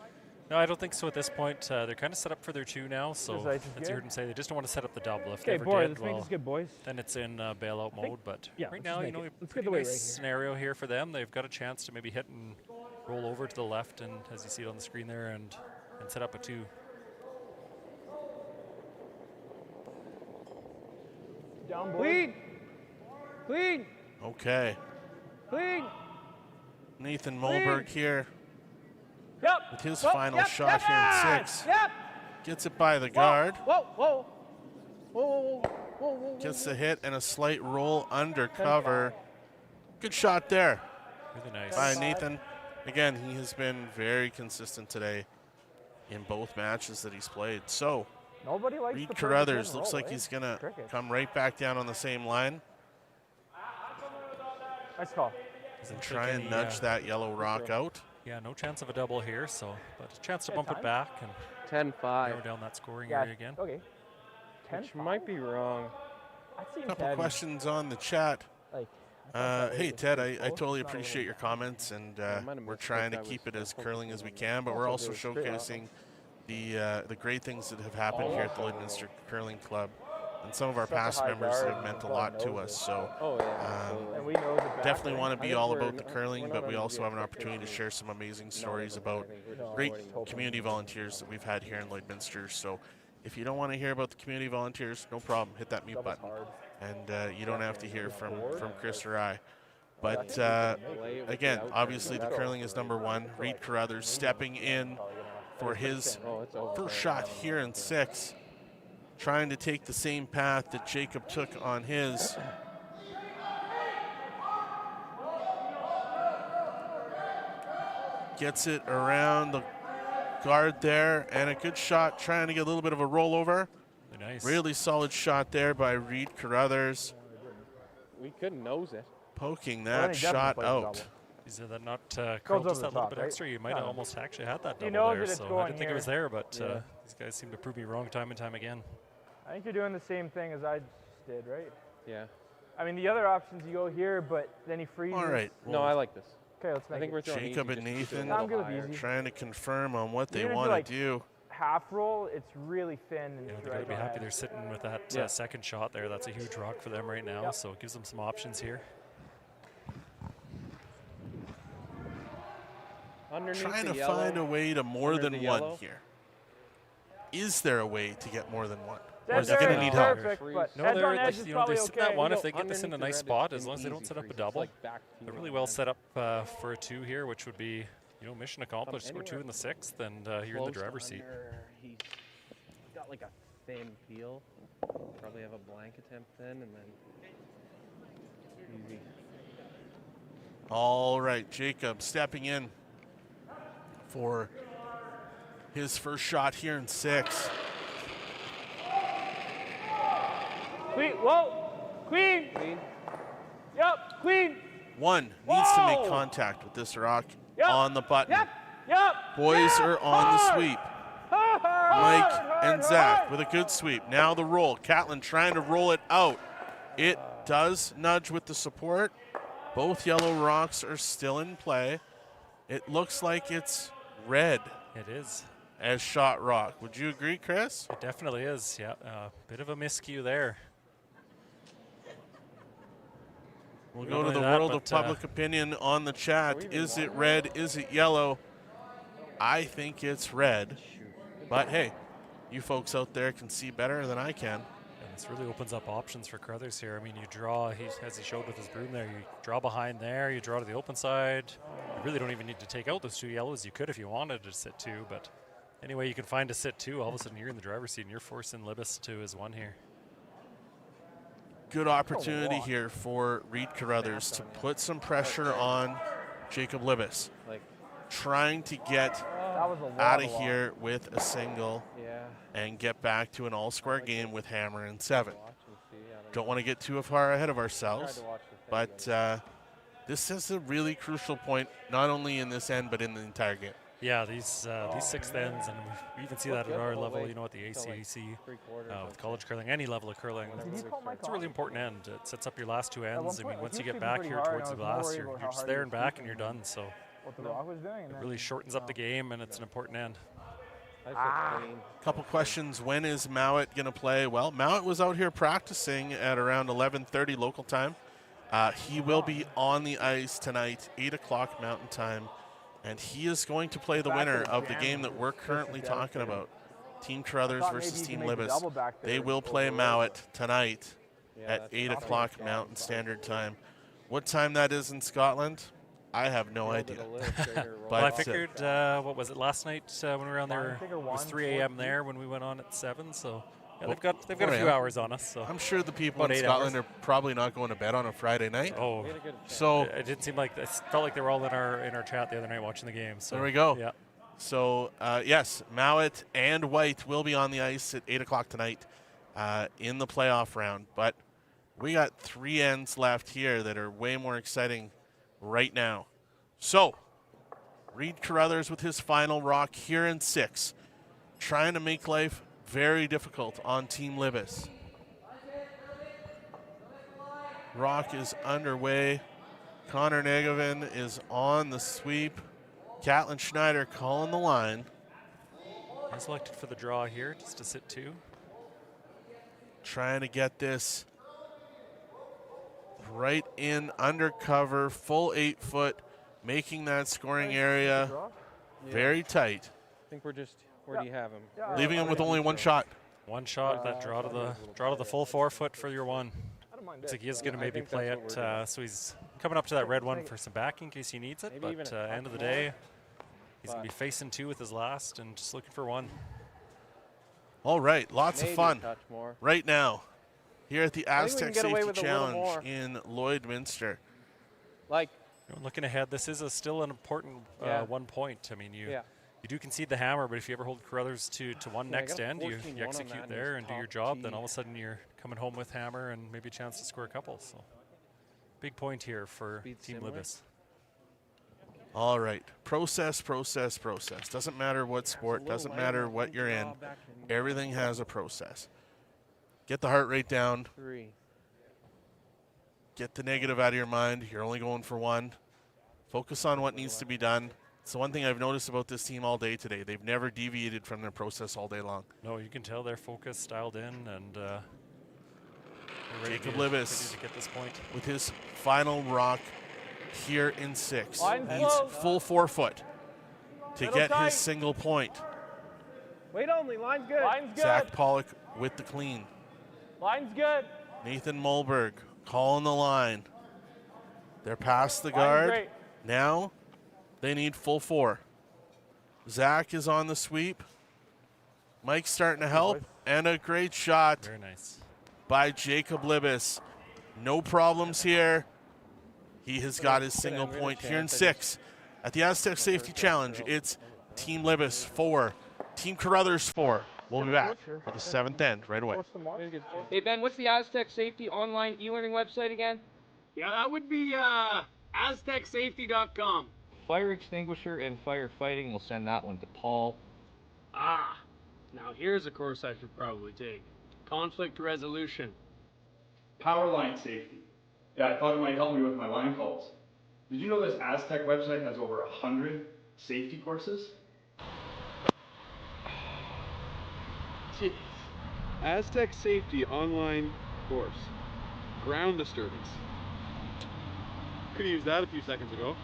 No, I don't think so at this point. They're kind of set up for their 2 now, so This ice is as good. you heard him say, they just don't want to set up the double. If Okay, they ever boys, did, let's make well, this good, boys. then it's in bailout mode. But yeah, right let's now, just you make know, it. Let's get pretty the weight nice right here. scenario here for them. They've got a chance to maybe hit and roll over to the left, and as you see it on the screen there, and set up a 2. Down, boys. Clean. Clean. Okay. Clean. Nathan Mulberg here Yep. with his Whoa, final yep, shot yep, here in yep, 6. Yep. Gets it by the guard. Whoa. Whoa. Whoa. Whoa. Whoa. Whoa. Gets the hit and a slight roll under cover. Good shot there Really nice. by Nathan. Again, he has been very consistent today in both matches that he's played. So, Nobody likes Reid the Carruthers perfect looks roll, like eh? he's going to Cricket. come right back down on the same line Nice call. Doesn't and take try and any, nudge that yellow rock out. Yeah, no chance of a double here, so but a chance to Yeah, bump time. it back and 10-5. narrow down that scoring Yeah. area again. Okay. 10. Which might be wrong. That seems Couple heavy. questions on the chat. Like, I thought that Hey was Ted, pretty I close. totally Not a appreciate your little comments, and I might have we're missed trying to that. keep it as was curling as we can, but we're Also also very straight up. showcasing the great things that have happened here at the Lloydminster Curling Club, and some of our Such a past high members that guard, have meant a and lot to knows us. it. So Oh yeah. Absolutely. And we know the back definitely end. want I to be think all we're about the not- curling, we're but not we under also the have an opportunity to expectation. share some amazing No, stories I about think we're great already hoping. community volunteers that we've had here in Lloydminster. So if you don't want to hear about the community volunteers, no problem. Hit that mute Doubles button, hard. and you don't have to hear from Chris or I. But Play it with again, the outside. obviously the curling is number one. Reid Carruthers stepping in for his Oh, it's over. first shot here in 6, trying to take the same path that Jacob took on his. Gets it around the guard there, and a good shot, trying to get a little bit of a rollover. Nice. Really solid shot there by Reid Carruthers, We couldn't nose it. poking Well, that he definitely shot plays a out. double. Is that not curled over just the that little top, bit right? extra? You might have No. almost actually had that He double knows there, that it's so I going didn't think it was here. there, but Yeah. these guys seem to prove me wrong time and time again. I think you're doing the same thing as I just did, right? Yeah. I mean, the other options you go here, but then he freezes. All right, No, I like this. Okay, let's make I think it. we're throwing Jacob easy and just to keep it a Nathan little I'm good with higher. easy. trying to confirm on what they Even if want you, like, to do. half roll, it's really thin and Yeah, it's they gotta right be on happy edge. they're sitting with that Yeah. second shot there. That's a huge rock for them right now, Yep. so it gives them some options here. Underneath Trying the to yellow, find a way to more under than the one yellow. here. Is there a way to get more than one? Dead Or is it there going to is need help? perfect, but No, edge they're on like, edge is they're probably sitting at okay. one. You If they know, get this in a underneath the nice red spot, is as an long as they don't easy set up a freeze. It's double, like back to they're you really and well then set up for a 2 here, which would be, mission accomplished. Score 2 in the 6th, and you're in the close driver's seat. under. He's got like a thin peel. Probably have a blank attempt then, and then easy. All right, Jacob stepping in for his first shot here in 6. Clean, whoa, clean. Clean. Yep, clean. One needs to make Whoa! contact with this rock Yep. on the button. Yep. Boys yep, are on the hard, sweep. hard, Mike hard, and Zach hard. with a good sweep. Now the roll. Catlin trying to roll it out. It does nudge with the support. Both yellow rocks are still in play. It looks like it's red It is. as shot rock. Would you agree, Chris? It definitely is, yeah. Bit of a miscue there. We'll Not go to only the that, world of but, public opinion on the chat. Is it red? Is it yellow? I think it's red. But hey, you folks out there can see better than I can. And this really opens up options for Carruthers here. I mean, you draw, as he showed with his broom there, you draw behind there, you draw to the open side. You really don't even need to take out those 2 yellows. You could if you wanted to sit 2, but anyway, you can find a sit 2. All of a sudden, you're in the driver's seat, and you're forcing Libis to his 1 here. Good opportunity here for Reid Carruthers to put some pressure on Jacob Libis. Like, Trying to get That was a lot out of of here with a single yeah. and get back to an all-square game with hammer and 7. Watch and see. I Don't want to get too far ahead of ourselves, tried to watch the thing, but this is a really crucial point, not only in this end, but in the entire game. Yeah, these sixth ends, and we even see that at our level, you know, at the ACAC, with college curling, any level of curling. It's a really important end. It sets up your last two ends. I mean, once you get back here towards the glass, you're just there and back, and you're done. So it really shortens up the game, and it's an important end. Couple questions. When is Mowat going to play? Well, Mowat was out here practicing at around 11:30 local time. He will be on the ice tonight, 8 o'clock Mountain Time, and he is going to play the winner of the game that we're currently talking about, Team Carruthers versus Team Libis. They will play Mowat tonight at 8 o'clock Mountain Standard Time. What time that is in Scotland? I have no idea. But well, I figured, what was it, last night when we were on there, it was 3 a.m. there when we went on at 7, so yeah, they've got a few hours on us. So I'm sure the people in Scotland are probably not going to bed on a Friday night. Oh, so it didn't seem like, it felt like they were all in our chat the other night watching the game. So there we go. Yeah. So yes, Mowat and White will be on the ice at 8 o'clock tonight in the playoff round. But we got 3 ends left here that are way more exciting right now. So Reid Carruthers with his final rock here in 6, trying to make life very difficult on Team Libis. Rock is underway. Connor Negevin is on the sweep. Catlin Schneider calling the line. I'm selected for the draw here, just to sit 2. Trying to get this right in undercover, full 8 foot, making that scoring area very tight. I think we're just, where do you have him? Leaving him with only 1 shot. 1 shot, that draw to the full 4 foot for your 1. Looks like he is going to maybe play it, so he's coming up to that red one for some backing in case he needs it, but end of the day, he's going to be facing 2 with his last and just looking for 1. All right, lots of fun right now here at the Astec Safety Challenge in Lloydminster. Looking ahead, this is still an important 1 point. I mean, you do concede the hammer, but if you ever hold Carruthers to 1 next end, you execute there and do your job, then all of a sudden you're coming home with hammer and maybe a chance to score a couple. So big point here for Team Libis. All right, process. Doesn't matter what sport, doesn't matter what you're in. Everything has a process. Get the heart rate down. 3. Get the negative out of your mind. You're only going for 1. Focus on what needs to be done. It's the one thing I've noticed about this team all day today. They've never deviated from their process all day long. No, you can tell they're focused, dialed in, and Jacob Libbus to get this point with his final rock here in 6. Needs full 4 foot to get his single point. Wait only, line's good. Zach Pollock with the clean. Line's good. Nathan Mulberg calling the line. They're past the guard. Now they need full 4. Zach is on the sweep. Mike's starting to help, and a great shot. Very nice. By Jacob Libbus. No problems here. He has got his single point here in 6. At the Astec Safety Challenge, it's Team Libis 4, Team Carruthers 4. We'll be back for the 7th end right away. Hey Ben, what's the Astec Safety online e-learning website again? Yeah, that would be AstecSafety.com. Fire extinguisher and firefighting, we'll send that one to Paul. Now here's a course I should probably take. Conflict resolution. Power line safety. Yeah, I thought it might help me with my line calls. Did you know this Astec website has over 100 safety courses? Jeez. Astec Safety online course. Ground disturbance. Could have used that a few seconds ago.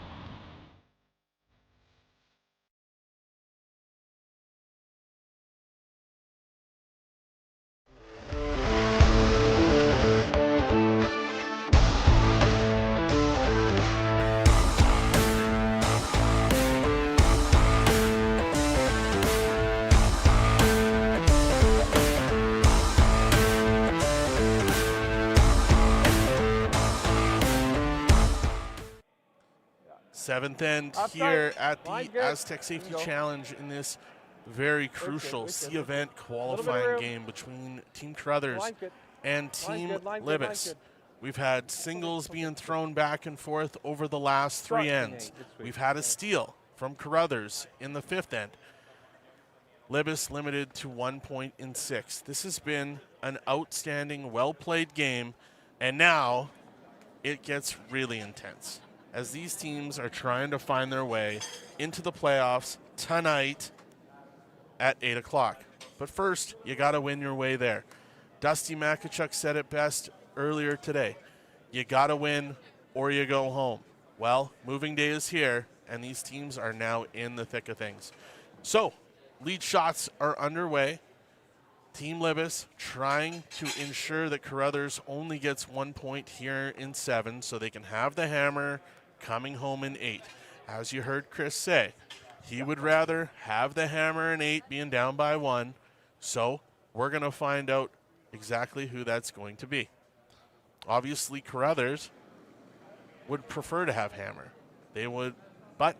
Seventh end here at the Astec Safety Challenge in this very crucial C-event qualifying game between Team Carruthers and Team Libis. We've had singles being thrown back and forth over the last 3 ends. We've had a steal from Carruthers in the 5th end. Libis limited to 1 point in 6. This has been an outstanding, well-played game, and now it gets really intense as these teams are trying to find their way into the playoffs tonight at 8 o'clock. But first, you got to win your way there. Dusty Makachuk said it best earlier today. You got to win or you go home. Well, moving day is here, and these teams are now in the thick of things. So, lead shots are underway. Team Libis trying to ensure that Carruthers only gets 1 point here in 7 so they can have the hammer coming home in 8. As you heard Chris say, he would rather have the hammer in 8 being down by 1. So we're going to find out exactly who that's going to be. Obviously, Carruthers would prefer to have hammer. They would, but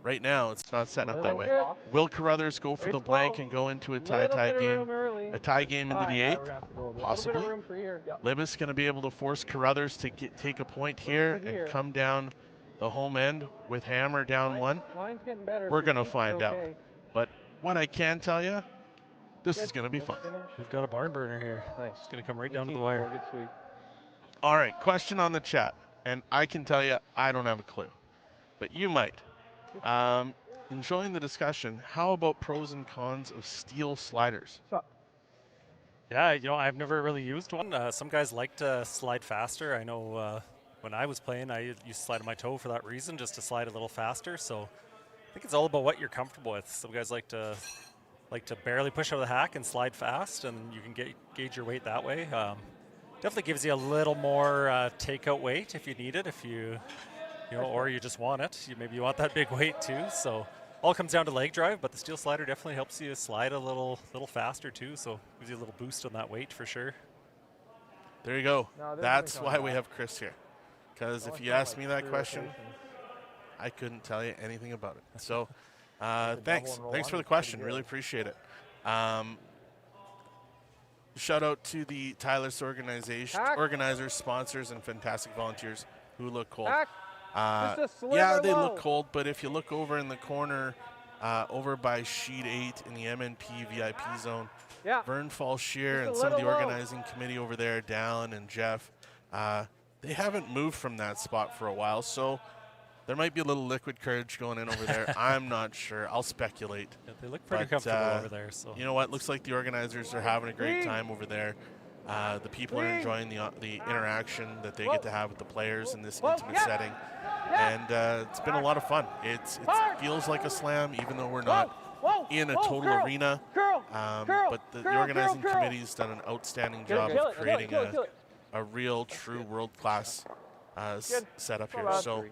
right now it's not setting up that way. Will Carruthers go for the blank and go into a tie game? A tie game into the 8th? Possibly. Libis going to be able to force Carruthers to take a point here and come down the home end with hammer down 1. We're going to find out. But what I can tell you, this is going to be fun. We've got a barn burner here. Nice. It's going to come right down to the wire. All right, question on the chat. And I can tell you, I don't have a clue. But you might. Enjoying the discussion, how about pros and cons of steel sliders? Yeah, you know, I've never really used one. Some guys like to slide faster. I know when I was playing, I used to slide on my toe for that reason, just to slide a little faster. So I think it's all about what you're comfortable with. Some guys like to barely push out of the hack and slide fast, and you can gauge your weight that way. Definitely gives you a little more takeout weight if you need it, or you just want it. Maybe you want that big weight too. So all comes down to leg drive, but the steel slider definitely helps you slide a little faster too. So gives you a little boost on that weight for sure. There you go. That's why we have Chris here. Because if you asked me that question, I couldn't tell you anything about it. So thanks for the question. Really appreciate it. Shout out to the Tyler's organizers, sponsors, and fantastic volunteers who look cold. Yeah, they look cold, but if you look over in the corner, over by Sheet 8 in the MNP VIP zone, Vern Falshear and some of the organizing committee over there, Dallin and Jeff, they haven't moved from that spot for a while, so there might be a little liquid courage going in over there. I'm not sure. I'll speculate. Yeah, they look pretty comfortable over there. So you know what? Looks like the organizers are having a great time over there. The people are enjoying the interaction that they get to have with the players in this intimate setting. And it's been a lot of fun. It feels like a slam, even though we're not in a total arena. But the organizing committee's done an outstanding job of creating a real, true world-class setup here. So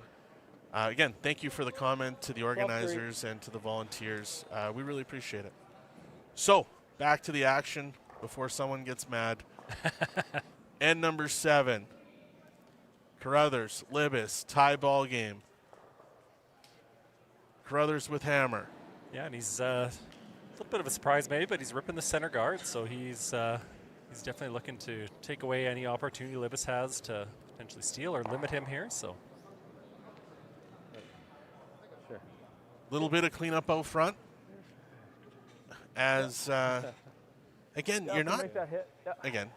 again, thank you for the comment to the organizers and to the volunteers. We really appreciate it. So back to the action before someone gets mad. End number 7. Carruthers, Libis, tie ball game. Carruthers with hammer. Yeah, and he's a little bit of a surprise maybe, but he's ripping the center guard, so he's definitely looking to take away any opportunity Libis has to potentially steal or limit him here. So little bit of cleanup out front. As again, you're not. Again,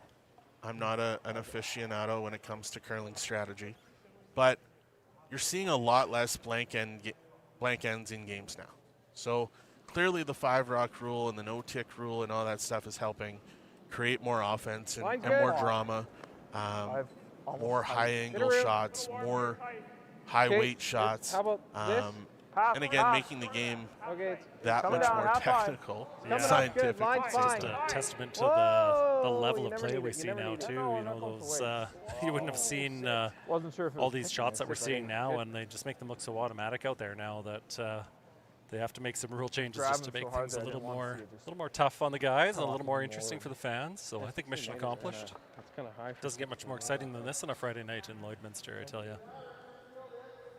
I'm not an aficionado when it comes to curling strategy, but you're seeing a lot less blank ends in games now. So clearly the 5-rock rule and the no-tick rule and all that stuff is helping create more offense and more drama, more high-angle shots, more high-weight shots. And again, making the game that much more technical, scientific. It's just a testament to the level of play we see now too. You know, those you wouldn't have seen all these shots that we're seeing now, and they just make them look so automatic out there now that they have to make some rule changes just to make things a little more tough on the guys and a little more interesting for the fans. So I think mission accomplished. Doesn't get much more exciting than this on a Friday night in Lloydminster, I tell you.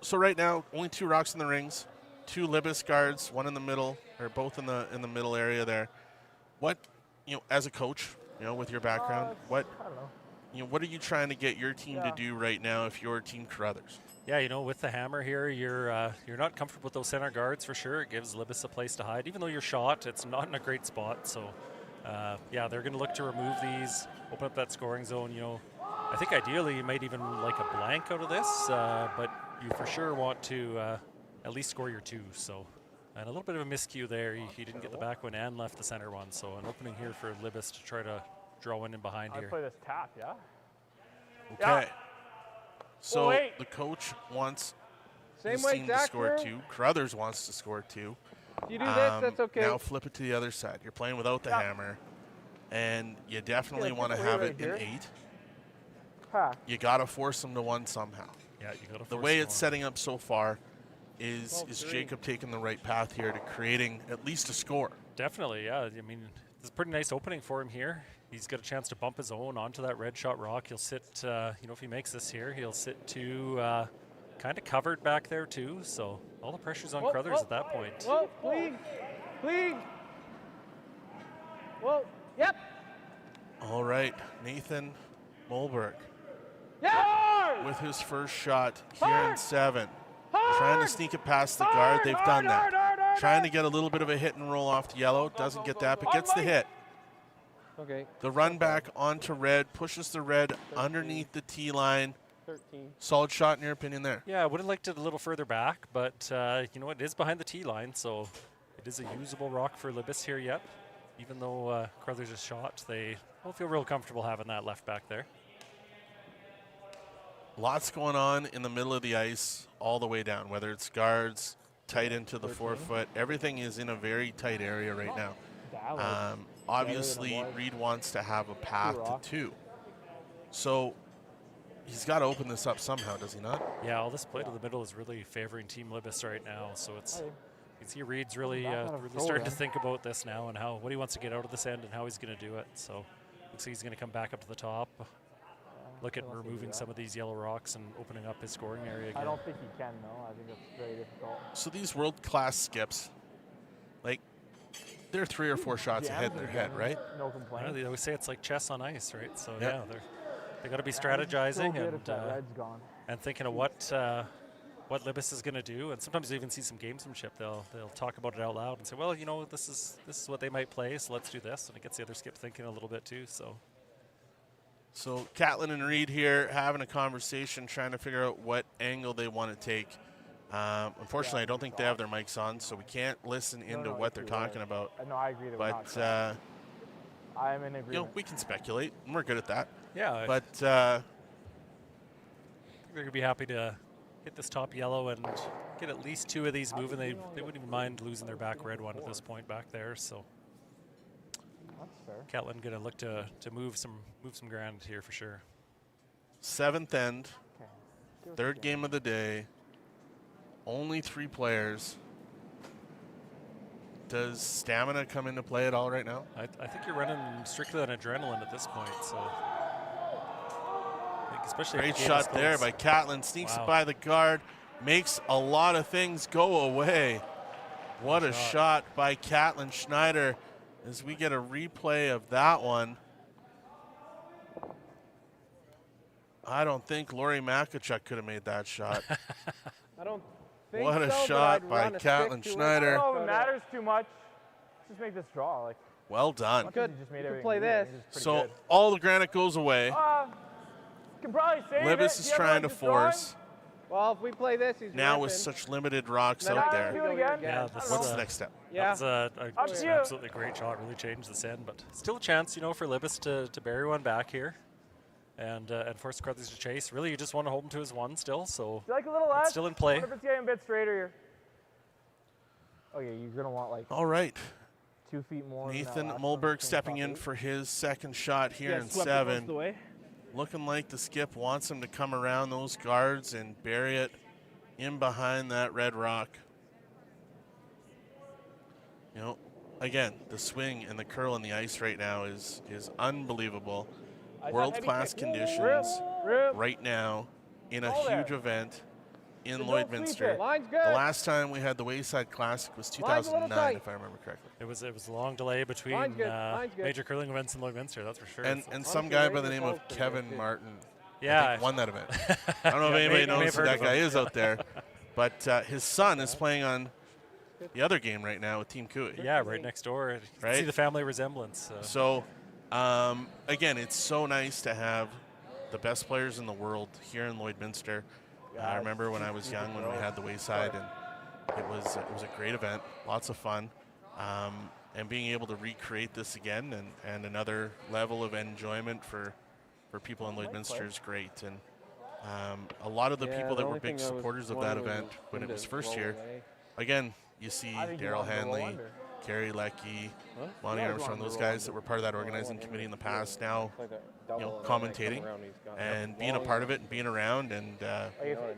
So right now, only 2 rocks in the rings, 2 Libis guards, one in the middle, or both in the middle area there. What, as a coach, with your background, what what are you trying to get your team to do right now if you're Team Carruthers? Yeah, with the hammer here, you're not comfortable with those center guards for sure. It gives Libis a place to hide. Even though you're shot, it's not in a great spot. So, yeah, they're going to look to remove these, open up that scoring zone. I think ideally you might even like a blank out of this, but you for sure want to at least score your 2. So, and a little bit of a miscue there. He didn't get the back one and left the center one. So an opening here for Libis to try to draw one in behind here. I play this tap, yeah? Okay. Yeah. So wait. the coach wants Same his way team to Zach score threw. 2. Carruthers wants to score 2. If you do this, that's okay. Now flip it to the other side. You're playing without the hammer, and you definitely want to have it in 8. You got to force them to 1 somehow. Yeah, you got to. The way it's setting up so far is Jacob taking the right path here to creating at least a score? Definitely, yeah. I mean, this is a pretty nice opening for him here. He's got a chance to bump his own onto that red shot rock. He'll sit, if he makes this here, he'll sit to kind of covered back there too. So all the pressure's on Carruthers at that point. Whoa, please. Whoa, yep. All right, Nathan Mulberg with his first shot here in 7. Trying to sneak it past the guard. They've done that. Trying to get a little bit of a hit and roll off to yellow. Doesn't get that, but gets the hit. Okay. The run back onto red, pushes the red underneath the tee line. 13. Solid shot in your opinion there. Yeah, I would have liked it a little further back, but it is behind the tee line, so it is a usable rock for Libis here yet. Even though Carruthers is shot, they don't feel real comfortable having that left back there. Lots going on in the middle of the ice all the way down, whether it's guards, tight into the 4-foot. Everything is in a very tight area right now. Obviously, Reid wants to have a path to 2. So he's got to open this up somehow, does he not? Yeah, all this play to the middle is really favoring Team Libis right now. So it's you can see Reid's really starting to think about this now and what he wants to get out of this end and how he's going to do it. So looks like he's going to come back up to the top. Look at removing some of these yellow rocks and opening up his scoring area again. I don't think he can, though. I think that's very difficult. So these world-class skips, like, they're 3 or 4 shots ahead in their head, right? No complaint. They always say it's like chess on ice, right? So yeah, they got to be strategizing and thinking of what Libis is going to do. And sometimes you even see some gamesmanship. They'll talk about it out loud and say, well, this is what they might play, so let's do this. And it gets the other skip thinking a little bit too. So Catlin and Reid here having a conversation, trying to figure out what angle they want to take. Unfortunately, I don't think they have their mics on, so we can't listen into what they're talking about. No, I agree. But I'm in agreement. we can speculate, and we're good at that. Yeah. But they're going to be happy to hit this top yellow and get at least 2 of these moving. They wouldn't even mind losing their back red one at this point back there. So that's fair. Catlin going to look to move some ground here for sure. 7th end, 3rd game of the day. Only 3 players. Does stamina come into play at all right now? I think you're running strictly on adrenaline at this point. So, especially great shot there by Catlin. Sneaks it by the guard, makes a lot of things go away. What a shot by Catlin Schneider as we get a replay of that one. I don't think Lori Makachuk could have made that shot. I don't think what a so, shot by Catlin Schneider. I don't know if it matters too much. Just make this draw. Well done. Good. You can play this. So good. All the granite goes away. Can probably save Libis is trying to force. Well, if we play this, he's now ripping. with such limited rocks out there. Yeah, what's the next step? Yeah, that was just an absolutely great shot. Really changed this end, but still a chance, for Libis to bury one back here, and force Carruthers to chase. Really, you just want to hold him to his 1 still. So like a little less? It's still in play. What if it's getting a bit straighter here? Okay, you're gonna want All right. 2 feet more. Nathan Mulberg stepping in for his 2nd shot here in 7. Looking like the skip wants him to come around those guards and bury it in behind that red rock. Again, the swing and the curl in the ice right now is unbelievable. World-class conditions right now in a huge event. in So don't sweep Lloydminster. it. Line's The good. last time we had the Wayside Classic was Line's a little 2009, tight. if I remember correctly. It was a long delay between Line's good. Line's good. major curling events in Lloydminster, that's for sure. And So- some guy by the name of Kevin Martin Yeah. I think won that event. I don't know if anybody knows who that guy is out there, but his son is playing on the other game right now with Team Cooey. Yeah, right next door. You can Right? see the family resemblance. So, again, it's so nice to have the best players in the world here in Lloydminster. I remember when I was young when we had the Wayside, and it was a great event, lots of fun, and being able to recreate this again and another level of enjoyment for people in Lloydminster is great. And a lot of the people that were big supporters of that event when it was first here, again, you see Daryl Hanley, Gary Leckie, Lonnie Armstrong, those guys that were part of that organizing committee in the past now, commentating and being a part of it and being around. And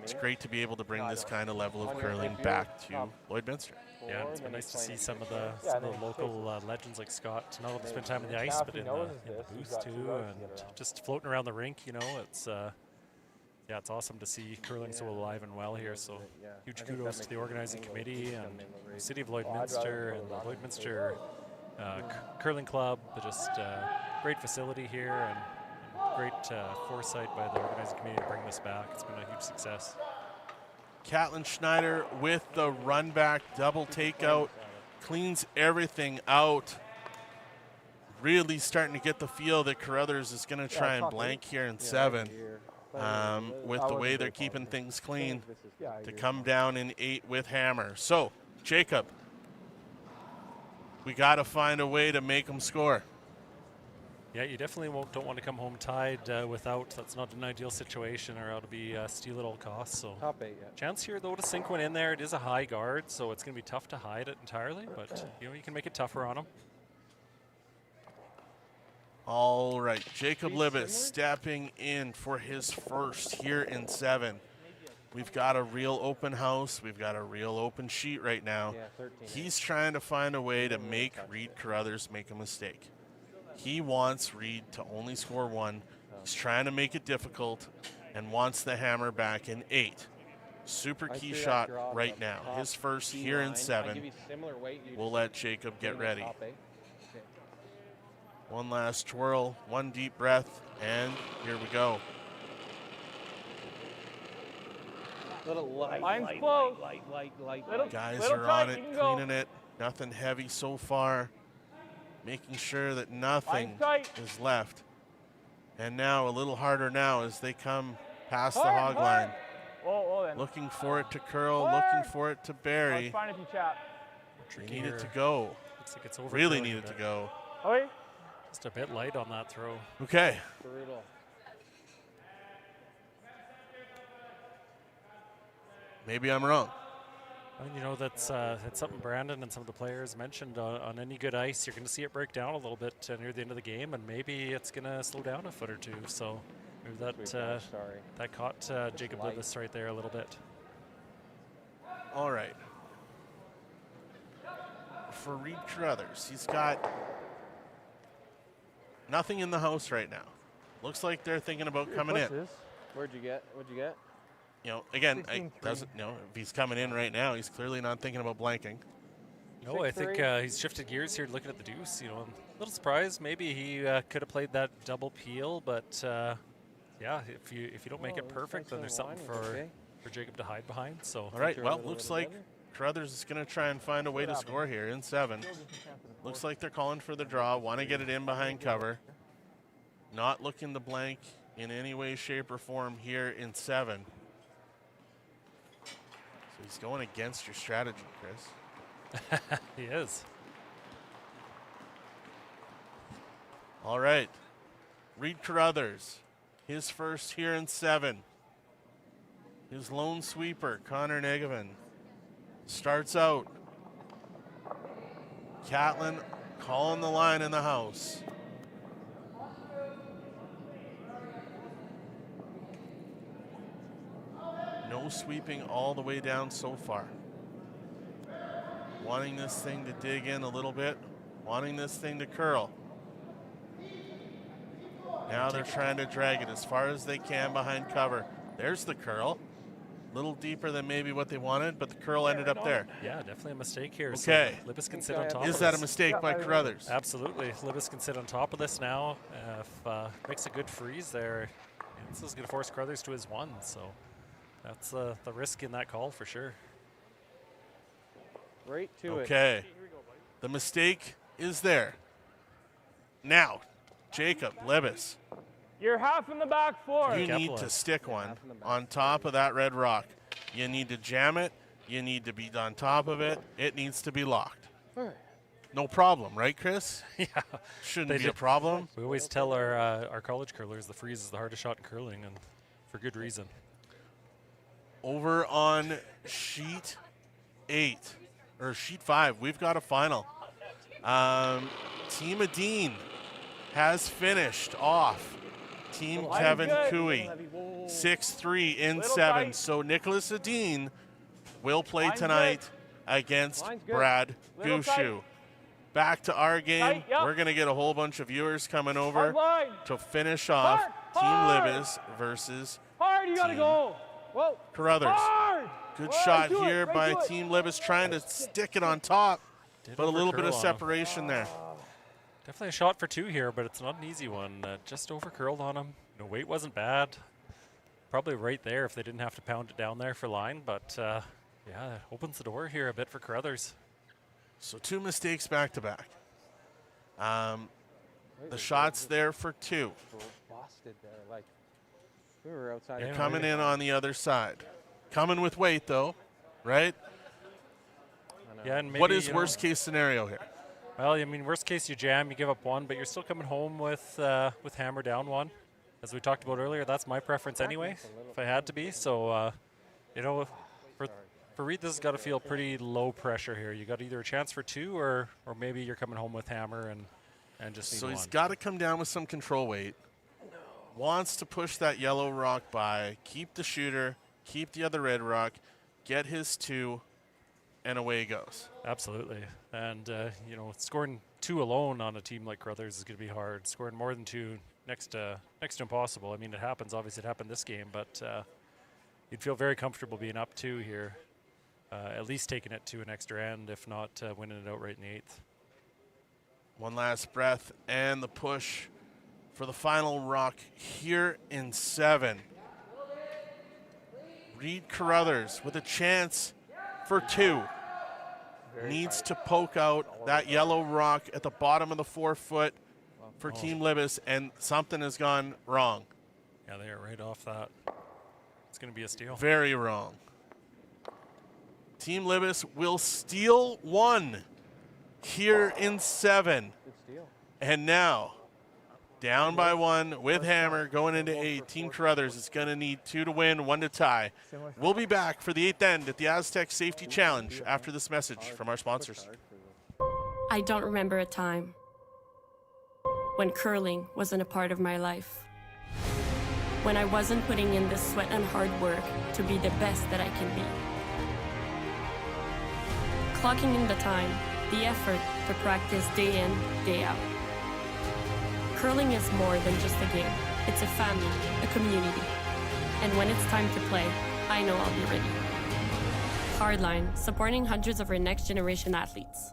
it's great to be able to bring this kind of level of curling back to Lloydminster. Yeah, it's been nice to see some of the local legends like Scott not only spend time in the ice, but in the booth too, and just floating around the rink. It's it's awesome to see curling so alive and well here. So huge kudos to the organizing committee and the city of Lloydminster and the Lloydminster Curling Club. Just great facility here and great foresight by the organizing committee to bring this back. It's been a huge success. Caitlin Schneider with the run back double takeout, cleans everything out. Really starting to get the feel that Carruthers is going to try and blank here in 7 with the way they're keeping things clean to come down in 8 with hammer. So, Jacob, we got to find a way to make them score. Yeah, you definitely don't want to come home tied without. That's not an ideal situation, or it'll be steal at all costs. So Top 8, yeah. Chance here though to sink one in there. It is a high guard, so it's going to be tough to hide it entirely. But you can make it tougher on them. All right, Jacob Libis stepping in for his first here in 7. We've got a real open house. We've got a real open sheet right now. He's trying to find a way to make Reid Carruthers make a mistake. He wants Reid to only score 1. He's trying to make it difficult and wants the hammer back in 8. Super key shot right now. His first here in 7. We'll let Jacob get ready. One last twirl, one deep breath, and here we go. Little light, Line's light, close. light. Guys little are tight, on you it, can go. cleaning it. Nothing heavy so far. Making sure that nothing Line's tight. is left. And now a little harder now as they come past the Hard, hog line. Oh, then. Looking for it to curl, Hard. looking for it to bury. It's fine if you chat. They need it to go. Looks like it's over. Really need it to go. Okay. Just a bit light on that throw. Okay. Brutal. Maybe I'm wrong. And that's something Brandon and some of the players mentioned. On any good ice, you're going to see it break down a little bit near the end of the game, and maybe it's going to slow down a foot or two. So maybe that caught Jacob Libis right there a little bit. All right. For Reid Carruthers, he's got nothing in the house right now. Looks like they're thinking about coming in. What'd you get? Again, if he's coming in right now, he's clearly not thinking about blanking. No, I think he's shifted gears here, looking at the deuce. A little surprised. Maybe he could have played that double peel, but if you don't make it perfect, then there's something for Jacob to hide behind. So all right, well, looks like Carruthers is going to try and find a way to score here in 7. Looks like they're calling for the draw, want to get it in behind cover. Not looking to blank in any way, shape, or form here in 7. So he's going against your strategy, Chris. He is. All right. Reid Carruthers, his first here in 7. His lone sweeper, Connor Negevin, starts out. Catlin calling the line in the house. No sweeping all the way down so far. Wanting this thing to dig in a little bit. Wanting this thing to curl. Now they're trying to drag it as far as they can behind cover. There's the curl. little deeper than maybe what they wanted, but the curl ended up there. Yeah, definitely a mistake here. Okay. So Libis can sit on top of Is this. that a mistake by Carruthers? Absolutely. Libis can sit on top of this now. If makes a good freeze there, this is going to force Carruthers to his one. So that's the risk in that call for sure. Right to it. Okay. The mistake is there. Now, Jacob, Libis. You're half in the back four. You need to stick one on top of that red rock. You need to jam it. You need to be on top of it. It needs to be locked. No problem, right, Chris? Yeah. Shouldn't be a problem. We always tell our college curlers the freeze is the hardest shot in curling, and for good reason. Over on sheet 8, or sheet 5, we've got a final. Team Adine has finished off Team Kevin Cooey, 6-3 in 7. So Nicholas Adine will play tonight against Brad Gushu. Back to our game. We're going to get a whole bunch of viewers coming over to finish off Team Libis versus Team Carruthers. Good shot here by Team Libis, trying to stick it on top, but a little bit of separation there. Definitely a shot for 2 here, but it's not an easy one. Just over curled on him. No, weight wasn't bad. Probably right there if they didn't have to pound it down there for line, but yeah, it opens the door here a bit for Carruthers. So 2 mistakes back to back. The shot's there for 2. Busted there, like we were outside. They're coming in on the other side. Coming with weight though, right? Yeah, and maybe, what is worst case scenario here? Well, I mean, worst case you jam, you give up 1, but you're still coming home with hammer down 1. As we talked about earlier, that's my preference anyway, if I had to be. So, you know, for Reid, this has got to feel pretty low pressure here. You got either a chance for 2 or maybe you're coming home with hammer and just need So 1. he's got to come down with some control weight. Wants to push that yellow rock by, keep the shooter, keep the other red rock, get his 2, and away he goes. Absolutely. And, you know, scoring 2 alone on a team like Carruthers is going to be hard. Scoring more than 2, next to impossible. I mean, it happens. Obviously, it happened this game, but you'd feel very comfortable being up 2 here, at least taking it to an extra end, if not winning it outright in the 8th. One last breath, and the push for the final rock here in 7. Reid Carruthers with a chance for 2. Needs to poke out that yellow rock at the bottom of the 4-foot for Team Libis, and something has gone wrong. Yeah, they are right off that. It's going to be a steal. Very wrong. Team Libis will steal 1 here in 7. Good steal. And now, down by 1 with hammer going into 8. Team Carruthers is going to need 2 to win, 1 to tie. We'll be back for the 8th end at the Astec Safety Challenge after this message from our sponsors. I don't remember a time when curling wasn't a part of my life. When I wasn't putting in the sweat and hard work to be the best that I can be. Clocking in the time, the effort to practice day in, day out. Curling is more than just a game. It's a family, a community. And when it's time to play, I know I'll be ready. Hardline, supporting hundreds of our next generation athletes.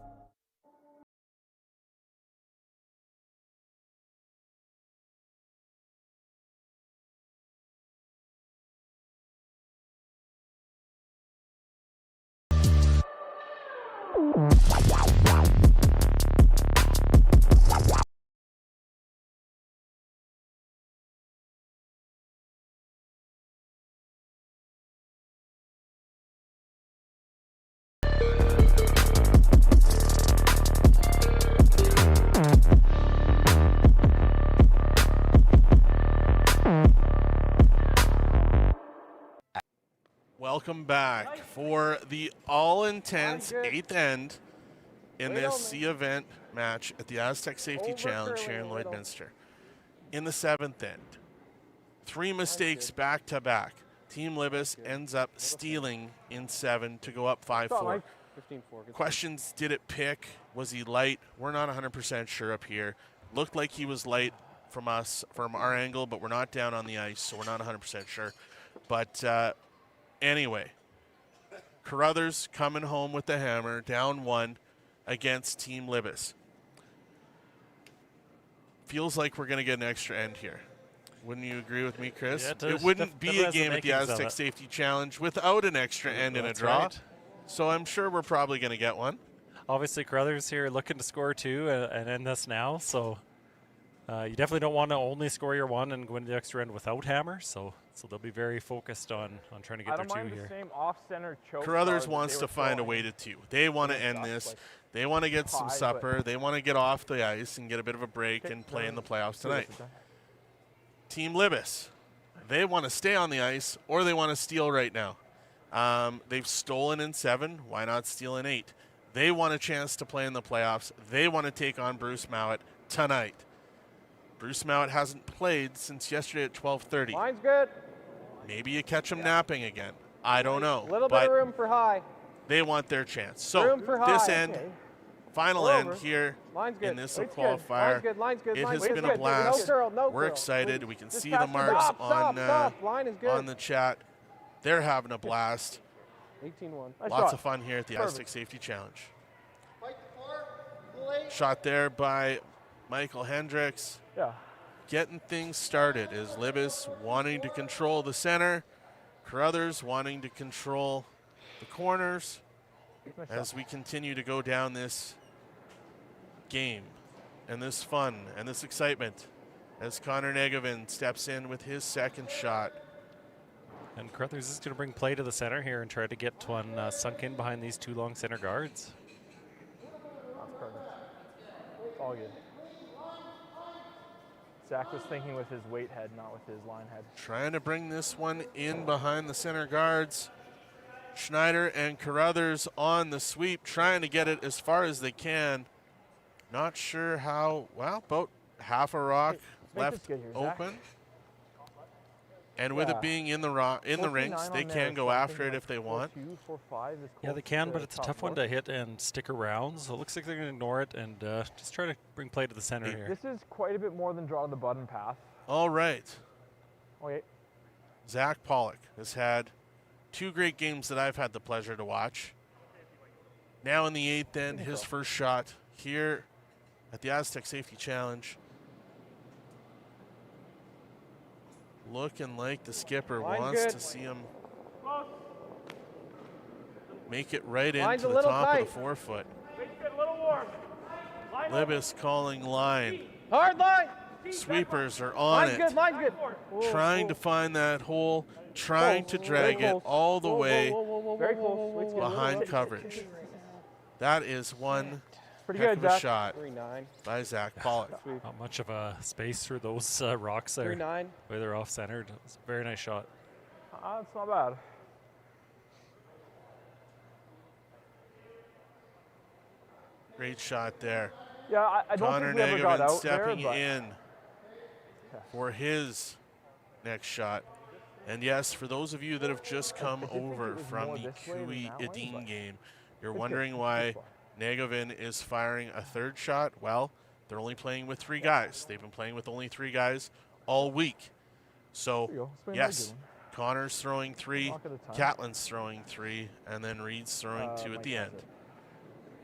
Welcome back for the all-intense 8th end in this C event match at the Astec Safety Challenge here in Lloydminster. In the 7th end, 3 mistakes back-to-back. Team Libis ends up stealing in 7 to go up 5-4. Questions, did it pick? Was he light? We're not 100% sure up here. Looked like he was light from us, from our angle, but we're not down on the ice, so we're not 100% sure. But Anyway, Carruthers coming home with the hammer, down 1 against Team Libis. Feels like we're going to get an extra end here. Wouldn't you agree with me, Chris? Yeah, it wouldn't be a game at the makings of Astec it. Safety Challenge without an extra end and a That's draw. right. So I'm sure we're probably going to get one. Obviously, Carruthers here looking to score 2 and end this now. So you definitely don't want to only score your 1 and go into the extra end without hammer. So they'll be very focused on trying to get their 2 I don't mind here. the same off-center choke Carruthers guard that wants they to were find a throwing. way to 2. They want to end this. They want to get some Tie, supper. but- They want to get off the ice and get a bit of a break and play in the playoffs tonight. Team Libis, they want to stay on the ice or they want to steal right now. They've stolen in 7. Why not steal in 8? They want a chance to play in the playoffs. They want to take on Bruce Mowat tonight. Bruce Mowat hasn't played since yesterday at 12:30. Line's good. Maybe you catch him napping again. I don't know. A little bit but of room for high. they want their chance. So Room for this high. end, Okay. final We're end over. here Line's good. in this Line's good. qualifier. Line's good. Line's good. It Line's has good. been Good. a blast. No curl. No We're curl. excited. We can Just see pass the it. marks Stop, on stop. Line is good. on the chat. They're having a blast. 18-1. Lots of fun here at the Astec Safety Challenge. Shot there by Michael Hendricks. Yeah. Getting things started is Libis wanting to control the center. Carruthers wanting to control the corners as we continue to go down this game and this fun and this excitement as Connor Negevin steps in with his second shot. And Carruthers is going to bring play to the center here and try to get one sunk in behind these 2 long center guards. That's perfect. It's all good. Zach was thinking with his weight head, not with his line head. Trying to bring this one in behind the center guards. Schneider and Carruthers on the sweep, trying to get it as far as they can. Not sure how, well, about half a rock left open. And with it being in the rings, they can go after it if they want. Yeah, they can, but it's a tough one to hit and stick around. So it looks like they're going to ignore it and just try to bring play to the center here. This is quite a bit more than draw the button path. All right. Okay. Zach Pollock has had 2 great games that I've had the pleasure to watch. Now in the 8th end, his first shot here at the Astec Safety Challenge. Looking like the skipper wants to see him make it right into the top of the forefoot. Libbus calling line. Hard line. Sweepers are on it. Line's good. Line's good. Trying to find that hole, trying to drag it all the way Very close. behind coverage. That is one Pretty heck good, of a Zach. shot 3-9. by Zach Pollock. Not much of a space through those rocks there. 3-9. The way they're off centered. It's a very nice shot. It's not bad. Great shot there. Yeah, I don't Connor think we ever got Negevin out there, stepping but in for his next shot. And yes, for those of you that have just come over from the Cooey Edin game, you're wondering why Negevin is firing a 3rd shot. Well, they're only playing with 3 guys. They've been playing with only 3 guys all week. So, yes, Connor's throwing 3, Catlin's throwing 3, and then Reid's throwing 2 at the end.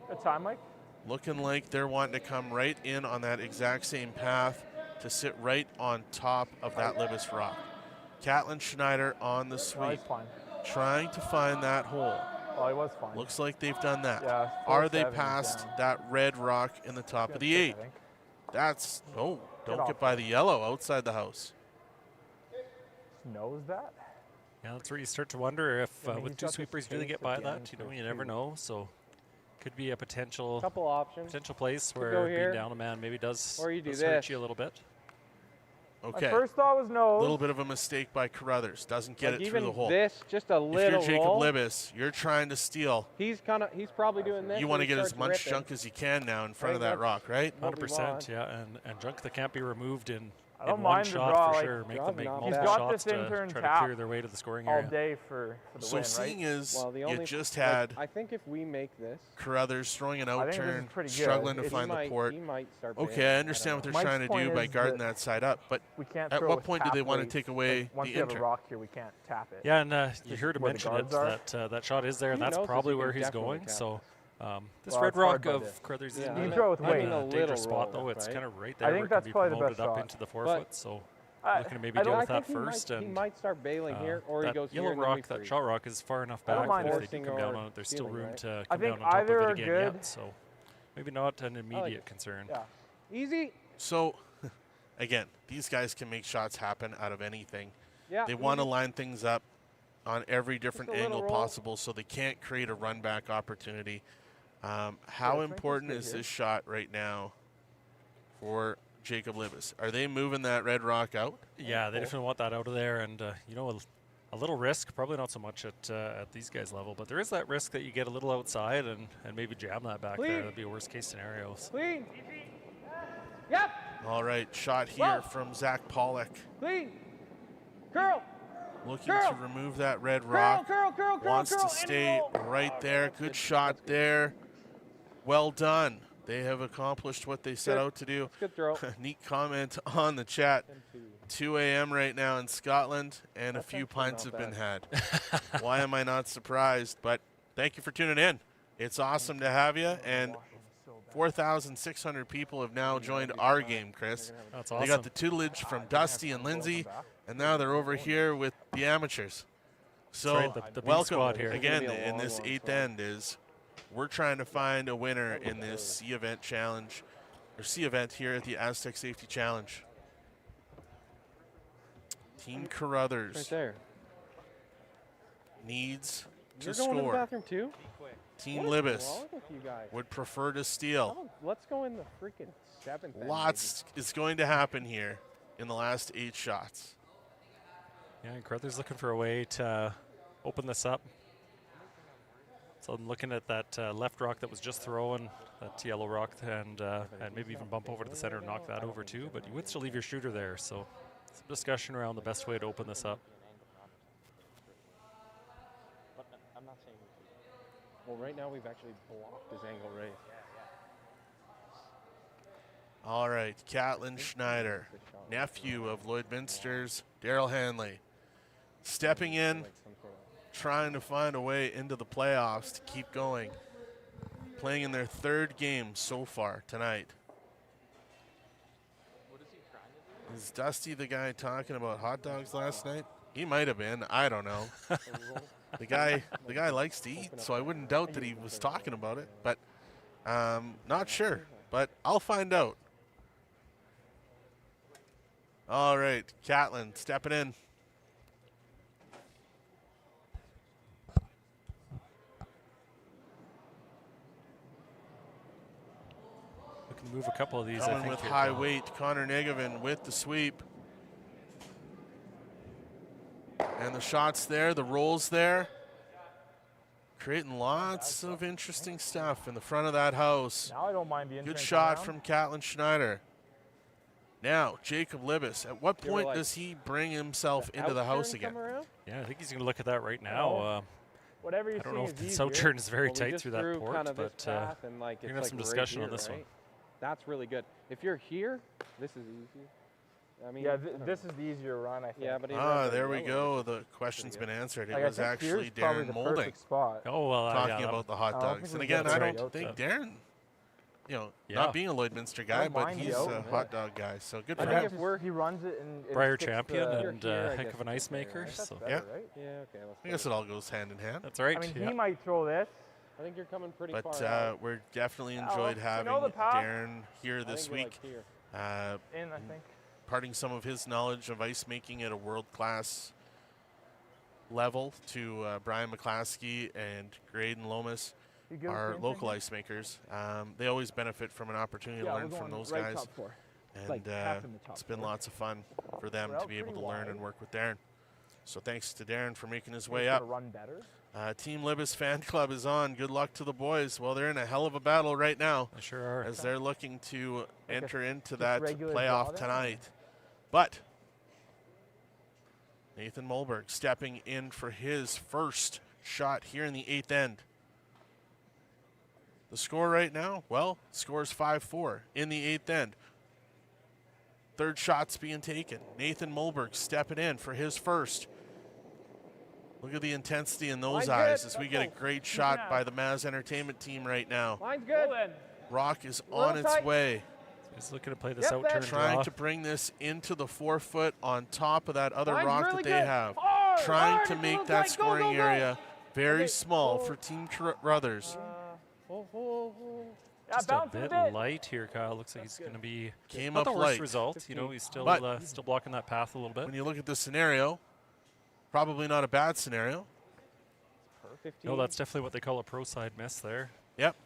Good time, Mike. Looking like they're wanting to come right in on that exact same path to sit right on top of that Libis rock. Catlin Schneider on the sweep, trying to find that hole. Oh, he was fine. Looks like they've done that. Yeah, Are they 4-7 past down. that red rock in the top of the 8? That's, oh, don't get by the yellow outside the house. Knows that? Yeah, that's where you start to wonder if I mean, with he's 2 got the sweepers, do they space get at by the that? end You know, for you never 2. know. So could be a potential Couple options. potential place Could where go being here. down a man maybe does, Or you do does hurt this. you a little bit. Okay. My first thought was no. A little bit of a mistake by Carruthers. Doesn't get Like it through even the hole. this, just a If little you're Jacob roll. Libis, you're trying to steal. He's probably doing this. You want to get as much junk as you can now in front of that rock, right? 100%, yeah. And junk that can't be removed in I don't in one mind the shot draw, for like, sure. Make them make he's multiple got shots this to intern try to tap clear their way to the scoring all area. day for the So win, seeing right? as Well, the you only just like, had I think if we make this, Carruthers throwing an I think this is outturn, pretty good. struggling to If find the port. he might start Okay, bailing. I understand what they're Mike's trying to point do by is guarding that that side up, but we can't at throw what with point do they tap want to weight. take away Like, once the you have a intern? rock here, we can't tap it. Yeah, and you This heard is him where the mention it, guards are. that shot is there, and He that's knows probably this, he where can he's definitely going. tap So this Well, red it's hard rock by of this. Carruthers Yeah, is You can throw with might be weight. in a a little dangerous spot, roll, though. It's right? kind of right I there. think where it that's can be probably the promoted best up shot. into the forefoot. So looking to maybe I deal don't- with I that think he first. might, he And might start bailing here, or he that goes yellow here and then we rock, that freeze. shot rock is far enough I don't back mind that if they forcing do come down or on it, there's still stealing, room right? to I come think down on top either of are it again good. yet. So maybe not an immediate concern. Yeah. Easy. So, again, these guys can make shots happen out of anything. Yeah. They want to easy. line things up on every different a little angle roll. possible so they can't create a run back opportunity. How Frank important was is good here. this shot right now for Jacob Libbus? Are they moving that red rock out? Yeah, they definitely want that out of there, and you know, a little risk. Probably not so much at these guys' level, but there is that risk that you get a little outside and maybe jam that back Clean. there. That'd be a worst case scenario. So Clean. Yep. All right, shot here from Zach Pollock. Clean. Curl. Looking Curl. to remove that red Curl. rock. Curl. Curl. Curl. Wants curl. to and stay roll. right there. Good shot there. Well done. They have accomplished what they set Good. out to do. Good throw. Neat comment on the chat. 2 a.m. right now in Scotland, and a few pints have been had. Why am I not surprised? But thank you for tuning in. It's awesome to have you, and 4,600 people have now joined our game, Chris. that's They awesome. got the tutelage from Dusty and Lindsay, and now they're over here with the amateurs. So right, the B welcome squad here. again It's gonna be a in long, this long eighth song. end is we're trying to find a winner in this C event challenge, or C event here at the Astec Safety Challenge. Team Right Carruthers there. needs to You're going to the score. bathroom too? Team What is Libis wrong with you guys? would prefer to steal. Oh, let's go in the freaking seventh. end, Lots is going to happen here in the last 8 shots. Yeah, and Carruthers looking for a way to open this up. So I'm looking at that left rock that was just thrown, that yellow rock, and maybe even bump over to the center and knock that over too. But you would still leave your shooter there. So some discussion around the best way to open this up. Well, right now we've actually blocked his angle right. All right, Catlin Schneider, nephew of Lloydminster's Daryl Hanley, stepping in, trying to find a way into the playoffs to keep going. Playing in their 3rd game so far tonight. Is Dusty the guy talking about hot dogs last night? He might have been. I don't know. The guy likes to eat, so I wouldn't doubt that he was talking about it, but not sure. But I'll find out. All right, Catlin stepping in. Looking to move a couple of these, I Coming think. with here, high Paul. weight, Connor Negevin with the sweep. And the shots there, the rolls there. Creating lots of interesting stuff in the front of that house. Now I don't mind the intern. Good shot coming from Catlin Schneider. Now, Jacob Libbis. At what You're point like does he bring himself into the house again? Yeah, I think he's going to look at that right now. around. Whatever you I don't know if is this easier. outturn is very Well, we tight just through that threw port, kind of this but path and like you're it's going to have like some right discussion here, on this right? one. That's really good. If you're here, this is easy. I mean, Yeah, I don't this know. is the easier run, I think. Yeah, but he Ah, runs there it we yellow. go. The question's been answered. It Like, I was think actually here's probably Darren the Molding perfect spot. Oh, well, talking yeah, about the hot I don't dogs. think And we again, got I that don't right think out Darren, Yeah. not being a Lloydminster guy, Don't but mind he's the a oven, hot dog guy. So good I for think him. if he runs it and it Briar sticks champion to- and Here, I heck guess of an it's ice okay, maker. right? That's So better, Yeah. right? Yeah, okay. Let's I guess it all goes hand in hand. that's right. I mean, yeah. he might throw this. I think you're coming pretty But far out. we're definitely Yeah, enjoyed well, having the path. Darren here I this think you're, week, like, here. In, I think. imparting some of his knowledge of ice making at a world-class level to Brian McClaskey and Graydon Lomas, You good with our the intern local here? ice makers. They always benefit from an opportunity to Yeah, learn we're from going those right guys. top four. And like half in the top it's been four. lots of fun for them We're to out be able to pretty learn wide. and work with Darren. So thanks to Darren for making his He's way gonna up. Run better. Team Libis fan club is on. Good luck to the boys. Well, they're in a hell of a battle right now They sure are. as they're looking to enter into just that regular playoff draw then? tonight. But Nathan Mulberg stepping in for his first shot here in the 8th end. The score right now, well, score's 5-4 in the 8th end. Third shot's being taken. Nathan Mulberg stepping in for his first. Look at the intensity in those eyes as we get a great shot by the Maz Entertainment team right now. Line's good. Rock is on its way. He's looking to play this out turn Trying draw. to bring this into the 4-foot on top of that other Line's rock really that they good. have. Hard, Trying hard, to it make goes that like, go, scoring go, go. area very Okay. small for Team Carruthers. Just a bit light here, Kyle. Looks like he's going to be Came not up the worst light. result. You know, he's still But still blocking that path a little bit. when you look at the scenario, probably not a bad scenario. No, that's definitely what they call a pro side miss there. Yep.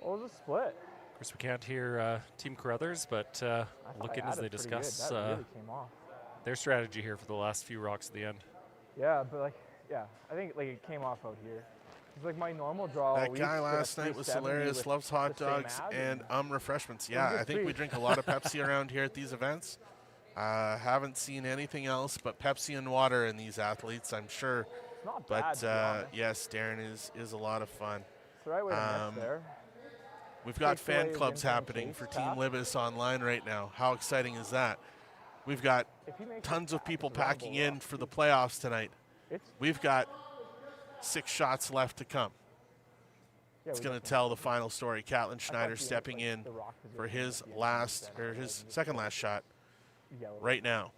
What was the split? Of course, we can't hear Team Carruthers, but looking as they discuss really came off. their strategy here for the last few rocks at the end. Yeah, but like, yeah, I think like it came off out here. It's like my normal draw. That guy last night was hilarious, loves hot dogs and refreshments. Yeah, I think we drink a lot of Pepsi around here at these events. Haven't seen anything else but Pepsi and water in these athletes, I'm sure. It's not but bad, to be honest. yes, Darren is a lot of fun. It's the right way to miss there. We've got Takes away fan his clubs incoming happening chase for tap. Team Libis online right now. How exciting is that? We've got If he makes tons it of back, people it's a runnable packing in rock. for the playoffs tonight. It's- We've got 6 shots left to come. Yeah, It's we going to definitely- tell the final story. Catlin Schneider the stepping like, in the rock for position his at the last end, or his second last shot Yellow. right now.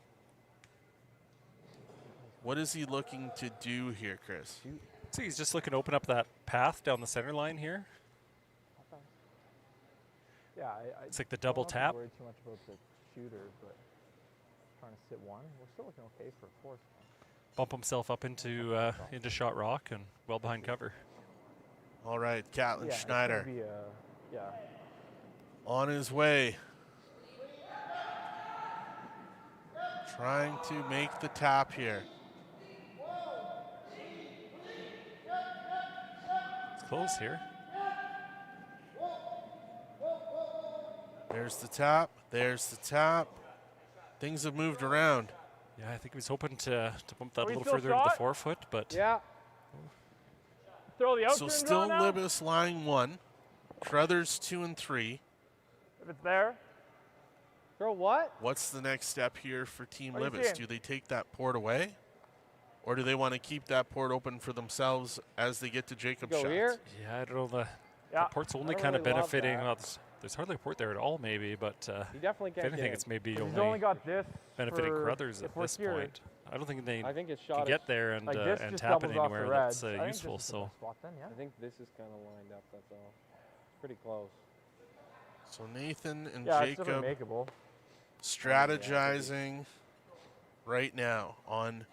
What is he looking to do here, Chris? So he's just looking to open up that path down the center line here. Yeah, It's like the double don't tap. worry too much about the shooter, but trying to sit one. We're still looking okay for fourth. Bump himself up into shot rock and well behind cover. All right, Catlin Yeah, Schneider it's gonna be yeah. on his way. Trying to make the tap here. It's close here. There's the tap. There's the tap. Things have moved around. Yeah, I think he was hoping to bump that a we little still further into the shot? 4-foot, but Yeah. Throw the out So turn still draw now? Libis line 1. Carruthers 2 and 3. If it's there. Throw what? What's the next step here for Team What are you Libis? seeing? Do they take that port away? Or do they want to keep that port open for themselves as they get to Jacob's Go shots? here? yeah, I don't know. The Yeah. port's only don't kind of really love benefiting. that. Well, there's hardly a port there at all, maybe, but You definitely if can't anything, get it's in. maybe He's only only got this. benefiting for Carruthers if at we're this here. point. I don't think they I think it's can shot. get there and, Like this and just tap it doubles off the anywhere reds. that's I think useful. this is the So best spot then, yeah. I think this is kind of lined up. That's all. Pretty close. So Nathan and Yeah, it's definitely Jacob makeable. strategizing right now on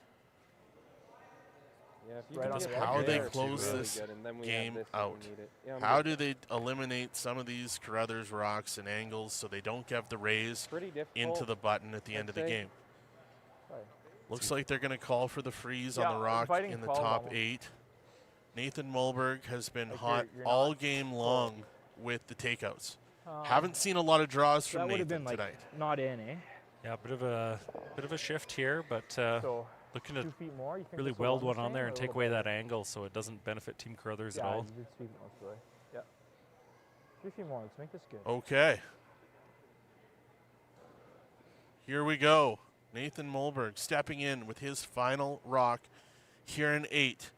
Yeah, if you Right can on get the that how edge they there, there, it's close really this good, and then we have game this when we out. need it. Yeah, I'm How good. do they eliminate some of these Carruthers rocks and angles so they don't get the raise Pretty difficult. into the button at the end of the I'd say. game? Sorry. Looks like they're going to call for the freeze Yeah, on the rock inviting in the 12 top almost. 8. Nathan Mulberg has been Like hot you're all not game long with the takeouts. Um, Haven't seen a lot of draws That from would have Nathan been like tonight. not in, eh? yeah, bit of a shift here, but So looking 2 to feet more. You think really this will weld run one the on same there or and a take little away better? that angle so it doesn't benefit Team Carruthers Yeah, at all. you did sweep it most of the way. Yeah. 3 feet more. Let's make this good. Okay. Here we go. Nathan Mulberg stepping in with his final rock here in 8.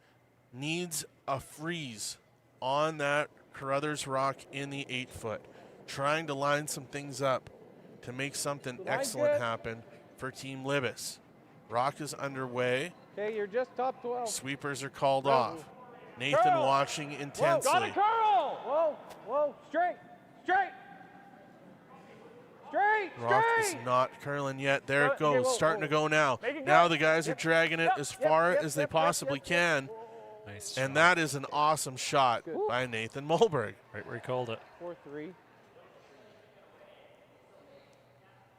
Needs a freeze on that Carruthers rock in the 8-foot. Trying to line some things up to make something Line's excellent good. happen for Team Libis. Rock is underway. Okay, you're just top 12. Sweepers are called Whoa. off. Nathan Curl. watching Whoa, intensely. got it, curl! Whoa, whoa, straight, straight. Straight, Rock is straight. not curling yet. There it Okay, goes. whoa, Starting to whoa. go now. Make it Now go. the guys are Yep, dragging it yep, as yep, far yep, as they yep, possibly yep, can. Nice. And that is an awesome shot by Nathan Mulberg. Right where he called it. 4-3.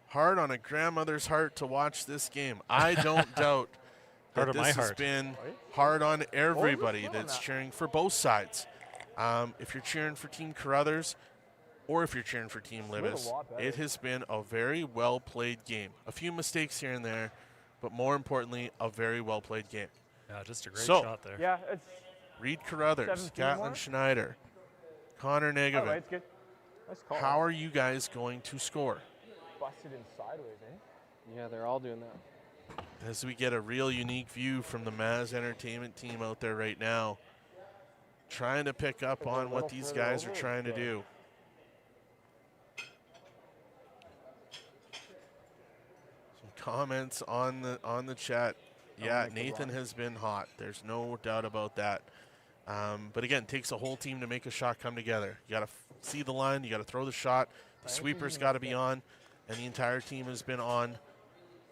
Hard on a grandmother's heart to watch this game. I don't doubt Hard that on my this has heart. been hard on everybody feeling that's that. cheering for both sides. If you're cheering for Team Carruthers, or if you're cheering for Team Libis, it has been a very well-played game. A few mistakes here and there, but more importantly, a very well-played game. Yeah, just a great shot there. Yeah, it's Reid Carruthers, Kathleen Schneider, Connor Negevin. Oh, it's good. Nice call. How are you guys going to score? Busted in sideways, eh? Yeah, they're all doing that. As we get a real unique view from the Maz Entertainment team out there right now, trying to pick up on what these guys are trying to do. Some comments on the chat. Yeah, Nathan has been hot. There's no doubt about that. But again, it takes a whole team to make a shot come together. You got to see the line. You got to throw the shot. The sweeper's got to be on, and the entire team has been on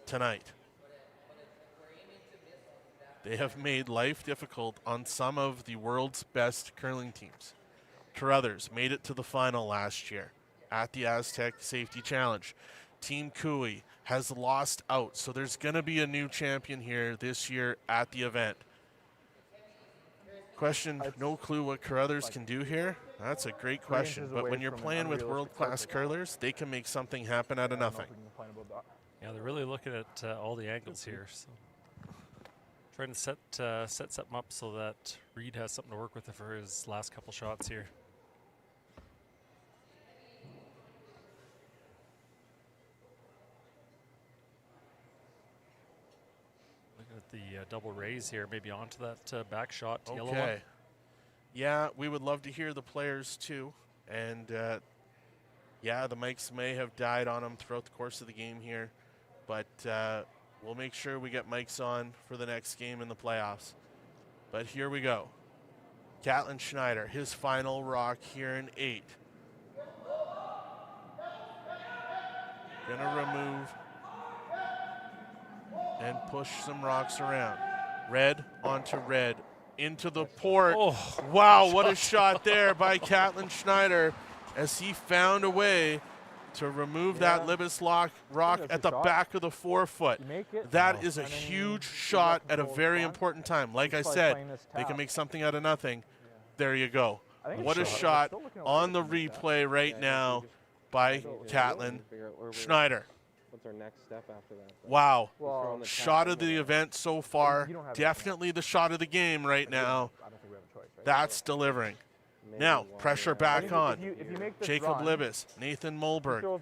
tonight. They have made life difficult on some of the world's best curling teams. Carruthers made it to the final last year at the Astec Safety Challenge. Team Cooey has lost out, so there's going to be a new champion here this year at the event. Question, no clue what Carruthers can do here? That's a great question, but when you're playing with world-class curlers, they can make something happen out of nothing. Yeah, they're really looking at all the angles here. So. Trying to set something up so that Reid has something to work with for his last couple shots here. Looking at the double raise here, maybe onto that back shot, yellow one. Yeah, we would love to hear the players too. And yeah, the mics may have died on them throughout the course of the game here, but we'll make sure we get mics on for the next game in the playoffs. But here we go. Catlin Schneider, his final rock here in 8. Gonna remove and push some rocks around. Red onto red, into the port. Oh, wow, what a shot there by Catlin Schneider as he found a way to remove that Libis rock at the back of the forefoot. That is a huge shot at a very important time. Like I said, they can make something out of nothing. There you go. What a shot on the replay right now by Catlin Schneider. What's our next step after that? Wow. Shot of the event so far. Definitely the shot of the game right now. That's delivering. Now, pressure back on. Jacob Libis, Nathan Mulberg.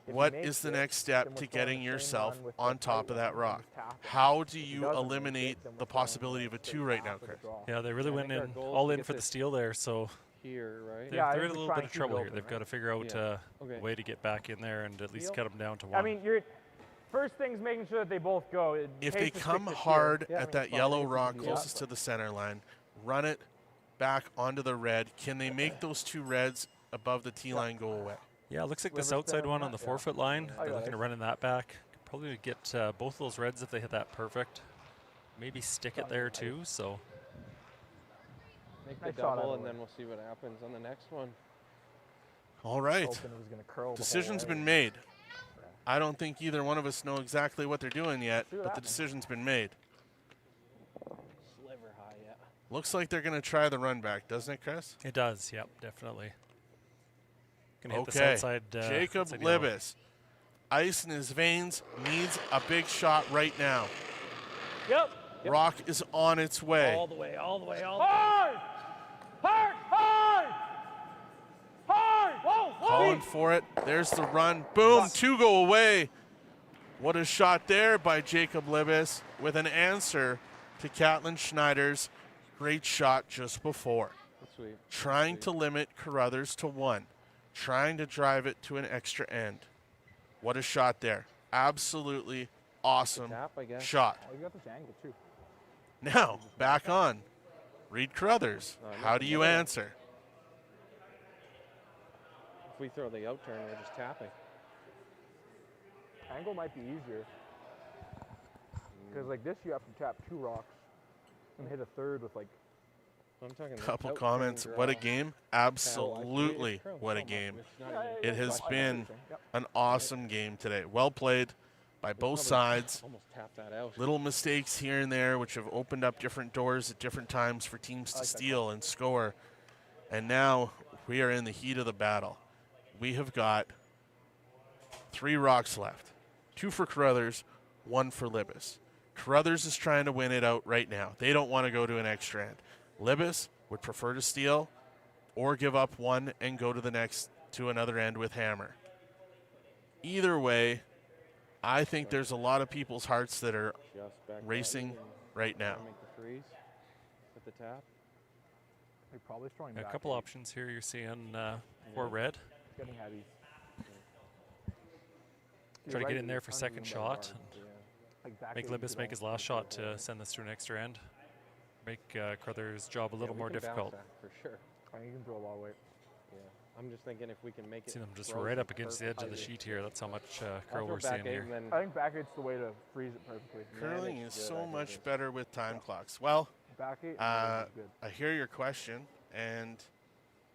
What is the next step to getting yourself on top of that rock? How do you eliminate the possibility of a 2 right now, Chris? Yeah, they really went in all in for the steal there, so here, right? They're in a little bit of trouble here. They've got to figure out a way to get back in there and at least cut them down to 1. I mean, first thing's making sure that they both go. If they come hard at that yellow rock closest to the center line, run it back onto the red. Can they make those 2 reds above the T line go away? Yeah, it looks like this outside one on the 4-foot line. They're looking to run in that back. Probably get both those reds if they hit that perfect. Maybe stick it there too, so. Make the double and then we'll see what happens on the next one. All right. Decision's been made. I don't think either one of us know exactly what they're doing yet, but the decision's been made. Sliver high, yeah. Looks like they're going to try the run back, doesn't it, Chris? It does, yep, definitely. Gonna hit this Okay, outside, Jacob outside Libis, ice in his veins, needs a big shot right now. Yep. Rock is on its way. All the way, all the way, all the way. Hard! Hard! Hard! Hard! Whoa! Whoa! Calling for it. There's the run. Boom, 2 go away. What a shot there by Jacob Libis with an answer to Catlin Schneider's great shot just before. Sweet. Trying to limit Carruthers to 1. Trying to drive it to an extra end. What a shot there. Absolutely awesome shot. Oh, you got this angle too. Now, back on. Reid Carruthers. How do you answer? If we throw the out turn, we're just tapping. Angle might be easier. Because like this, you have to tap 2 rocks and hit a third with like. I'm talking Couple comments. What a game. Absolutely what a game. It has been an awesome game today. Well played by both sides. Almost tap that out. Little mistakes here and there which have opened up different doors at different times for teams to steal and score. And now we are in the heat of the battle. we have got 3 rocks left. 2 for Carruthers, 1 for Libis. Carruthers is trying to win it out right now. They don't want to go to an extra end. Libis would prefer to steal or give up 1 and go to another end with hammer. Either way, I think there's a lot of people's hearts that are racing right now. Make the freeze at the tap. They're probably throwing A back couple 8. options here you're seeing for red. It's getting heavy. Try to You're get in there right, for it's second uneven shot. bar. And Like back make eight, you Libis could make his almost last go shot for to it. send this to an extra end. Make Carruthers' job a little Yeah, more we can bounce difficult. that for sure. I think you can throw a lot of weight. Yeah, I'm just thinking if we can make it. See them just frozen right up against the edge of the perfectly. sheet here. That's how much I'll curl throw we're back seeing eight here. and then I think back eight's the way to freeze it perfectly. Curling it's is good, so I think much it's- better with time clocks. Well, Back eight. I Good. hear your question, and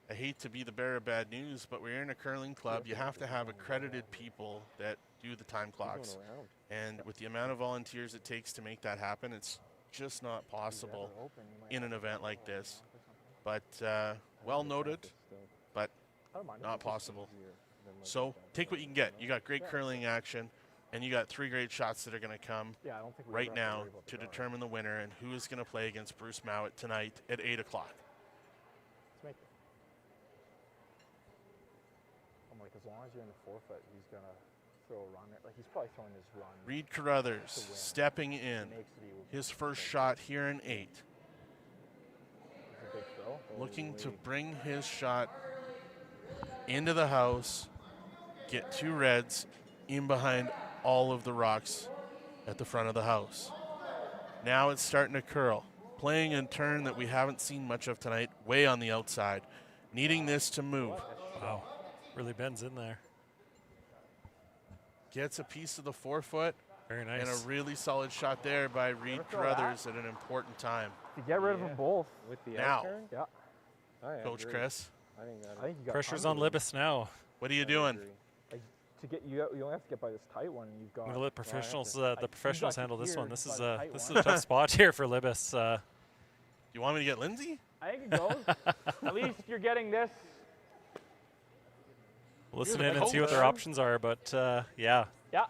I hate to be the bearer of bad news, but we're in a curling club. You have to have accredited people that do the time clocks. around. And with the amount of volunteers it takes to make that happen, it's just not possible in an event like this. But well noted, but I don't mind. not possible. So take what you can get. You got great curling action, and you got 3 great shots that are going to come Yeah, I don't think we right ever have to now worry about to the determine the winner and who is going to play against Bruce Mowat tonight at 8 o'clock. Let's make it. I'm like, as long as you're in the forefoot, he's gonna throw a run. Like he's probably throwing his run. Reid Carruthers to win. stepping in. Makes it equal. His first shot here in 8. It's a big throw. Looking to bring his shot into the house, get 2 reds in behind all of the rocks at the front of the house. Now it's starting to curl. Playing a turn that we haven't seen much of tonight, way on the outside. Needing this to move. Wow, really bends in there. Gets a piece of the forefoot. Very nice. And a really solid shot there by Reid throw that. Carruthers at an important time. To get rid of them both. With the Now. outturn? Yeah. I Coach agree. Chris, I think that I think you got Pressure's tons on of them. Libis now. what are you doing? Like, to get you only have to get by this tight one, and you've got. I'm gonna let professionals, to- the I- professionals you got handle this here one. This by is the a tight this one. is a tough spot here for Libis. You want me to get Lindsay? I think it goes. At least you're getting this. Listen You're in the and see what their coach. options are, but yeah, Yeah.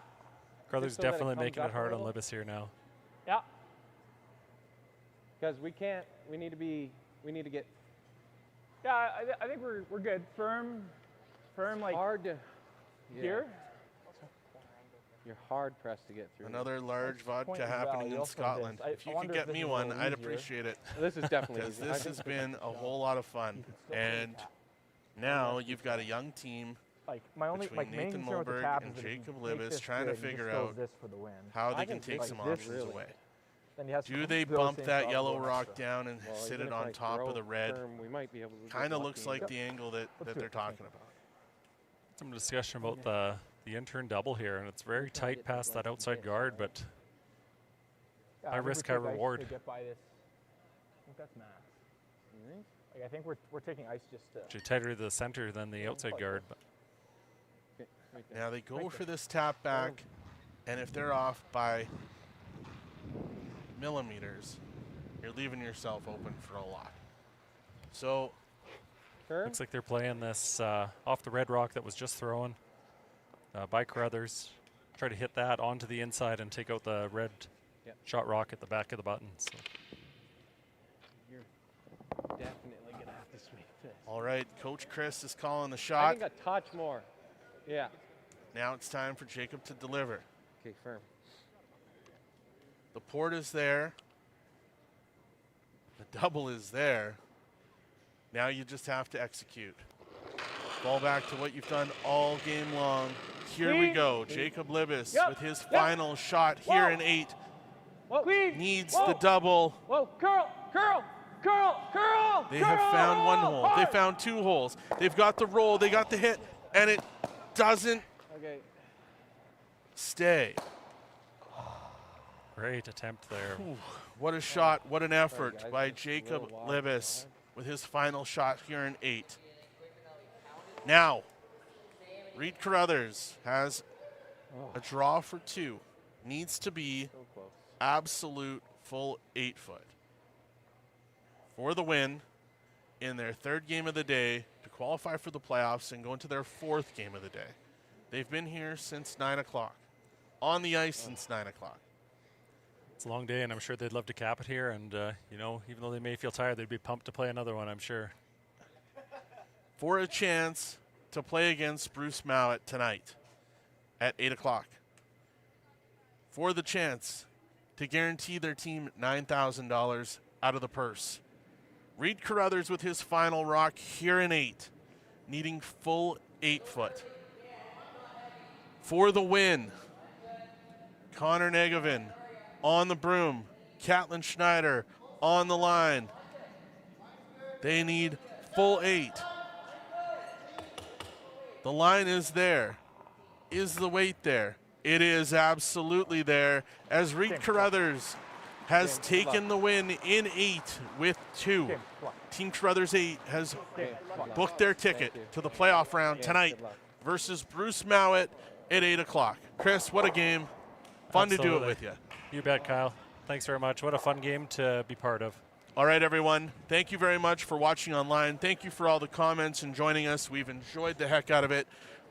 Carruthers so that it definitely comes making up it a hard on little. Libis here now. Yeah. Because we can't. We need to get Yeah. I think we're good. Firm, like hard to. Yeah. here. You're hard pressed to get through. Another large point vodka of happening value in also Scotland. this. I If you wonder could if get this me is a one, little I'd easier. appreciate it. This is definitely Because easy. this has been a whole lot of fun. And now you've got a young team Like my only between main Nathan concern with the Mulberg tap and is that if you Jacob make Libis this trying to good, he figure just goes out this for the win. how they I can can take take some this options really. away. Then he has to Do come they build bump same that shot, yellow go rock extra. down and Well, sit even it if on I top throw of the red? firm, we might be able to get Kind of lucky looks and like get- the angle that do they're it. talking about. Some discussion about the in-turn double here, and it's very tight past that outside guard, but Yeah, high I think we risk, take high ice to reward. Get by this. I think that's max. Like I think we're taking ice just to. actually tighter to the center than the outside guard. But Okay, right there. Now they go for this tap back, and if they're off by millimeters, you're leaving yourself open for a lot. So Firm? looks like they're playing this off the red rock that was just thrown by Carruthers. Try to hit that onto the inside and take out the red Yep. shot rock at the back of the button. So You're definitely gonna have to sweep this. all right, Coach Chris is calling the I shot. think a touch more. Yeah. Now it's time for Jacob to deliver. Okay, firm. The port is there. The double is there. Now you just have to execute. Fall back to what you've done all game long. Here we Clean. go. Jacob Libis Yep. with his Yep. final shot here Whoa. in 8. Whoa. Clean. Needs Whoa. the double. Whoa, curl. They have found one hole. They Hard. found 2 holes. They've got the roll. They got the hit. And it doesn't Okay. stay. great attempt there. What a shot. What an effort guys, by it's a Jacob little wild. Libis with his final shot here in 8. Now, Reid Carruthers has a draw for 2. Needs to be So close. absolute full 8 foot. For the win, in their third game of the day to qualify for the playoffs and go into their fourth game of the day. They've been here since 9 o'clock, on the ice since 9 o'clock. It's a long day, and I'm sure they'd love to cap it here. And, you know, even though they may feel tired, they'd be pumped to play another one, I'm sure. For a chance to play against Bruce Mowat tonight at 8 o'clock. For the chance to guarantee their team $9,000 out of the purse. Reid Carruthers with his final rock here in 8, needing full 8-foot. For the win, Connor Negevin on the broom, Caitlin Schneider on the line. They need full 8. The line is there. Is the weight there? It is absolutely there, as Reid Carruthers has taken the win in 8 with 2. Team Carruthers 8 has booked their ticket to the playoff round tonight versus Bruce Mowat at 8 o'clock. Chris, what a game. Fun to do it with you. You bet, Kyle. Thanks very much. What a fun game to be part of. All right, everyone. Thank you very much for watching online. Thank you for all the comments and joining us. We've enjoyed the heck out of it.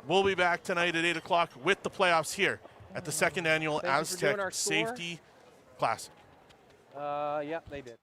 We'll be back tonight at 8 o'clock with the playoffs here at the second annual Astec Safety Classic. Yeah, they did.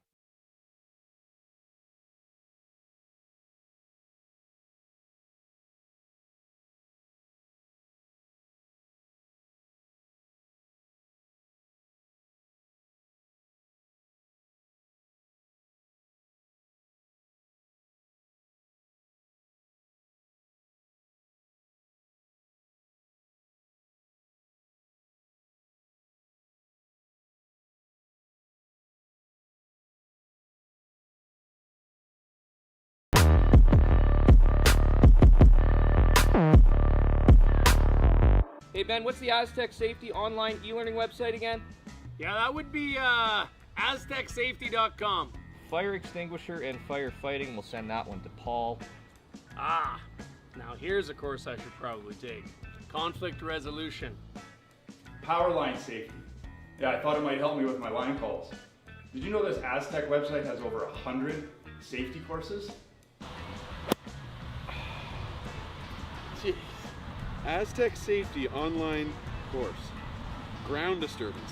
Hey Ben, what's the Astec Safety online e-learning website again? Yeah, that would be AstecSafety.com. Fire extinguisher and firefighting, we'll send that one to Paul. Ah, now here's a course I should probably take. Conflict resolution. Power line safety. Yeah, I thought it might help me with my line calls. Did you know this Astec website has over 100 safety courses? Jeez. Astec Safety online course. Ground disturbance.